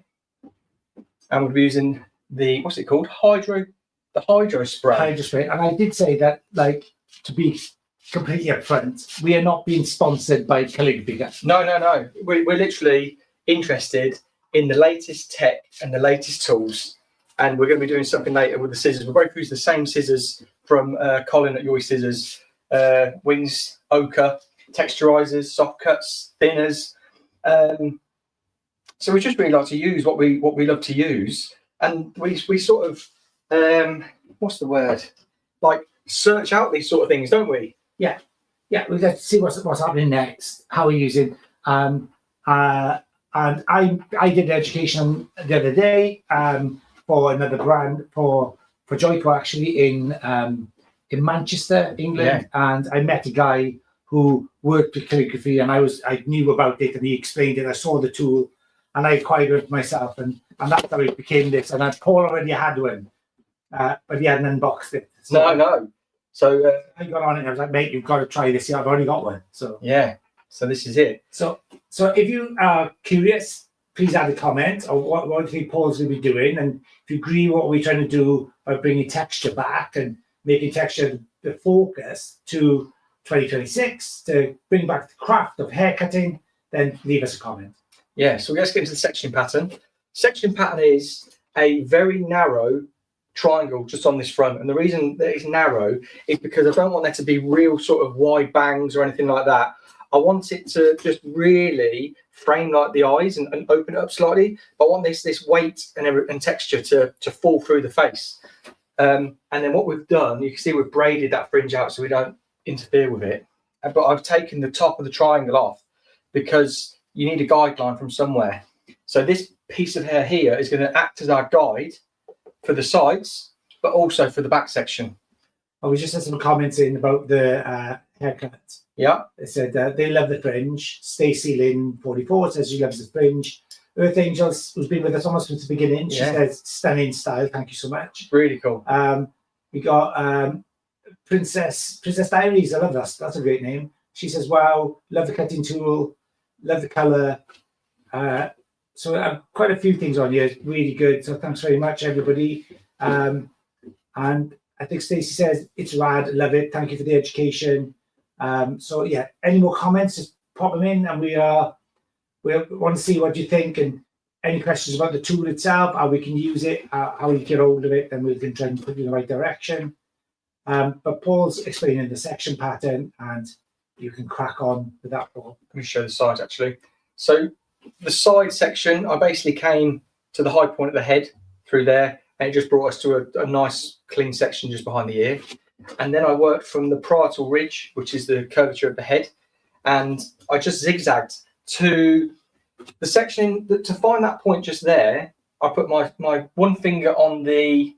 [SPEAKER 1] and we'll be using the, what's it called? The hydro spray.
[SPEAKER 3] Hydro spray. And I did say that, like, to be completely upfront, we are not being sponsored by Calligraphy Gun.
[SPEAKER 1] No. We're literally interested in the latest tech and the latest tools. And we're going to be doing something later with the scissors. We'll both use the same scissors from Colin at Yoy Scissors. Wings, ochre, texturizers, soft cuts, thinners. So we just really like to use what we love to use. And we sort of, what's the word? Like search out these sort of things, don't we?
[SPEAKER 3] Yeah, we've got to see what's happening next, how we're using. And I did education the other day for another brand for Joico actually in Manchester, England, and I met a guy who worked with calligraphy, and I knew about it, and he explained it. I saw the tool, and I acquired it myself, and that's how it became this. And Paul already had one, but he hadn't unboxed it. So
[SPEAKER 1] No. So
[SPEAKER 3] I got on it and I was like, mate, you've got to try this. Yeah, I've already got one. So
[SPEAKER 1] yeah, so this is it.
[SPEAKER 3] So if you are curious, please add a comment on what you think Paul's going to be doing. And if you agree what we're trying to do by bringing texture back and making texture the focus to 2026 to bring back the craft of haircutting, then leave us a comment.
[SPEAKER 1] Yeah, so let's get into the section pattern. Section pattern is a very narrow triangle just on this front, and the reason that it's narrow is because I don't want there to be real sort of wide bangs or anything like that. I want it to just really frame like the eyes and open it up slightly, but I want this weight and texture to fall through the face. And then what we've done, you can see we've braided that fringe out so we don't interfere with it, but I've taken the top of the triangle off because you need a guideline from somewhere. So this piece of hair here is going to act as our guide for the sides, but also for the back section.
[SPEAKER 3] Oh, we just had some comments in about the haircut.
[SPEAKER 1] Yeah.
[SPEAKER 3] They said they love the fringe. Stacey Lynn 44 says she loves the fringe. Earth Angels, who's been with us almost since the beginning, she says stunning style. Thank you so much.
[SPEAKER 1] Really cool.
[SPEAKER 3] We got Princess Diaries. I love that. That's a great name. She says, "Wow, love the cutting tool, love the color." So quite a few things on here. Really good. So thanks very much, everybody. And I think Stacey says it's rad. Love it. Thank you for the education. So yeah, any more comments? Just pop them in, and we want to see what you think, and any questions about the tool itself, how we can use it, how we get hold of it, then we can try and put you in the right direction. But Paul's explaining the section pattern, and you can crack on with that, Paul.
[SPEAKER 1] Let me show the sides actually. So the side section, I basically came to the high point of the head through there, and it just brought us to a nice clean section just behind the ear. And then I worked from the parietal ridge, which is the curvature of the head, and I just zigzagged to the section to find that point just there. I put my one finger on the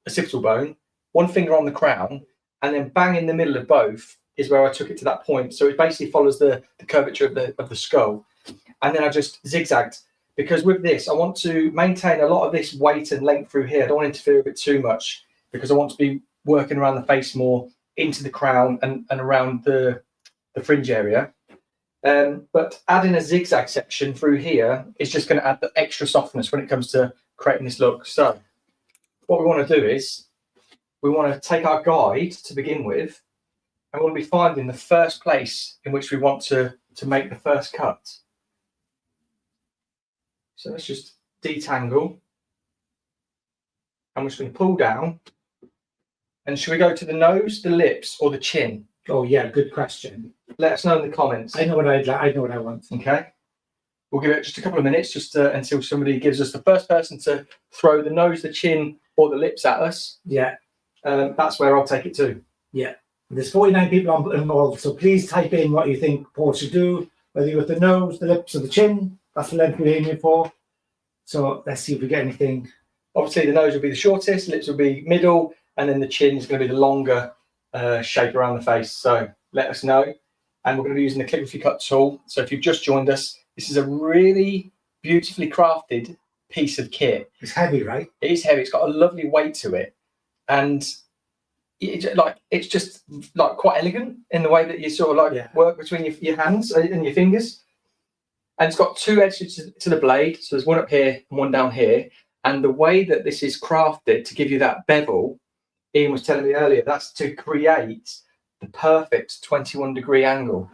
[SPEAKER 1] occipital bone, one finger on the crown, and then bang in the middle of both is where I took it to that point. So it basically follows the curvature of the skull. And then I just zigzagged, because with this, I want to maintain a lot of this weight and length through here. I don't want to interfere with it too much, because I want to be working around the face more, into the crown and around the fringe area. But adding a zigzag section through here is just going to add the extra softness when it comes to creating this look. So what we want to do is we want to take our guide to begin with, and we want to be finding the first place in which we want to make the first cut. So let's just detangle. I'm just going to pull down. And should we go to the nose, the lips, or the chin?
[SPEAKER 3] Oh yeah, good question.
[SPEAKER 1] Let us know in the comments.
[SPEAKER 3] I know what I'd like. I know what I want.
[SPEAKER 1] Okay. We'll give it just a couple of minutes, just until somebody gives us the first person to throw the nose, the chin, or the lips at us.
[SPEAKER 3] Yeah.
[SPEAKER 1] That's where I'll take it to.
[SPEAKER 3] Yeah. There's 49 people involved, so please type in what you think Paul should do, whether you're with the nose, the lips, or the chin. That's the length we're aiming for. So let's see if we get anything.
[SPEAKER 1] Obviously, the nose will be the shortest, lips will be middle, and then the chin is going to be the longer shape around the face. So let us know. And we're going to be using the calligraphy cut tool. So if you've just joined us, this is a really beautifully crafted piece of kit.
[SPEAKER 3] It's heavy, right?
[SPEAKER 1] It is heavy. It's got a lovely weight to it, and it's just like quite elegant in the way that you sort of work between your hands and your fingers. And it's got two edges to the blade, so there's one up here and one down here. And the way that this is crafted to give you that bevel, Ian was telling me earlier, that's to create the perfect 21-degree angle.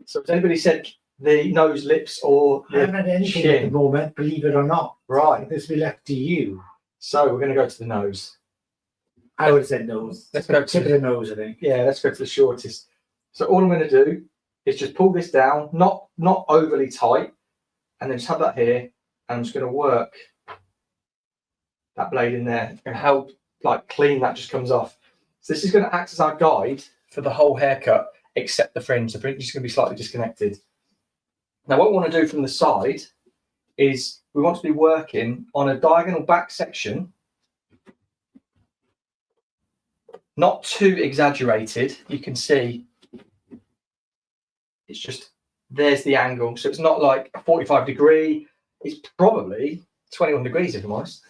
[SPEAKER 1] So has anybody said the nose, lips, or
[SPEAKER 3] I haven't had anything at the
[SPEAKER 1] chin?
[SPEAKER 3] moment, believe it or not.
[SPEAKER 1] Right.
[SPEAKER 3] This will be left to you.
[SPEAKER 1] So we're going to go to the nose.
[SPEAKER 3] I would have said nose.
[SPEAKER 1] Let's go
[SPEAKER 3] Tip
[SPEAKER 1] to
[SPEAKER 3] of the nose, I think.
[SPEAKER 1] Yeah, let's go to the shortest. So all I'm going to do is just pull this down, not overly tight, and then just have that here. And I'm just going to work that blade in there and how like clean that just comes off. So this is going to act as our guide for the whole haircut, except the fringe. The fringe is going to be slightly disconnected. Now, what we want to do from the side is we want to be working on a diagonal back section, not too exaggerated. You can see it's just, there's the angle. So it's not like a 45 degree. It's probably 21 degrees, if I'm honest.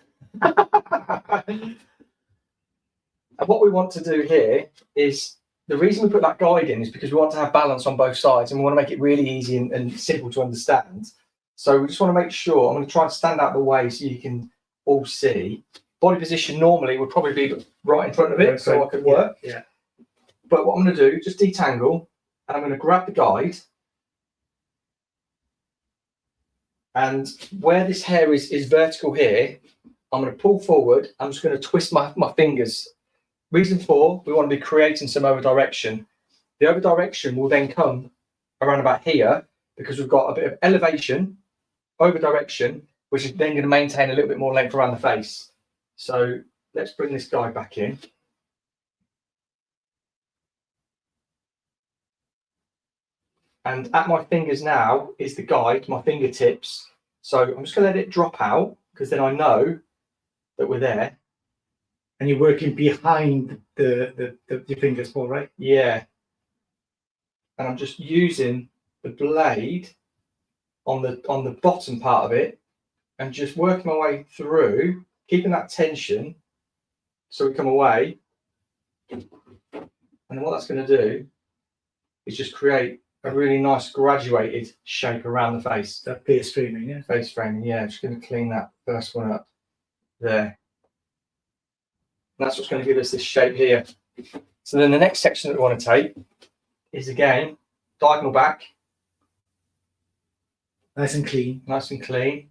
[SPEAKER 1] And what we want to do here is, the reason we put that guide in is because we want to have balance on both sides and we want to make it really easy and simple to understand. So we just want to make sure, I'm going to try and stand out the way so you can all see. Body position normally would probably be right in front of it, so I could work.
[SPEAKER 3] Yeah.
[SPEAKER 1] But what I'm going to do, just detangle, and I'm going to grab the guide. And where this hair is vertical here, I'm going to pull forward. I'm just going to twist my fingers. Reason for, we want to be creating some over direction. The over direction will then come around about here because we've got a bit of elevation, over direction, which is then going to maintain a little bit more length around the face. So let's bring this guy back in. And at my fingers now is the guide, my fingertips. So I'm just going to let it drop out because then I know that we're there.
[SPEAKER 3] And you're working behind the your fingers, Paul, right?
[SPEAKER 1] Yeah. And I'm just using the blade on the bottom part of it and just working my way through, keeping that tension so we come away. And what that's going to do is just create a really nice graduated shape around the face.
[SPEAKER 3] That face framing, yeah.
[SPEAKER 1] Face framing, yeah. Just going to clean that first one up there. And that's what's going to give us this shape here. So then the next section that we want to take is, again, diagonal back.
[SPEAKER 3] Nice and clean.
[SPEAKER 1] Nice and clean.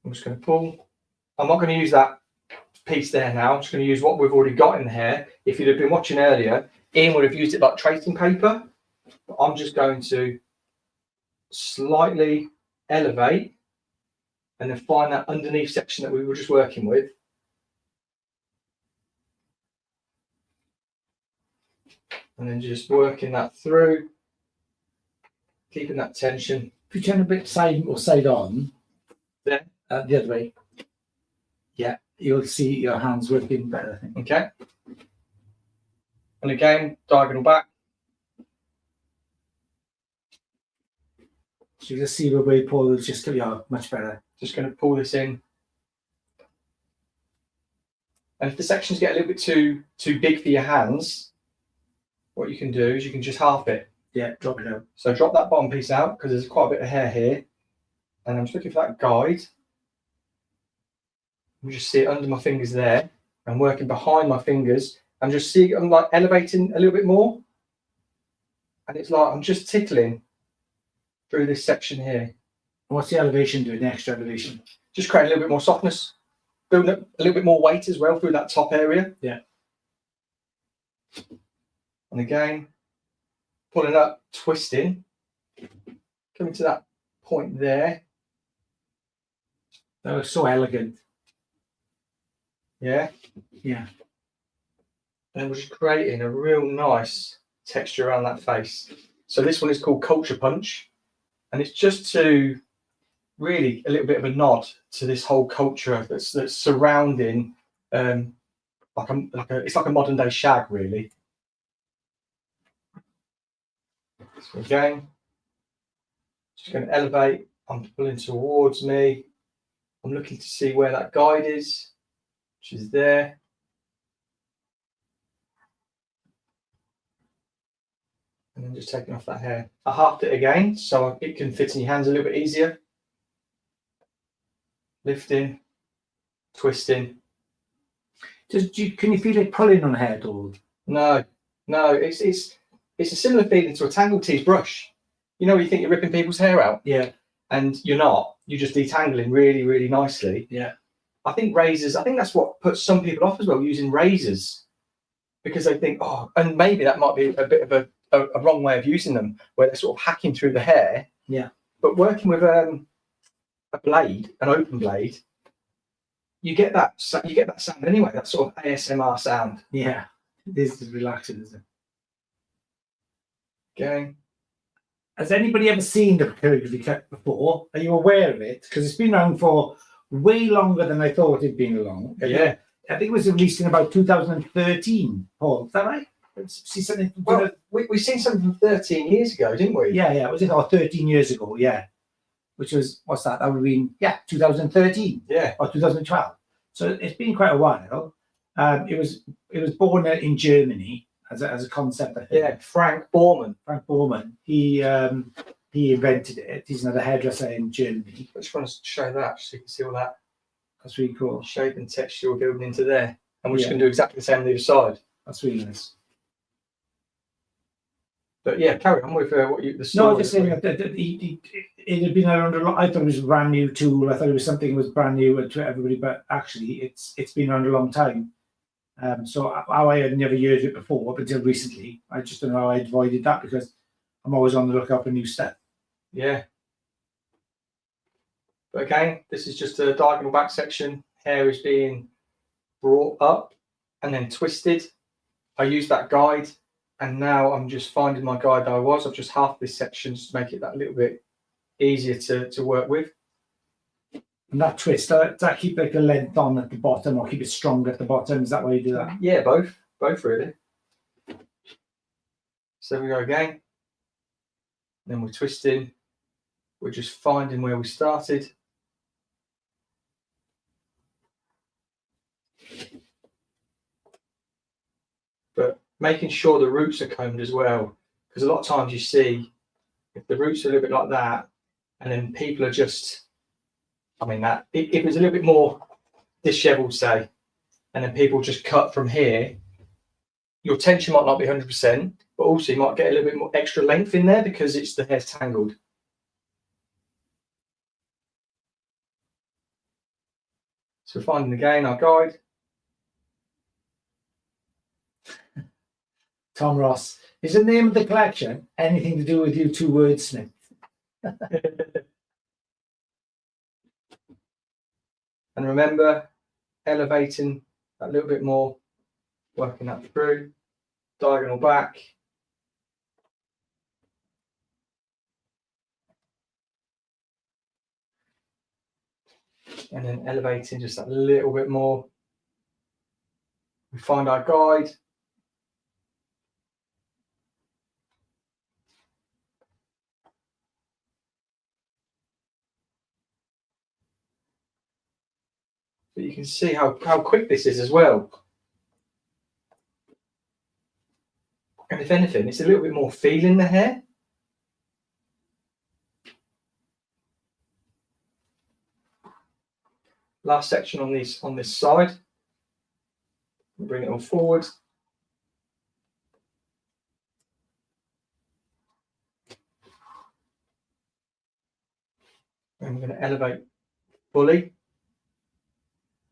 [SPEAKER 1] I'm just going to pull. I'm not going to use that piece there now. I'm just going to use what we've already got in the hair. If you'd have been watching earlier, Ian would have used it like tracing paper. But I'm just going to slightly elevate and then find that underneath section that we were just working with. And then just working that through, keeping that tension.
[SPEAKER 3] If you turn a bit side or side on,
[SPEAKER 1] There.
[SPEAKER 3] The other way, yeah, you'll see your hands working better, I think.
[SPEAKER 1] Okay. And again, diagonal back.
[SPEAKER 3] So you just see the way Paul is just much better.
[SPEAKER 1] Just going to pull this in. And if the sections get a little bit too big for your hands, what you can do is you can just half it.
[SPEAKER 3] Yeah, drop it out.
[SPEAKER 1] So drop that bottom piece out because there's quite a bit of hair here. And I'm just looking for that guide. You just see it under my fingers there. I'm working behind my fingers. I'm just seeing, I'm like elevating a little bit more. And it's like I'm just tickling through this section here.
[SPEAKER 3] What's the elevation doing? The extra elevation?
[SPEAKER 1] Just creating a little bit more softness. Building up a little bit more weight as well through that top area.
[SPEAKER 3] Yeah.
[SPEAKER 1] And again, pulling up, twisting. Coming to that point there.
[SPEAKER 3] That was so elegant.
[SPEAKER 1] Yeah.
[SPEAKER 3] Yeah.
[SPEAKER 1] And we're just creating a real nice texture around that face. So this one is called Culture Punch. And it's just to really a little bit of a nod to this whole culture that's surrounding it's like a modern day shag, really. So again, just going to elevate. I'm pulling towards me. I'm looking to see where that guide is, which is there. And then just taking off that hair. I halved it again so it can fit in your hands a little bit easier. Lifting, twisting.
[SPEAKER 3] Can you feel it pulling on the hair at all?
[SPEAKER 1] No, it's a similar feeling to a Tangle Tease brush. You know, you think you're ripping people's hair out,
[SPEAKER 3] Yeah.
[SPEAKER 1] and you're not. You're just detangling really, really nicely.
[SPEAKER 3] Yeah.
[SPEAKER 1] I think razors. I think that's what puts some people off as well, using razors, because they think, oh, and maybe that might be a bit of a wrong way of using them, where they're sort of hacking through the hair.
[SPEAKER 3] Yeah.
[SPEAKER 1] But working with a blade, an open blade, you get that sound anyway. That sort of ASMR sound.
[SPEAKER 3] Yeah. This is relaxing, isn't it?
[SPEAKER 1] Okay.
[SPEAKER 3] Has anybody ever seen the calligraphy cut before? Are you aware of it? Because it's been around for way longer than I thought it'd been along.
[SPEAKER 1] Yeah.
[SPEAKER 3] I think it was released in about 2013, Paul. Is that right? See something?
[SPEAKER 1] Well, we seen something from 13 years ago, didn't we?
[SPEAKER 3] Yeah. Was it 13 years ago? Yeah. Which was, what's that? That would have been, 2013
[SPEAKER 1] Yeah.
[SPEAKER 3] or 2012. So it's been quite a while. It was born in Germany as a concept. I think.
[SPEAKER 1] Yeah. Frank Borman.
[SPEAKER 3] Frank Borman. He invented it. He's another hairdresser in Germany.
[SPEAKER 1] I just want to show that so you can see all that
[SPEAKER 3] That's really cool.
[SPEAKER 1] shape and texture we're building into there. And we're just
[SPEAKER 3] Yeah.
[SPEAKER 1] going to do exactly the same on the other side.
[SPEAKER 3] That's really nice.
[SPEAKER 1] But yeah, carry on with what you. The
[SPEAKER 3] No,
[SPEAKER 1] story.
[SPEAKER 3] I'm just saying that it had been around a lot. I thought it was a brand new tool. I thought it was something that was brand new to everybody, but actually, it's been around a long time. So how I had never heard of it before up until recently. I just don't know how I avoided that because I'm always on the lookout for new stuff.
[SPEAKER 1] Yeah. But again, this is just a diagonal back section. Hair is being brought up and then twisted. I used that guide, and now I'm just finding my guide that I was. I've just halved this section just to make it that little bit easier to work with.
[SPEAKER 3] And that twist, does that keep like the length on at the bottom or keep it strong at the bottom? Is that why you do that?
[SPEAKER 1] Yeah, both really. So we go again. Then we're twisting. We're just finding where we started. But making sure the roots are combed as well, because a lot of times you see if the roots are a little bit like that, and then people are just, that if it's a little bit more disheveled, say, and then people just cut from here, your tension might not be 100%, but also you might get a little bit more extra length in there because it's the hair's tangled. So we're finding again our guide.
[SPEAKER 3] Tom Ross. Is the name of the collection anything to do with you two wordsmiths?
[SPEAKER 1] And remember, elevating a little bit more, working that through, diagonal back. And then elevating just a little bit more. We find our guide. But you can see how quick this is as well. And if anything, it's a little bit more feel in the hair. Last section on this side. Bring it all forward. And we're going to elevate fully.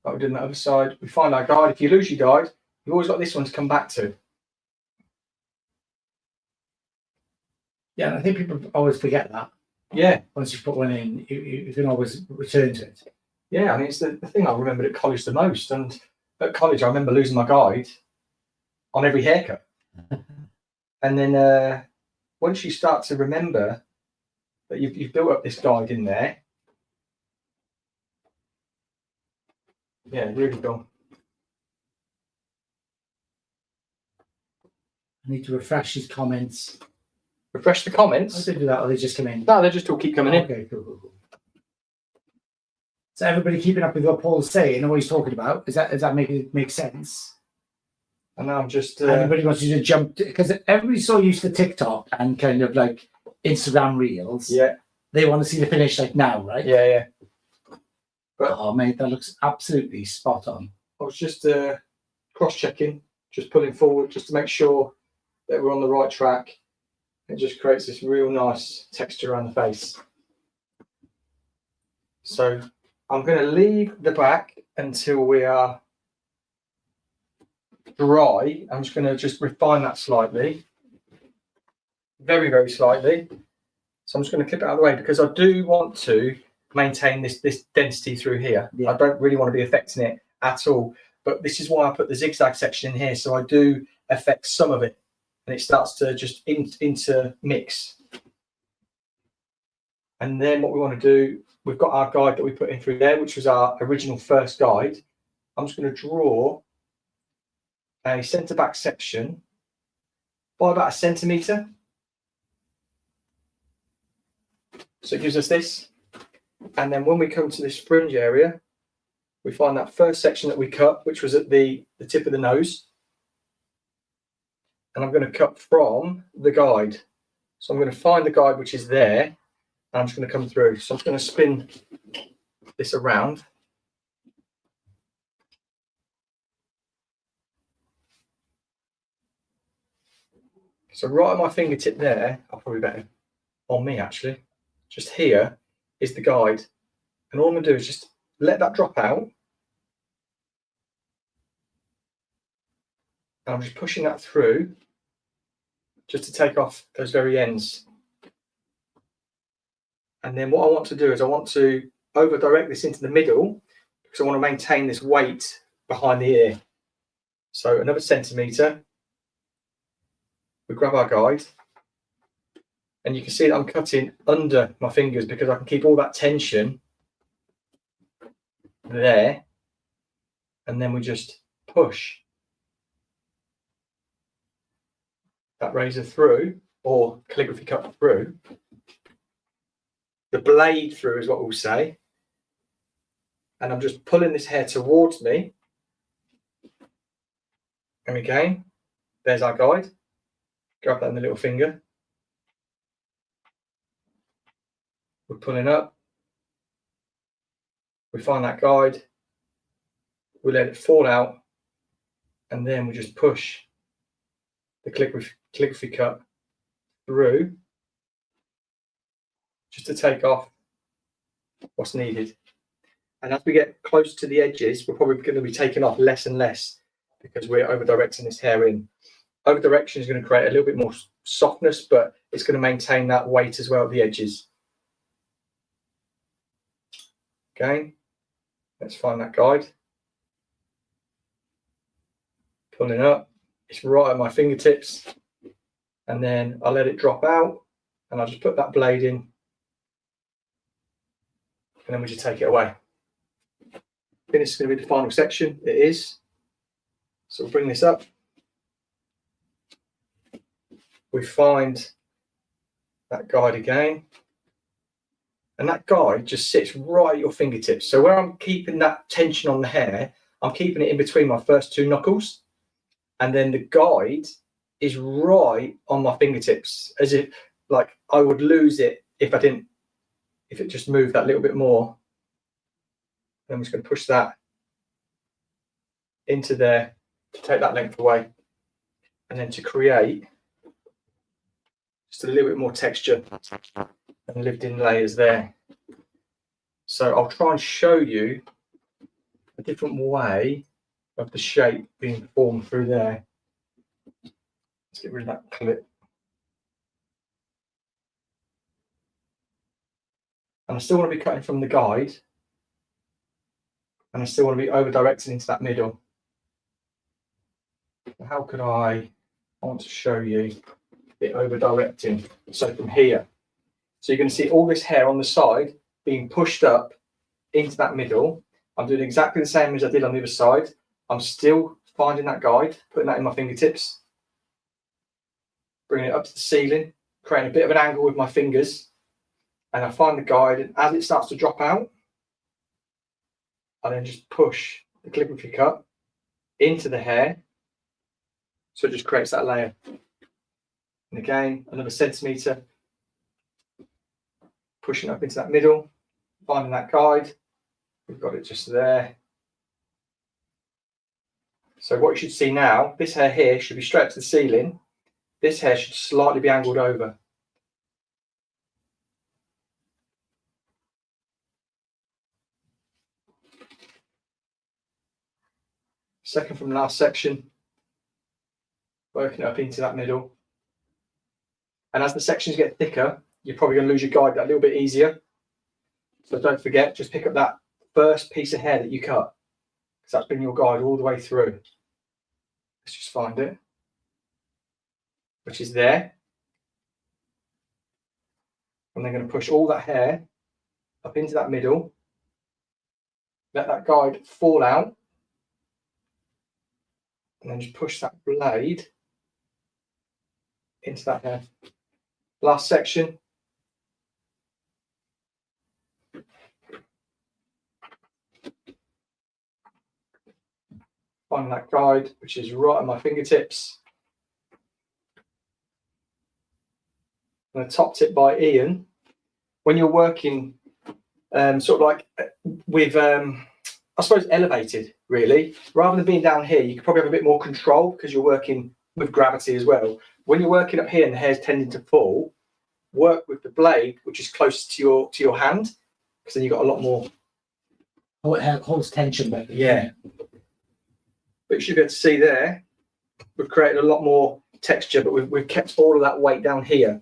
[SPEAKER 1] Like we did on the other side. We find our guide. If you lose your guide, you've always got this one to come back to.
[SPEAKER 3] Yeah, and I think people always forget that.
[SPEAKER 1] Yeah.
[SPEAKER 3] Once you put one in, you can always return to it.
[SPEAKER 1] Yeah, it's the thing I remembered at college the most. And at college, I remember losing my guide on every haircut. And then once you start to remember that you've built up this guide in there, yeah, really cool.
[SPEAKER 3] I need to refresh his comments.
[SPEAKER 1] Refresh the
[SPEAKER 3] How
[SPEAKER 1] comments.
[SPEAKER 3] do they do that, or they just come in?
[SPEAKER 1] No, they just all keep coming in.
[SPEAKER 3] Okay, cool. So everybody keeping up with what Paul's saying and what he's talking about. Does that make sense?
[SPEAKER 1] And now I'm just
[SPEAKER 3] Everybody wants you to jump because everybody's so used to TikTok and kind of like Instagram reels.
[SPEAKER 1] yeah.
[SPEAKER 3] They want to see the finish like now, right?
[SPEAKER 1] But-
[SPEAKER 3] Oh mate, that looks absolutely spot on.
[SPEAKER 1] I was just cross-checking, just pulling forward just to make sure that we're on the right track. It just creates this real nice texture around the face. So I'm going to leave the back until we are dry. I'm just going to just refine that slightly, very, very slightly. So I'm just going to clip it out of the way because I do want to maintain this density through here.
[SPEAKER 2] Yeah.
[SPEAKER 1] I don't really want to be affecting it at all, but this is why I put the zigzag section in here, so I do affect some of it and it starts to just intermix. And then what we want to do, we've got our guide that we put in through there, which was our original first guide. I'm just going to draw a centre back section by about 1 centimetre. So it gives us this. And then when we come to this fringe area, we find that first section that we cut, which was at the tip of the nose. And I'm going to cut from the guide. So I'm going to find the guide, which is there. And I'm just going to come through. So I'm just going to spin this around. So right at my fingertip there, I'll probably better on me actually, just here is the guide. And all I'm going to do is just let that drop out. And I'm just pushing that through just to take off those very ends. And then what I want to do is I want to over direct this into the middle because I want to maintain this weight behind the ear. So another centimetre. We grab our guide and you can see that I'm cutting under my fingers because I can keep all that tension there, and then we just push that razor through, or calligraphy cut through, the blade through is what we'll say, and I'm just pulling this hair towards me. And again, there's our guide. Grab that in the little finger. We're pulling up. We find that guide. We let it fall out. And then we just push the calligraphy cut through just to take off what's needed. And as we get close to the edges, we're probably going to be taking off less and less because we're over directing this hair in. Over direction is going to create a little bit more softness, but it's going to maintain that weight as well at the edges. Okay, let's find that guide. Pulling up, it's right at my fingertips, and then I let it drop out, and I'll just put that blade in, and then we just take it away. I think this is going to be the final section. It is. So we'll bring this up. We find that guide again, and that guide just sits right at your fingertips. So where I'm keeping that tension on the hair, I'm keeping it in between my first two knuckles, and then the guide is right on my fingertips, as if like I would lose it if it just moved that little bit more. I'm just going to push that into there to take that length away, and then to create just a little bit more texture and lived in layers there. So I'll try and show you a different way of the shape being formed through there. Let's get rid of that clip. And I still want to be cutting from the guide, and I still want to be over directing into that middle. How could I want to show you it over directing? So from here, so you're going to see all this hair on the side being pushed up into that middle. I'm doing exactly the same as I did on the other side. I'm still finding that guide, putting that in my fingertips, bringing it up to the ceiling, creating a bit of an angle with my fingers, and I find the guide, and as it starts to drop out, I then just push the calligraphy cut into the hair, so it just creates that layer. And again, another centimetre, pushing up into that middle, finding that guide. We've got it just there. So what you should see now, this hair here should be straight to the ceiling. This hair should slightly be angled over. Second from last section, working up into that middle. And as the sections get thicker, you're probably going to lose your guide a little bit easier. So don't forget, just pick up that first piece of hair that you cut, because that's been your guide all the way through. Let's just find it, which is there. And they're going to push all that hair up into that middle. Let that guide fall out. And then just push that blade into that hair. Last section. Find that guide, which is right at my fingertips. And a top tip by Ian. When you're working sort of like with, I suppose, elevated, really, rather than being down here, you could probably have a bit more control because you're working with gravity as well. When you're working up here and the hair's tending to fall, work with the blade, which is close to your hand, because then you've got a lot more.
[SPEAKER 3] Oh, it holds tension better.
[SPEAKER 1] Yeah. But you should be able to see there, we've created a lot more texture, but we've kept all of that weight down here.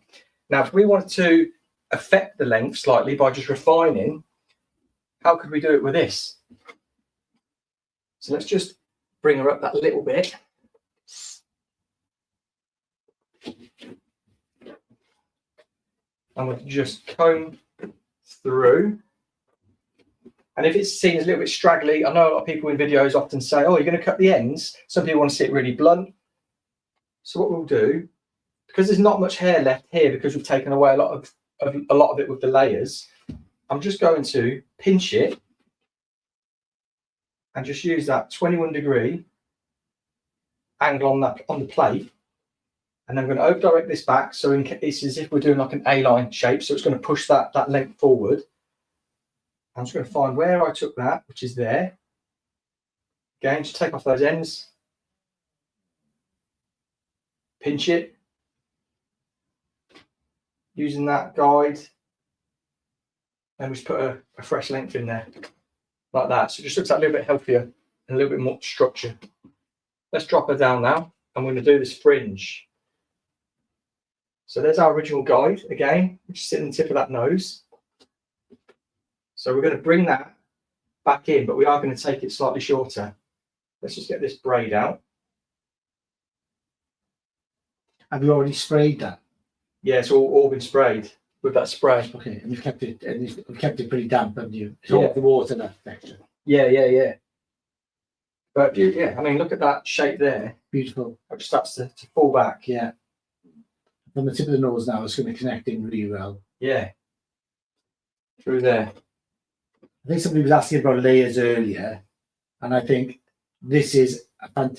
[SPEAKER 1] Now, if we wanted to affect the length slightly by just refining, how could we do it with this? So let's just bring her up that little bit. And we'll just comb through. And if it's seen as a little bit straggly, I know a lot of people in videos often say, oh, you're going to cut the ends. Some people want to see it really blunt. So what we'll do, because there's not much hair left here because we've taken away a lot of it with the layers, I'm just going to pinch it and just use that 21-degree angle on the plate. And I'm going to over direct this back, so it's as if we're doing like an A-line shape, so it's going to push that length forward. I'm just going to find where I took that, which is there. Again, just take off those ends. Pinch it. Using that guide. And just put a fresh length in there. Like that. So it just looks like a little bit healthier and a little bit more structure. Let's drop her down now. I'm going to do this fringe. So there's our original guide again, which is sitting on the tip of that nose. So we're going to bring that back in, but we are going to take it slightly shorter. Let's just get this braid out.
[SPEAKER 3] Have you already sprayed that?
[SPEAKER 1] Yeah, it's all been sprayed with that spray.
[SPEAKER 3] Okay, and you've kept it pretty damp, haven't you? It's all the water, that texture.
[SPEAKER 1] Yeah. But yeah, I mean, look at that shape there.
[SPEAKER 3] Beautiful.
[SPEAKER 1] It just starts to fall back.
[SPEAKER 3] Yeah. From the tip of the nose now, it's going to connect in really well.
[SPEAKER 1] Yeah. Through there.
[SPEAKER 3] I think somebody was asking about layers earlier, and I think this is I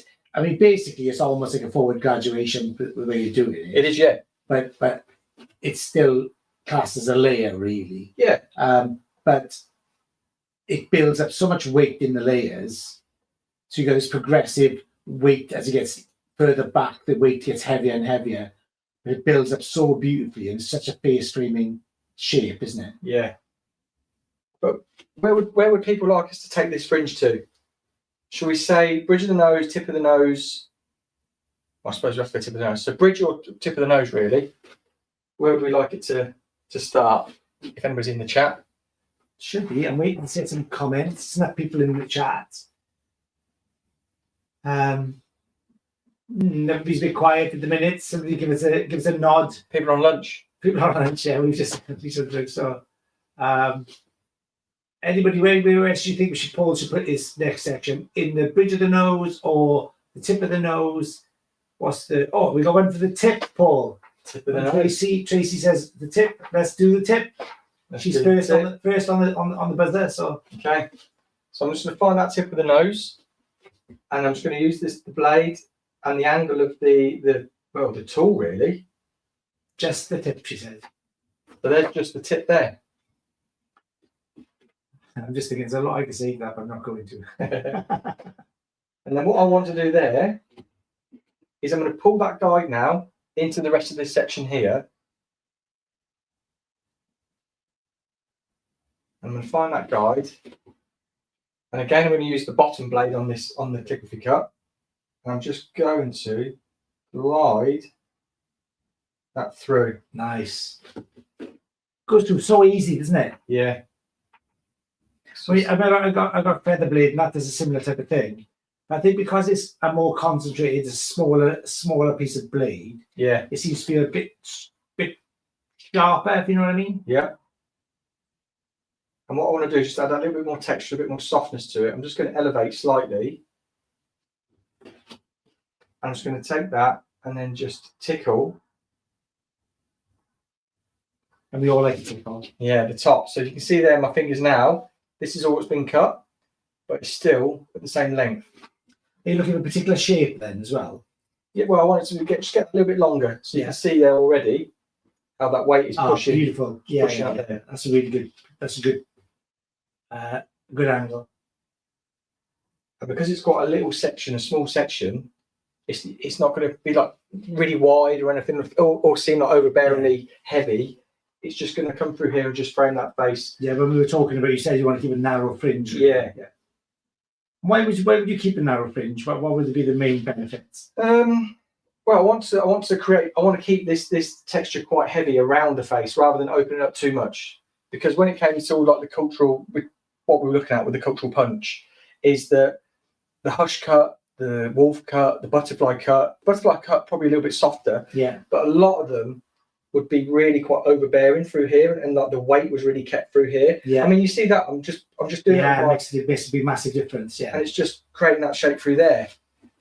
[SPEAKER 3] mean, basically, it's almost like a forward graduation the way you're doing it.
[SPEAKER 1] It is, yeah.
[SPEAKER 3] But it's still classed as a layer, really.
[SPEAKER 1] Yeah.
[SPEAKER 3] But it builds up so much weight in the layers, so you got this progressive weight as it gets further back. The weight gets heavier and heavier. But it builds up so beautifully, and it's such a face streaming shape, isn't it?
[SPEAKER 1] Yeah. But where would people like us to take this fringe to? Shall we say bridge of the nose, tip of the nose? Well, I suppose we have to go tip of the nose. So bridge or tip of the nose, really. Where would we like it to start? If anybody's in the chat.
[SPEAKER 3] Should be. I'm waiting to see some comments. It's not people in the chat. Everybody's a bit quiet at the minute. Somebody give us a nod.
[SPEAKER 1] People on lunch.
[SPEAKER 3] People are on lunch, yeah. We just so. Anybody, where else do you think Paul should put his next section? In the bridge of the nose or the tip of the nose? We got one for the tip, Paul.
[SPEAKER 1] Tip of the nose.
[SPEAKER 3] Tracy says the tip. Let's do the tip. She's first on the buzzer. So
[SPEAKER 1] okay. So I'm just going to find that tip of the nose, and I'm just going to use the blade and the angle of the tool, really.
[SPEAKER 3] Just the tip, she said.
[SPEAKER 1] So there's just the tip there.
[SPEAKER 3] I'm just thinking there's a lot I can say that, but I'm not going to.
[SPEAKER 1] And then what I want to do there is I'm going to pull that guide now into the rest of this section here. I'm going to find that guide. And again, I'm going to use the bottom blade on this, on the calligraphy cut. And I'm just going to glide that through.
[SPEAKER 3] Nice. Goes through so easy, doesn't it?
[SPEAKER 1] Yeah.
[SPEAKER 3] So I got feather blade, and that does a similar type of thing. I think because it's a more concentrated, smaller piece of blade,
[SPEAKER 1] Yeah.
[SPEAKER 3] it seems to be a bit sharper, if you know what I mean.
[SPEAKER 1] Yeah. And what I want to do is just add a little bit more texture, a bit more softness to it. I'm just going to elevate slightly. I'm just going to take that and then just tickle.
[SPEAKER 3] And we all like to tickle.
[SPEAKER 1] Yeah, the top. So you can see there my fingers now. This is all that's been cut, but it's still at the same length.
[SPEAKER 3] Are you looking at a particular shape then as well?
[SPEAKER 1] Yeah, well, I want it to just get a little bit longer. So you
[SPEAKER 3] Yeah.
[SPEAKER 1] can see there already how that weight is
[SPEAKER 3] Oh,
[SPEAKER 1] pushing.
[SPEAKER 3] beautiful. Yeah,
[SPEAKER 1] pushing up there.
[SPEAKER 3] That's a really good. That's a good angle.
[SPEAKER 1] And because it's got a little section, a small section, it's not going to be like really wide or anything, or seem like overbearingly heavy. It's just going to come through here and just frame that face.
[SPEAKER 3] Yeah, when we were talking about, you said you want to keep a narrow fringe.
[SPEAKER 1] Yeah.
[SPEAKER 3] Why would you keep a narrow fringe? What would be the main benefits?
[SPEAKER 1] Well, I want to keep this texture quite heavy around the face rather than open it up too much. Because when it came to all like the cultural, what we were looking at with the cultural punch, is that the hush cut, the wolf cut, the butterfly cut probably a little bit softer,
[SPEAKER 3] Yeah.
[SPEAKER 1] but a lot of them would be really quite overbearing through here, and like the weight was really kept through here.
[SPEAKER 3] Yeah.
[SPEAKER 1] I mean, you see that I'm just doing
[SPEAKER 3] Yeah,
[SPEAKER 1] it
[SPEAKER 3] it makes a big massive difference. Yeah.
[SPEAKER 1] and it's just creating that shape through there.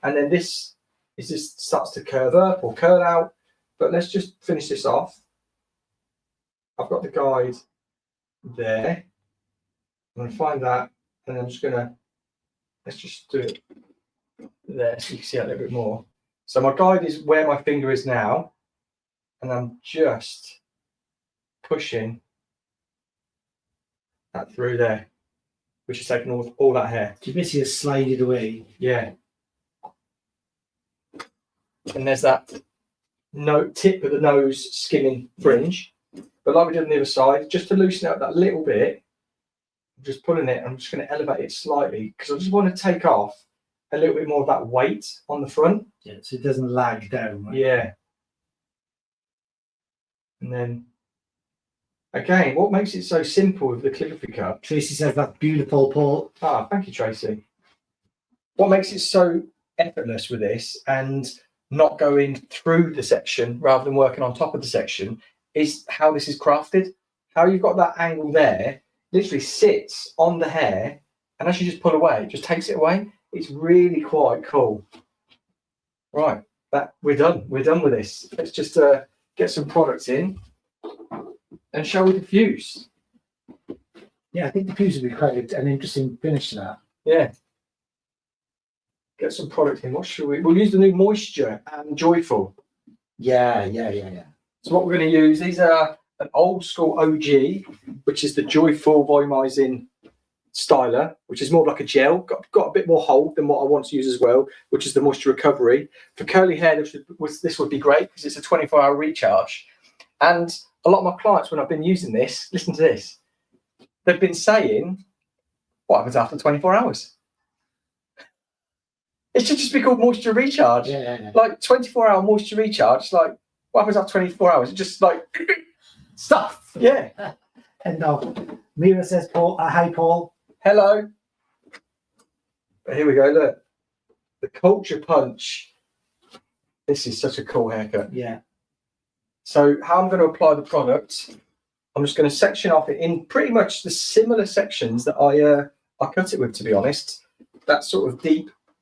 [SPEAKER 1] And then this just starts to curve up or curl out. But let's just finish this off. I've got the guide there. I'm going to find that, and I'm just going to, let's just do it there so you can see that a little bit more. So my guide is where my finger is now, and I'm just pushing that through there, which is taking all that hair.
[SPEAKER 3] You basically just slide it away.
[SPEAKER 1] Yeah. And there's that tip of the nose skimming fringe. But like we did on the other side, just to loosen up that little bit, I'm just pulling it, I'm just going to elevate it slightly because I just want to take off a little bit more of that weight on the front.
[SPEAKER 3] Yeah, so it doesn't lag down. Right?
[SPEAKER 1] Yeah. And then, again, what makes it so simple with the calligraphy cut?
[SPEAKER 3] Tracy says that's beautiful, Paul.
[SPEAKER 1] Ah, thank you, Tracy. What makes it so effortless with this and not going through the section rather than working on top of the section is how this is crafted. How you've got that angle there literally sits on the hair, and as you just pull away, it just takes it away. It's really quite cool. Right, we're done. We're done with this. Let's just get some products in and shall we diffuse?
[SPEAKER 3] Yeah, I think the fuse would be quite an interesting finish to that.
[SPEAKER 1] Yeah. Get some product in. What should we? We'll use the new Moisture and Joyful.
[SPEAKER 3] Yeah.
[SPEAKER 1] So what we're going to use, these are an old school OG, which is the Joyful volumizing styler, which is more like a gel, got a bit more hold than what I want to use as well, which is the Moisture Recovery. For curly hair, this would be great because it's a 24-hour recharge. And a lot of my clients, when I've been using this, listen to this, they've been saying, what happens after 24 hours? It should just be called Moisture Recharge.
[SPEAKER 3] Yeah.
[SPEAKER 1] Like 24-hour Moisture Recharge, like what happens after 24 hours? It just like
[SPEAKER 3] Stuff.
[SPEAKER 1] yeah.
[SPEAKER 3] And no. Mira says, Paul, hi, Paul.
[SPEAKER 1] Hello. But here we go. Look, the Culture Punch. This is such a cool haircut.
[SPEAKER 3] Yeah.
[SPEAKER 1] So how I'm going to apply the product, I'm just going to section off it in pretty much the similar sections that I cut it with. To be honest, that sort of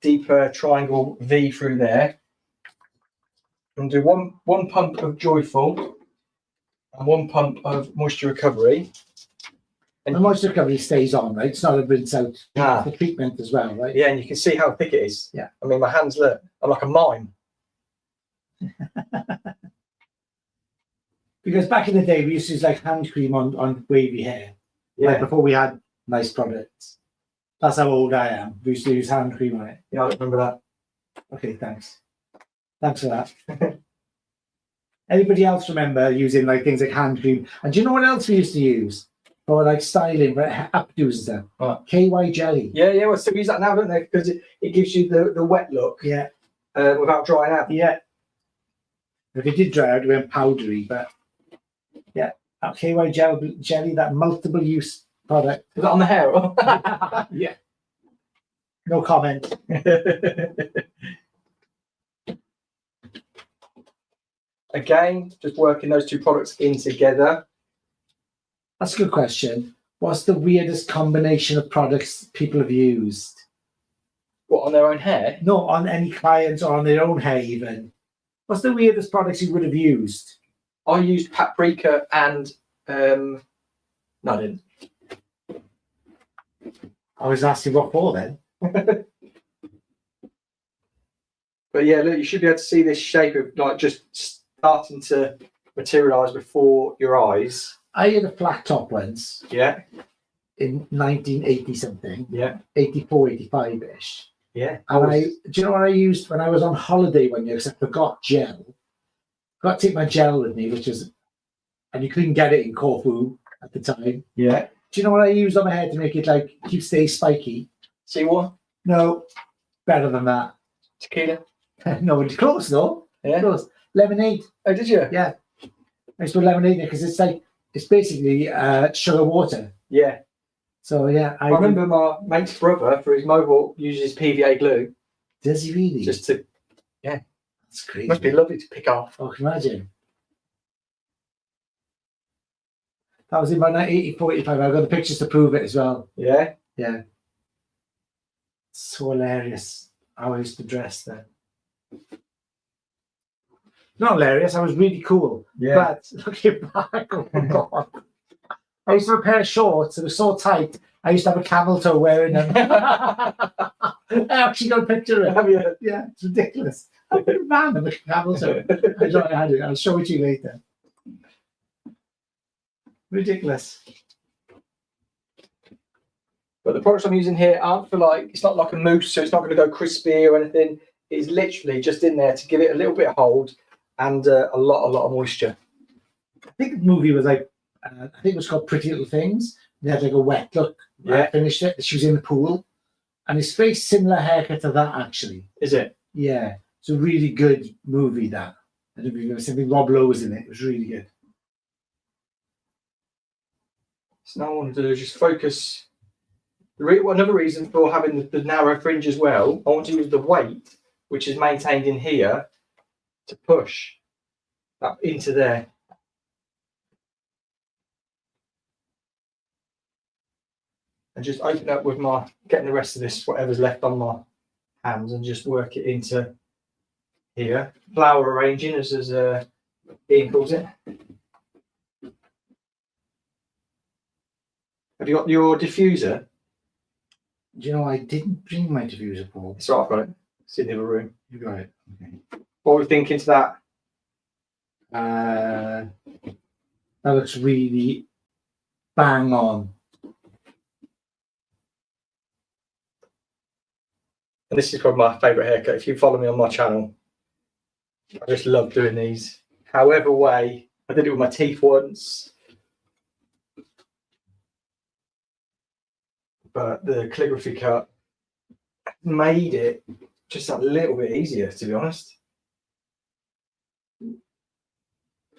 [SPEAKER 1] deeper triangle V through there. I'm going to do one pump of Joyful and one pump of Moisture Recovery.
[SPEAKER 3] And the moisture recovery stays on, right? It's not a rinse out.
[SPEAKER 1] Ah.
[SPEAKER 3] The treatment as well, right?
[SPEAKER 1] Yeah, and you can see how thick it is.
[SPEAKER 3] Yeah.
[SPEAKER 1] I mean, my hands look, I'm like a mime.
[SPEAKER 3] Because back in the day, we used to use like hand cream on wavy hair.
[SPEAKER 1] Yeah.
[SPEAKER 3] Like before we had nice products.
[SPEAKER 2] That's how old I am. We used to use hand cream on it.
[SPEAKER 1] Yeah, I don't remember that.
[SPEAKER 2] Okay, thanks. Thanks for that. Anybody else remember using like things like hand cream? And do you know what else we used to use for like styling, for updos and stuff?
[SPEAKER 1] What?
[SPEAKER 2] KY jelly.
[SPEAKER 1] Yeah, well, still use that now, don't they? Because it gives you the wet look
[SPEAKER 2] Yeah,
[SPEAKER 1] without drying out.
[SPEAKER 2] yeah. If it did dry out, it went powdery, but yeah, that KY jelly, that multiple use product.
[SPEAKER 1] Is that on the hair?
[SPEAKER 2] Yeah. No comment.
[SPEAKER 1] Again, just working those two products in together.
[SPEAKER 2] That's a good question. What's the weirdest combination of products people have used?
[SPEAKER 1] What, on their own hair?
[SPEAKER 2] No, on any clients or on their own hair even. What's the weirdest products you would have used?
[SPEAKER 1] I used paprika and no, I didn't.
[SPEAKER 2] I was asking what for then.
[SPEAKER 1] But yeah, look, you should be able to see this shape of like just starting to materialise before your eyes.
[SPEAKER 2] I had a flat top once
[SPEAKER 1] Yeah,
[SPEAKER 2] in 1980 something,
[SPEAKER 1] yeah,
[SPEAKER 2] 84, 85 ish.
[SPEAKER 1] yeah.
[SPEAKER 2] And do you know what I used when I was on holiday one year? Because I forgot gel. Got to take my gel with me, and you couldn't get it in Corfu at the time.
[SPEAKER 1] Yeah.
[SPEAKER 2] Do you know what I used on my head to make it like stay spiky?
[SPEAKER 1] See what?
[SPEAKER 2] No, better than that.
[SPEAKER 1] Tequila.
[SPEAKER 2] No, it's close though.
[SPEAKER 1] Yeah.
[SPEAKER 2] Close. Lemonade.
[SPEAKER 1] Oh, did you?
[SPEAKER 2] Yeah. I used to put lemonade in it because it's basically sugar water.
[SPEAKER 1] Yeah.
[SPEAKER 2] So yeah,
[SPEAKER 1] I remember my mate's brother for his mobile uses PVA glue
[SPEAKER 2] Does he really?
[SPEAKER 1] just to.
[SPEAKER 2] That's crazy.
[SPEAKER 1] Must be lovely to pick off.
[SPEAKER 2] Oh, can you imagine? That was in my 84, 85. I've got the pictures to prove it as well.
[SPEAKER 1] Yeah.
[SPEAKER 2] Yeah. So hilarious. How I used to dress then. Not hilarious. I was really cool. But looking back, oh my God. I used to have a pair of shorts. It was so tight. I used to have a camel toe wearing them. I actually got a picture of it.
[SPEAKER 1] Have you?
[SPEAKER 2] Yeah, it's ridiculous. I'm a random with a camel toe. I don't know how to do it. I'll show it to you later. Ridiculous.
[SPEAKER 1] But the products I'm using here aren't for like, it's not like a mousse, so it's not going to go crispy or anything. It's literally just in there to give it a little bit of hold and a lot of moisture.
[SPEAKER 2] I think the movie was like, I think it was called Pretty Little Things. They had like a wet look.
[SPEAKER 1] Yeah.
[SPEAKER 2] I finished it. She was in the pool. And it's very similar haircut to that, actually.
[SPEAKER 1] Is it?
[SPEAKER 2] Yeah. It's a really good movie, that. I don't know if you've ever seen it. Rob Lowe was in it. It was really good.
[SPEAKER 1] So now I want to do is just focus. Another reason for having the narrow fringe as well, I want to use the weight, which is maintained in here, to push that into there. And just open up with getting the rest of this, whatever's left on my hands, and just work it into here. Flower arranging, as Ian calls it. Have you got your diffuser?
[SPEAKER 2] Do you know, I didn't bring my diffuser, Paul.
[SPEAKER 1] It's right, I've got it. It's in the other room.
[SPEAKER 2] You got it. Okay.
[SPEAKER 1] What are we thinking to that?
[SPEAKER 2] That looks really bang on.
[SPEAKER 1] And this is probably my favourite haircut. If you follow me on my channel, I just love doing these. However way, I did it with my teeth once. But the calligraphy cut made it just a little bit easier, to be honest.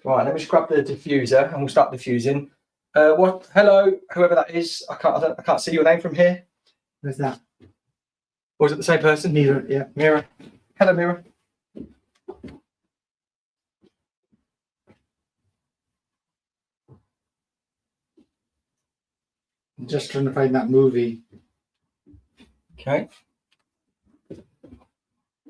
[SPEAKER 1] Right, let me just grab the diffuser and we'll start diffusing. Hello, whoever that is. I can't see your name from here.
[SPEAKER 2] Where's that?
[SPEAKER 1] Or is it the same person?
[SPEAKER 2] Mirror, yeah.
[SPEAKER 1] Mira. Hello, Mira.
[SPEAKER 2] I'm just trying to find that movie.
[SPEAKER 1] Okay.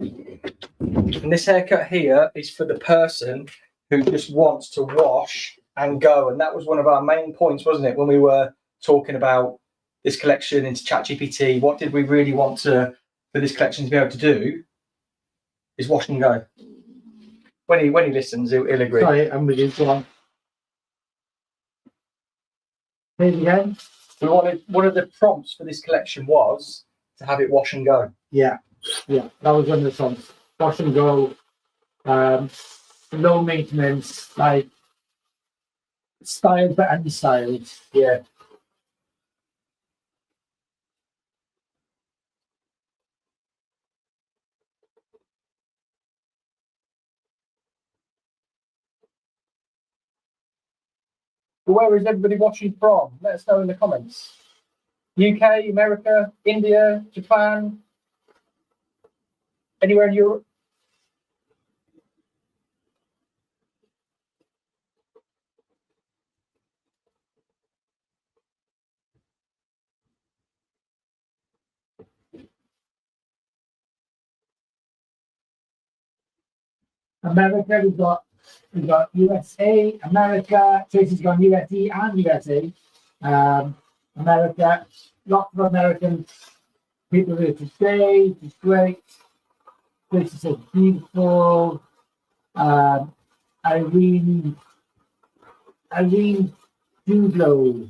[SPEAKER 1] And this haircut here is for the person who just wants to wash and go. And that was one of our main points, wasn't it, when we were talking about this collection into ChatGPT? What did we really want for this collection to be able to do? Is wash and go. When he listens, he'll agree.
[SPEAKER 2] Sorry, I'm with you. Go on. Say it again.
[SPEAKER 1] We wanted one of the prompts for this collection was to have it wash and go.
[SPEAKER 3] Yeah, that was one of the songs. Wash and go, low maintenance, like styled but unstyled.
[SPEAKER 1] Yeah. But where is everybody watching from? Let us know in the comments. UK, America, India, Japan, anywhere in Europe.
[SPEAKER 3] America, we've got USA, America. Tracy's gone USA and USA. America, lots of American people here today. It's great. Tracy says beautiful. Irene Dublo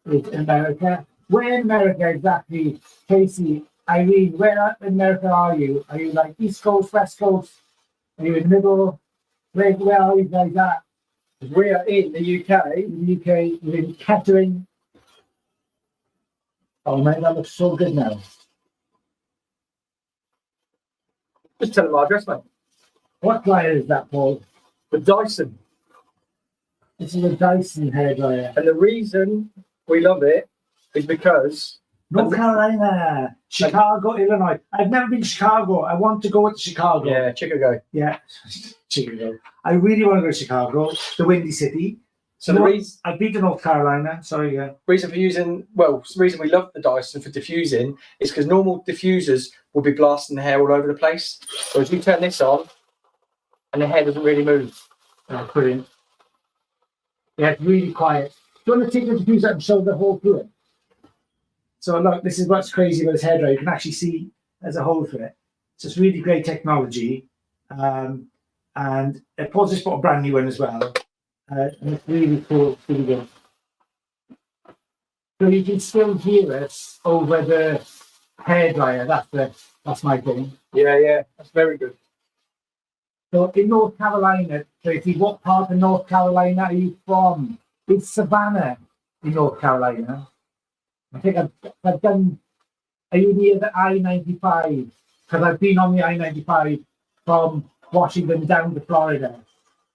[SPEAKER 3] is in America. Where in America exactly, Tracy? Irene, where in America are you? Are you like East Coast, West Coast? Are you in the middle? Where are you guys at?
[SPEAKER 1] We are in the UK.
[SPEAKER 3] In the UK, we're in Kettering. Oh man, that looks so good now.
[SPEAKER 1] Just tell them our address, mate.
[SPEAKER 3] What dryer is that, Paul?
[SPEAKER 1] The Dyson.
[SPEAKER 3] This is a Dyson hairdryer.
[SPEAKER 1] And the reason we love it is because
[SPEAKER 3] North Carolina, Chicago, Illinois. I've never been to Chicago. I want to go to Chicago.
[SPEAKER 1] yeah, Chicago.
[SPEAKER 3] Yeah, Chicago. I really want to go to Chicago, the Windy City.
[SPEAKER 1] So the reason
[SPEAKER 3] I've been to North Carolina. Sorry, yeah.
[SPEAKER 1] reason for using the reason we love the Dyson for diffusing is because normal diffusers will be blasting the hair all over the place. Whereas you turn this on and the hair doesn't really move.
[SPEAKER 3] Oh, brilliant. Yeah, it's really quiet. Do you want to take the diffuser and show the hole through it? So look, this is what's crazy about this hairdryer. You can actually see there's a hole through it. So it's really great technology. And Paul's just bought a brand new one as well. And it's really cool, it's really good. So you can still hear us over the hairdryer. That's my thing.
[SPEAKER 1] Yeah, that's very good.
[SPEAKER 3] So in North Carolina, Tracy, what part of North Carolina are you from? It's Savannah in North Carolina. I think I've done. Are you near the I-95? Because I've been on the I-95 from Washington down to Florida.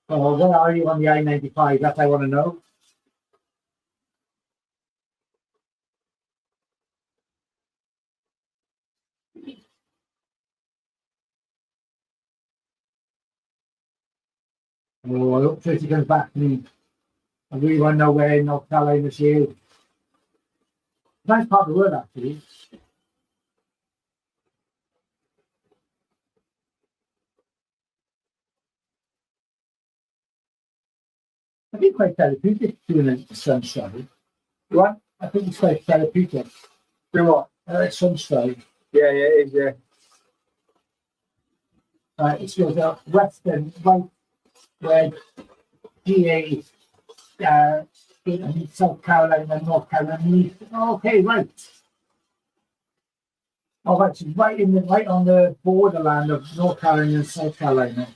[SPEAKER 3] Oh, where are you on the I-95? That I want to know. Oh, I hope Tracy comes back to me. I really want to know where in North Carolina she is. Nice part of the world, actually. I think quite therapeutic doing it sunshine.
[SPEAKER 1] What?
[SPEAKER 3] I think it's quite therapeutic.
[SPEAKER 1] Do what?
[SPEAKER 3] Sunshine.
[SPEAKER 1] Yeah, it is, yeah.
[SPEAKER 3] It goes out western, right, where GA, in South Carolina, North Carolina. Okay, right. Oh, right, she's right on the borderland of North Carolina and South Carolina.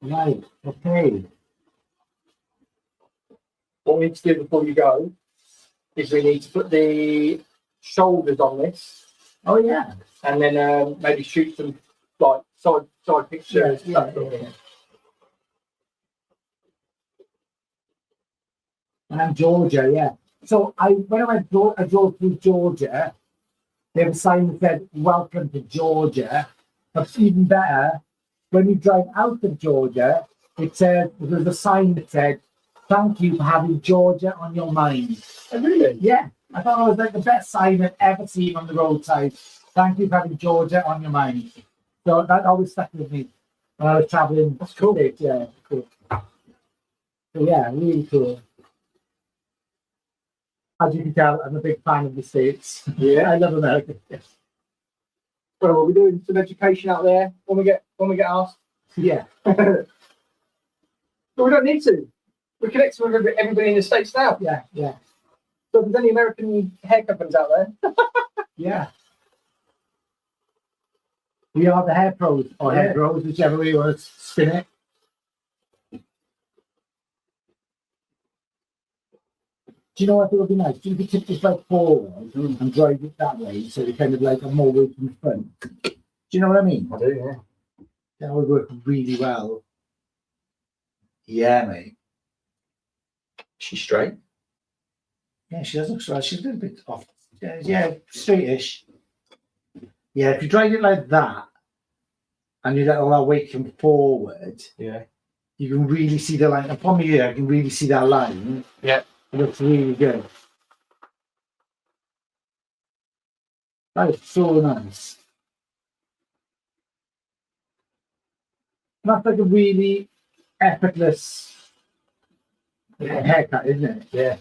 [SPEAKER 3] Right, okay.
[SPEAKER 1] What we need to do before you go is we need to put the shoulders on this.
[SPEAKER 3] Oh yeah.
[SPEAKER 1] And then maybe shoot some like side pictures.
[SPEAKER 3] Yeah. And Georgia, yeah. So when I drove through Georgia, there was a sign that said "Welcome to Georgia." But even better, when you drive out of Georgia, there was a sign that said, "Thank you for having Georgia on your mind."
[SPEAKER 1] Oh, really?
[SPEAKER 3] Yeah, I thought it was like the best sign I've ever seen on the roadside. Thank you for having Georgia on your mind. So that always stuck with me when I was traveling.
[SPEAKER 1] That's cool.
[SPEAKER 3] States. Yeah, cool. So yeah, really cool. As you can tell, I'm a big fan of the States.
[SPEAKER 1] Yeah.
[SPEAKER 3] I love America.
[SPEAKER 1] Well, we'll be doing some education out there when we get asked.
[SPEAKER 3] Yeah.
[SPEAKER 1] But we don't need to. We're connected with everybody in the States now.
[SPEAKER 3] Yeah, yeah,
[SPEAKER 1] So if there's any American hair companies out there,
[SPEAKER 3] yeah. We are the hair pros or hair
[SPEAKER 1] Yeah.
[SPEAKER 3] grows, whichever way you want to spin it. Do you know what it would be nice? Do you could tip this like forward and drive it that way, so it kind of like a more way from the front. Do you know what I mean?
[SPEAKER 1] I do, yeah.
[SPEAKER 3] That would work really well. Yeah, mate.
[SPEAKER 1] She's straight.
[SPEAKER 3] Yeah, she does look straight. She's a little bit off. Yeah, straightish. Yeah, if you drive it like that and you let all that weight come forward,
[SPEAKER 1] Yeah.
[SPEAKER 3] you can really see the line. And from here, I can really see that line.
[SPEAKER 1] Yeah.
[SPEAKER 3] It looks really good. That is so nice. And that's like a really effortless haircut, isn't it?
[SPEAKER 1] Yeah.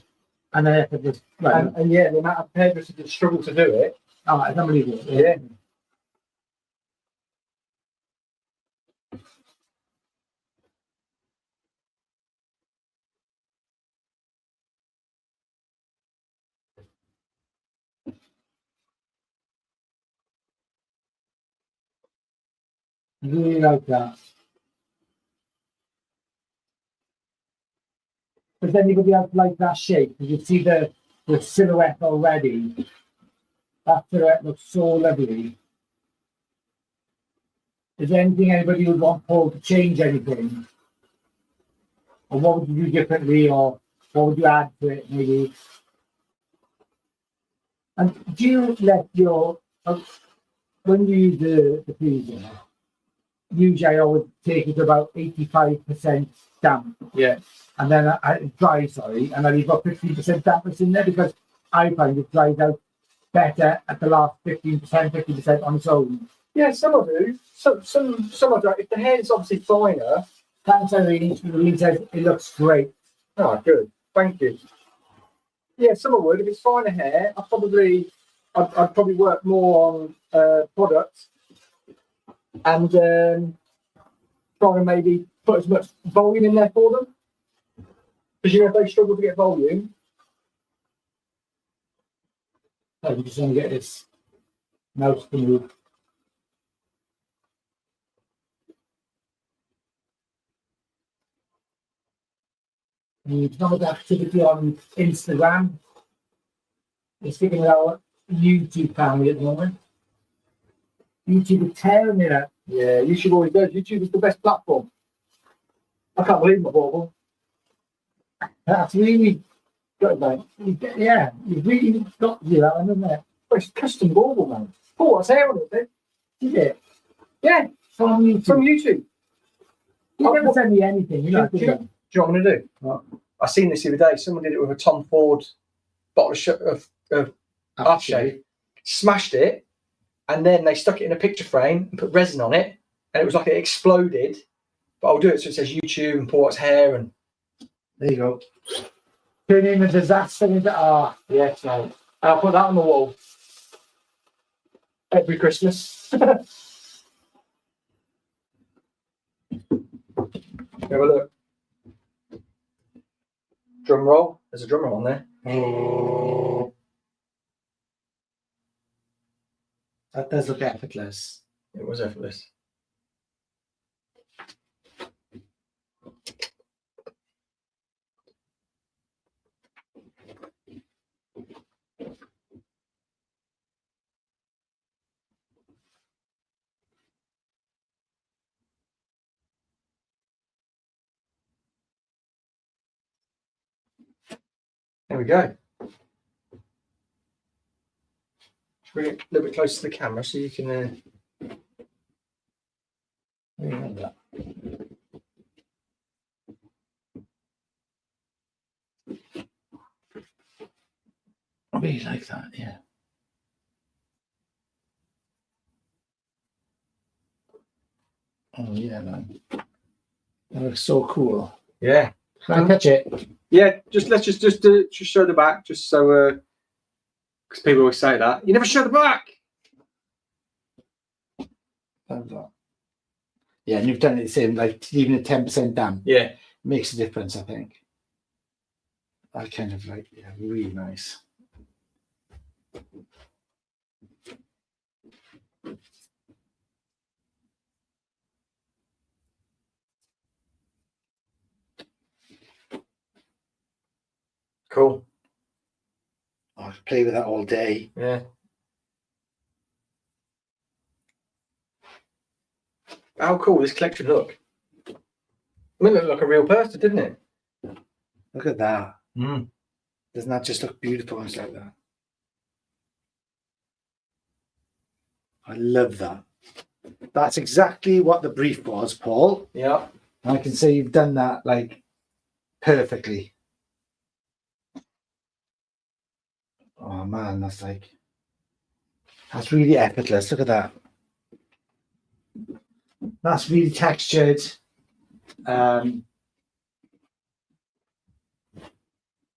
[SPEAKER 3] And an effortless. Right.
[SPEAKER 1] And yeah, the amount of hairdressers that struggle to do it.
[SPEAKER 3] Oh, I can't believe it.
[SPEAKER 1] Yeah.
[SPEAKER 3] I really like that. Does anybody else like that shape? You can see the silhouette already. That silhouette looks so lovely. Is there anything anybody would want Paul to change anything? Or what would you do differently, or what would you add to it maybe? And do you let your, when you use the freezer, usually I always take it to about 85% damp.
[SPEAKER 1] Yeah.
[SPEAKER 3] And then I dry, sorry, and I leave about 15% dampness in there because I find it dries out better at the last 50% on its own.
[SPEAKER 1] Yeah, some will do. Some will do. If the hair's obviously finer.
[SPEAKER 3] Thanks, Irene. Irene says it looks great.
[SPEAKER 1] Oh, good. Thank you. Yeah, some would. If it's finer hair, I'd probably work more on products and try and maybe put as much volume in there for them. Because you know, if they struggle to get volume.
[SPEAKER 3] I'm just going to get this mouse to move. We've got activity on Instagram. We're sticking with our YouTube family at the moment. YouTube is tearing it up.
[SPEAKER 1] Yeah, YouTube always does. YouTube is the best platform. I can't believe my bauble.
[SPEAKER 3] That's really good, mate. Yeah, you've really got to do that one, isn't it?
[SPEAKER 1] Oh, it's custom bauble, man. Oh, what's hair on it, then?
[SPEAKER 3] Did it?
[SPEAKER 1] Yeah,
[SPEAKER 3] From YouTube.
[SPEAKER 1] from YouTube.
[SPEAKER 3] You never send me anything. You know,
[SPEAKER 1] Do you know what I'm going to do?
[SPEAKER 3] What?
[SPEAKER 1] I seen this the other day. Someone did it with a Tom Ford bottle of aftershave, smashed it, and then they stuck it in a picture frame and put resin on it, and it was like it exploded. But I'll do it so it says YouTube and Port's hair, and
[SPEAKER 3] There you go. Turning a disaster into art.
[SPEAKER 1] yeah, so and I'll put that on the wall every Christmas. Have a look. Drum roll. There's a drum roll on there.
[SPEAKER 3] That does look effortless.
[SPEAKER 1] It was effortless. There we go. Bring it a little bit closer to the camera so you can.
[SPEAKER 3] I really like that, yeah. Oh, yeah, man. That looks so cool.
[SPEAKER 1] Yeah.
[SPEAKER 3] Can I touch it?
[SPEAKER 1] Yeah. Let's just show the back, just so because people always say that you never show the back.
[SPEAKER 3] Yeah, and you've done it the same, like even a 10% damp
[SPEAKER 1] Yeah.
[SPEAKER 3] makes a difference, I think.
[SPEAKER 2] I kind of like, yeah, really nice.
[SPEAKER 1] Cool.
[SPEAKER 2] I could play with that all day.
[SPEAKER 1] Yeah. How cool this collection look. I mean, it looked like a real person, didn't it?
[SPEAKER 2] Look at that.
[SPEAKER 1] Mm.
[SPEAKER 2] Doesn't that just look beautiful? It's like that. I love that. That's exactly what the brief was, Paul.
[SPEAKER 1] Yeah.
[SPEAKER 2] I can say you've done that like perfectly. Oh man, that's really effortless. Look at that. That's really textured.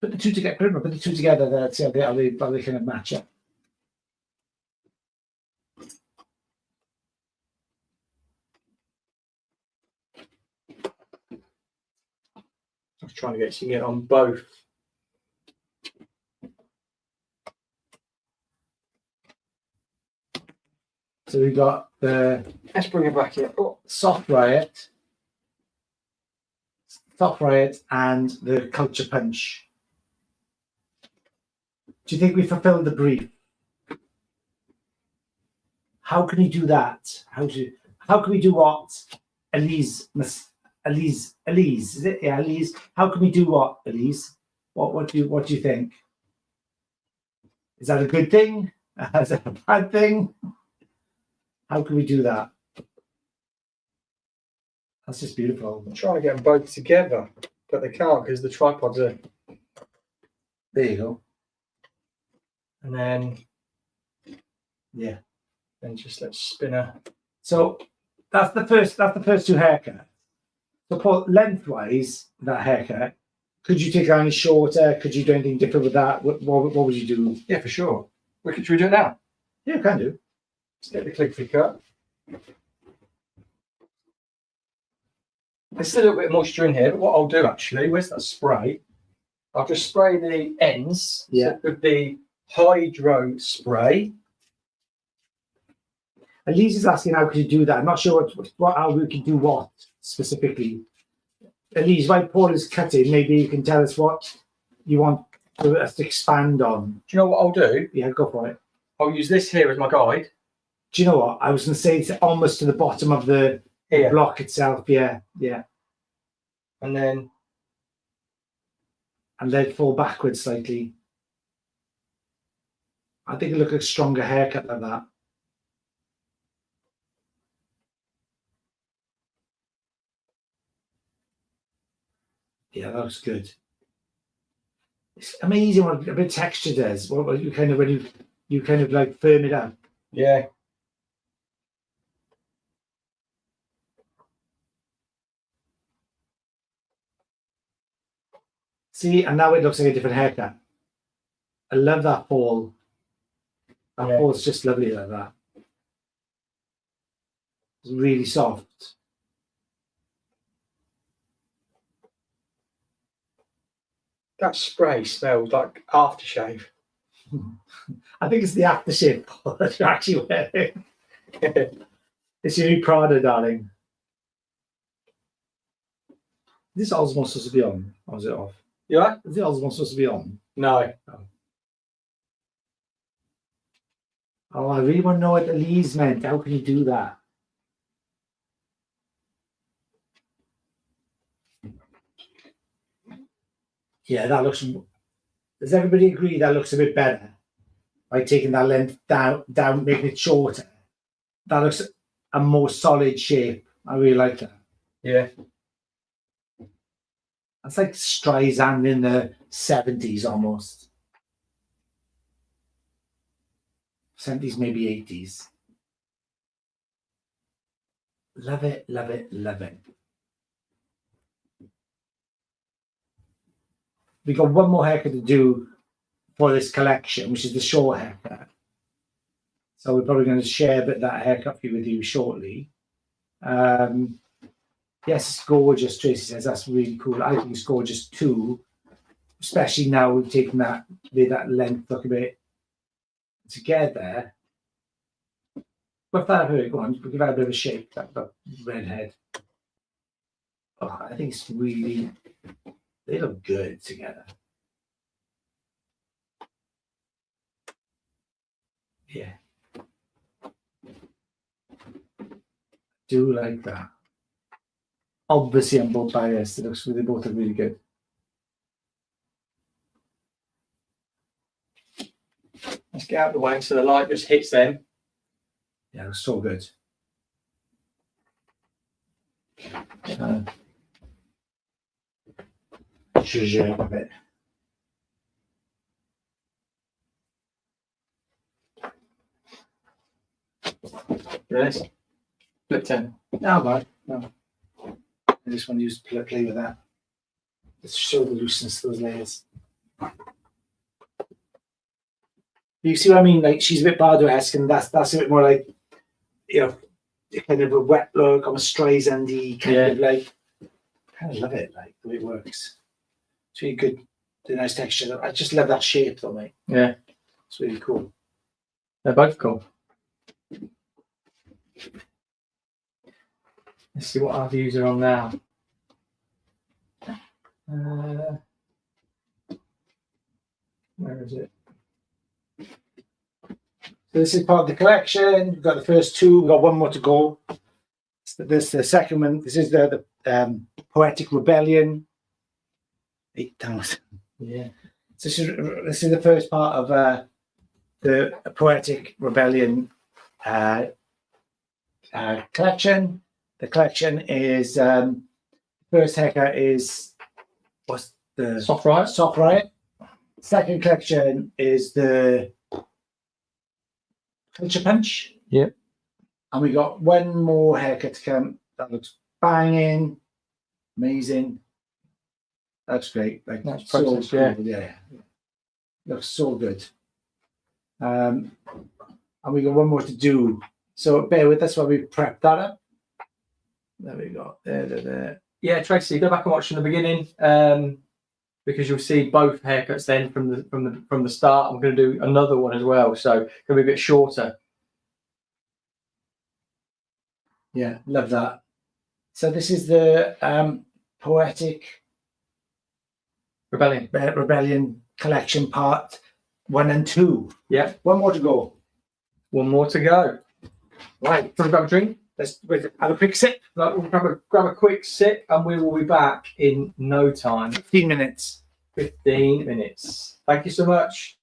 [SPEAKER 2] Put the two together. Put the two together. There, see how they kind of match up.
[SPEAKER 1] I was trying to get you on both.
[SPEAKER 2] So we got the
[SPEAKER 1] Let's bring it back here. Oh.
[SPEAKER 2] Soft Riot, and the Culture Punch. Do you think we fulfilled the brief? How can we do that? How can we do what Elise, is it? Yeah, Elise. How can we do what, Elise? What do you think? Is that a good thing? Is that a bad thing? How can we do that? That's just beautiful.
[SPEAKER 1] I'm trying to get them both together, but they can't because the tripods are.
[SPEAKER 2] There you go.
[SPEAKER 1] And then,
[SPEAKER 2] yeah,
[SPEAKER 1] then just let's spin her.
[SPEAKER 2] So that's the first two haircuts. So Paul, lengthwise, that haircut, could you take it any shorter? Could you do anything different with that? What would you do?
[SPEAKER 1] Yeah, for sure. Should we do it now?
[SPEAKER 2] Yeah, can do.
[SPEAKER 1] Let's get the calligraphy cut. There's still a little bit of moisture in here, but what I'll do actually, where's that spray? I'll just spray the ends with the hydro spray.
[SPEAKER 2] Elise is asking how could you do that. I'm not sure how we can do what specifically. Elise, while Paul is cutting, maybe you can tell us what you want us to expand on.
[SPEAKER 1] Do you know what I'll do?
[SPEAKER 2] Yeah, go for it.
[SPEAKER 1] I'll use this here as my guide.
[SPEAKER 2] Do you know what? I was going to say it's almost to the bottom of the block itself. Yeah, yeah.
[SPEAKER 1] And then
[SPEAKER 2] fall backwards slightly. I think it'll look like a stronger haircut like that. Yeah, that looks good. It's amazing what a bit of texture does. What you kind of when you kind of like firm it up.
[SPEAKER 1] Yeah.
[SPEAKER 2] See, and now it looks like a different haircut. I love that fall. That fall's just lovely like that. It's really soft.
[SPEAKER 1] That spray smells like aftershave.
[SPEAKER 2] I think it's the aftershave that you're actually wearing. It's your new Prada, darling. Is this Osmo supposed to be on? Or is it off?
[SPEAKER 1] Yeah?
[SPEAKER 2] Is the Osmo supposed to be on?
[SPEAKER 1] No.
[SPEAKER 2] Oh, I really want to know what Elise meant. How can you do that? Yeah, that looks. Does everybody agree that looks a bit better? By taking that length down, making it shorter. That looks a more solid shape. I really like that.
[SPEAKER 1] Yeah.
[SPEAKER 2] That's like Streisand in the 70s almost. 70s, maybe 80s. Love it, love it, love it. We got one more haircut to do for this collection, which is the short haircut. So we're probably going to share a bit of that haircut with you shortly. Yes, it's gorgeous, Tracy says. That's really cool. I think it's gorgeous too. especially now we've taken that with that length look a bit together. But that hurt, go on, give that a bit of a shake, that redhead. Oh, I think it's really, they look good together. Yeah. Do like that. Obviously, I'm both biased. They both look really good.
[SPEAKER 1] Let's get out of the way so the light just hits them.
[SPEAKER 2] Yeah, it was so good. Zhuzh a bit.
[SPEAKER 1] Really? Flip 10.
[SPEAKER 2] No, man, no. I just want to play with that. Let's show the looseness of those layers. You see what I mean? Like, she's a bit Bardo-esque, and that's a bit more like, you know, kind of a wet look, almost Streisand-y kind of like. I kind of love it, like the way it works. It's really good, the nice texture. I just love that shape, though, mate.
[SPEAKER 1] Yeah,
[SPEAKER 2] It's really cool.
[SPEAKER 1] they're both cool. Let's see what our views are on now. Where is it?
[SPEAKER 2] So this is part of the collection. We've got the first two. We've got one more to go. This is the second one. This is the Poetic Rebellion. 8,000.
[SPEAKER 1] Yeah.
[SPEAKER 2] So this is the first part of the Poetic Rebellion collection. The collection is first haircut is what's the
[SPEAKER 1] Soft Riot?
[SPEAKER 2] Soft Riot. Second collection is the Culture Punch.
[SPEAKER 1] Yep.
[SPEAKER 2] And we got one more haircut to come. That looks banging, amazing. That's great. Like
[SPEAKER 1] That's
[SPEAKER 2] so
[SPEAKER 1] process,
[SPEAKER 2] cool.
[SPEAKER 1] yeah.
[SPEAKER 2] Yeah. Looks so good. And we got one more to do. So bear with us while we prep that up. There we go. There.
[SPEAKER 1] Yeah, Tracy, go back and watch from the beginning, because you'll see both haircuts then from the start. I'm going to do another one as well, so it's going to be a bit shorter.
[SPEAKER 2] Yeah, love that. So this is the Poetic
[SPEAKER 1] Rebellion.
[SPEAKER 2] collection part 1 and 2.
[SPEAKER 1] Yeah.
[SPEAKER 2] One more to go.
[SPEAKER 1] One more to go. Right, want to grab a drink?
[SPEAKER 2] Let's have a quick sip.
[SPEAKER 1] Right, we'll grab a quick sip and we will be back in no time.
[SPEAKER 2] 15 minutes.
[SPEAKER 1] 15 minutes. Thank you so much.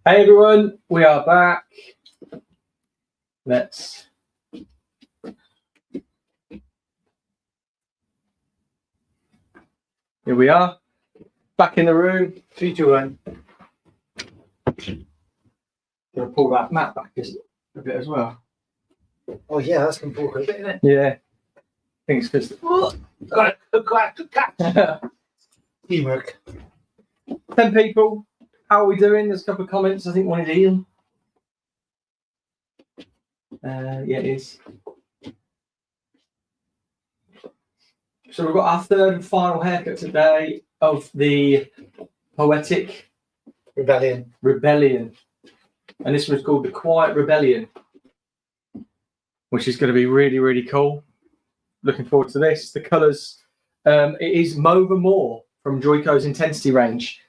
[SPEAKER 1] Hey everyone, we are back. Let's. Here we are, back in the room.
[SPEAKER 2] 3, 2, 1.
[SPEAKER 1] Gonna pull that mat back a bit as well.
[SPEAKER 2] Oh yeah, that's going to a bit, isn't it?
[SPEAKER 1] Yeah, I think it's because.
[SPEAKER 2] Good catch. Teamwork.
[SPEAKER 1] 10 people. How are we doing? There's a couple of comments. I think one is Ian. Yeah, it is. So we've got our third and final haircut today of the Poetic
[SPEAKER 2] Rebellion.
[SPEAKER 1] And this one's called the Quiet Rebellion, which is going to be really, really cool. Looking forward to this. The colours, it is Mauve Moor from Joico's Intensity range.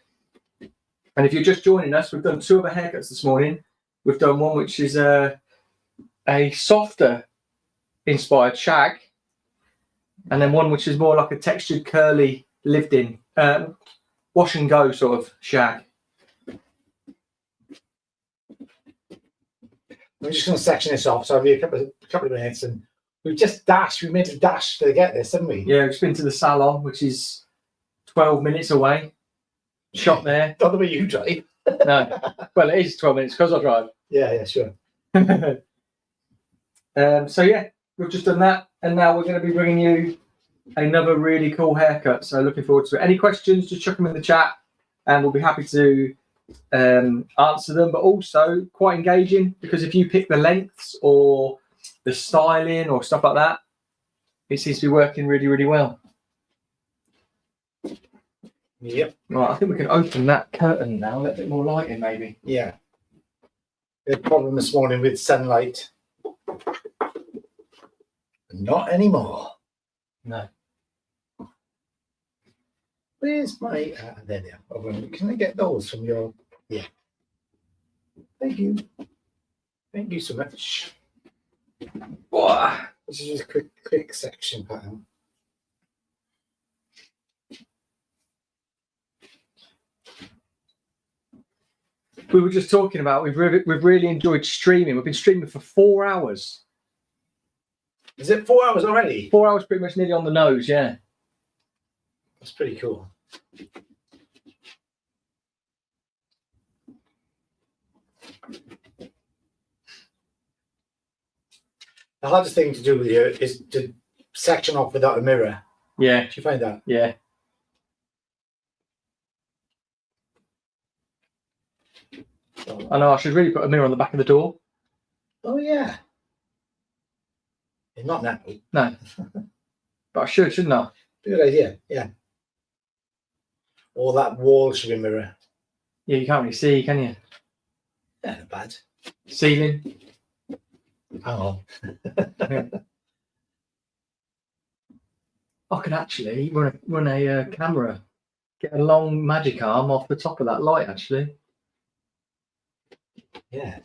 [SPEAKER 1] And if you're just joining us, we've done 2 other haircuts this morning. We've done one which is a softer inspired shag, and then one which is more like a textured, curly, lived-in, wash and go sort of shag.
[SPEAKER 3] We're just going to section this off, so I'll be a couple of minutes, and we made a dash to get this, haven't we?
[SPEAKER 1] Yeah, we've been to the salon, which is 12 minutes away. Shot there.
[SPEAKER 3] Not the way you drive.
[SPEAKER 1] No, well, it is 12 minutes because I drive.
[SPEAKER 3] Yeah, sure.
[SPEAKER 1] So yeah, we've just done that, and now we're going to be bringing you another really cool haircut. So looking forward to it. Any questions, just chuck them in the chat, and we'll be happy to answer them. But also quite engaging, because if you pick the lengths or the styling or stuff like that, it seems to be working really, really well.
[SPEAKER 3] Yep.
[SPEAKER 1] Right, I think we can open that curtain now, let a bit more light in maybe.
[SPEAKER 3] Yeah. We had a problem this morning with sunlight. Not anymore.
[SPEAKER 1] No.
[SPEAKER 3] Where's my... there they are. Oh, can I get those from your... Yeah. Thank you. Thank you so much.
[SPEAKER 1] Whoa.
[SPEAKER 3] This is just a quick section pattern.
[SPEAKER 1] We were just talking about, we've really enjoyed streaming. We've been streaming for 4 hours.
[SPEAKER 3] Is it 4 hours already?
[SPEAKER 1] 4 hours pretty much nearly on the nose, yeah.
[SPEAKER 3] That's pretty cool. The hardest thing to do with you is to section off without a mirror.
[SPEAKER 1] Yeah.
[SPEAKER 3] Did you find that?
[SPEAKER 1] Yeah. I know, I should really put a mirror on the back of the door.
[SPEAKER 3] Oh, yeah. Not now.
[SPEAKER 1] No. But I should, shouldn't I?
[SPEAKER 3] Good idea, yeah. Or that wall should be a mirror.
[SPEAKER 1] Yeah, you can't really see, can you?
[SPEAKER 3] Yeah, not bad.
[SPEAKER 1] Ceiling.
[SPEAKER 3] Hang on.
[SPEAKER 1] I could actually run a camera, get a long magic arm off the top of that light, actually.
[SPEAKER 3] Yeah.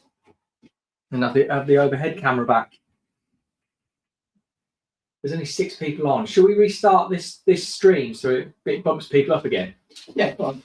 [SPEAKER 1] And have the overhead camera back. There's only 6 people on. Should we restart this stream so it bumps people up again?
[SPEAKER 3] Yeah, go on.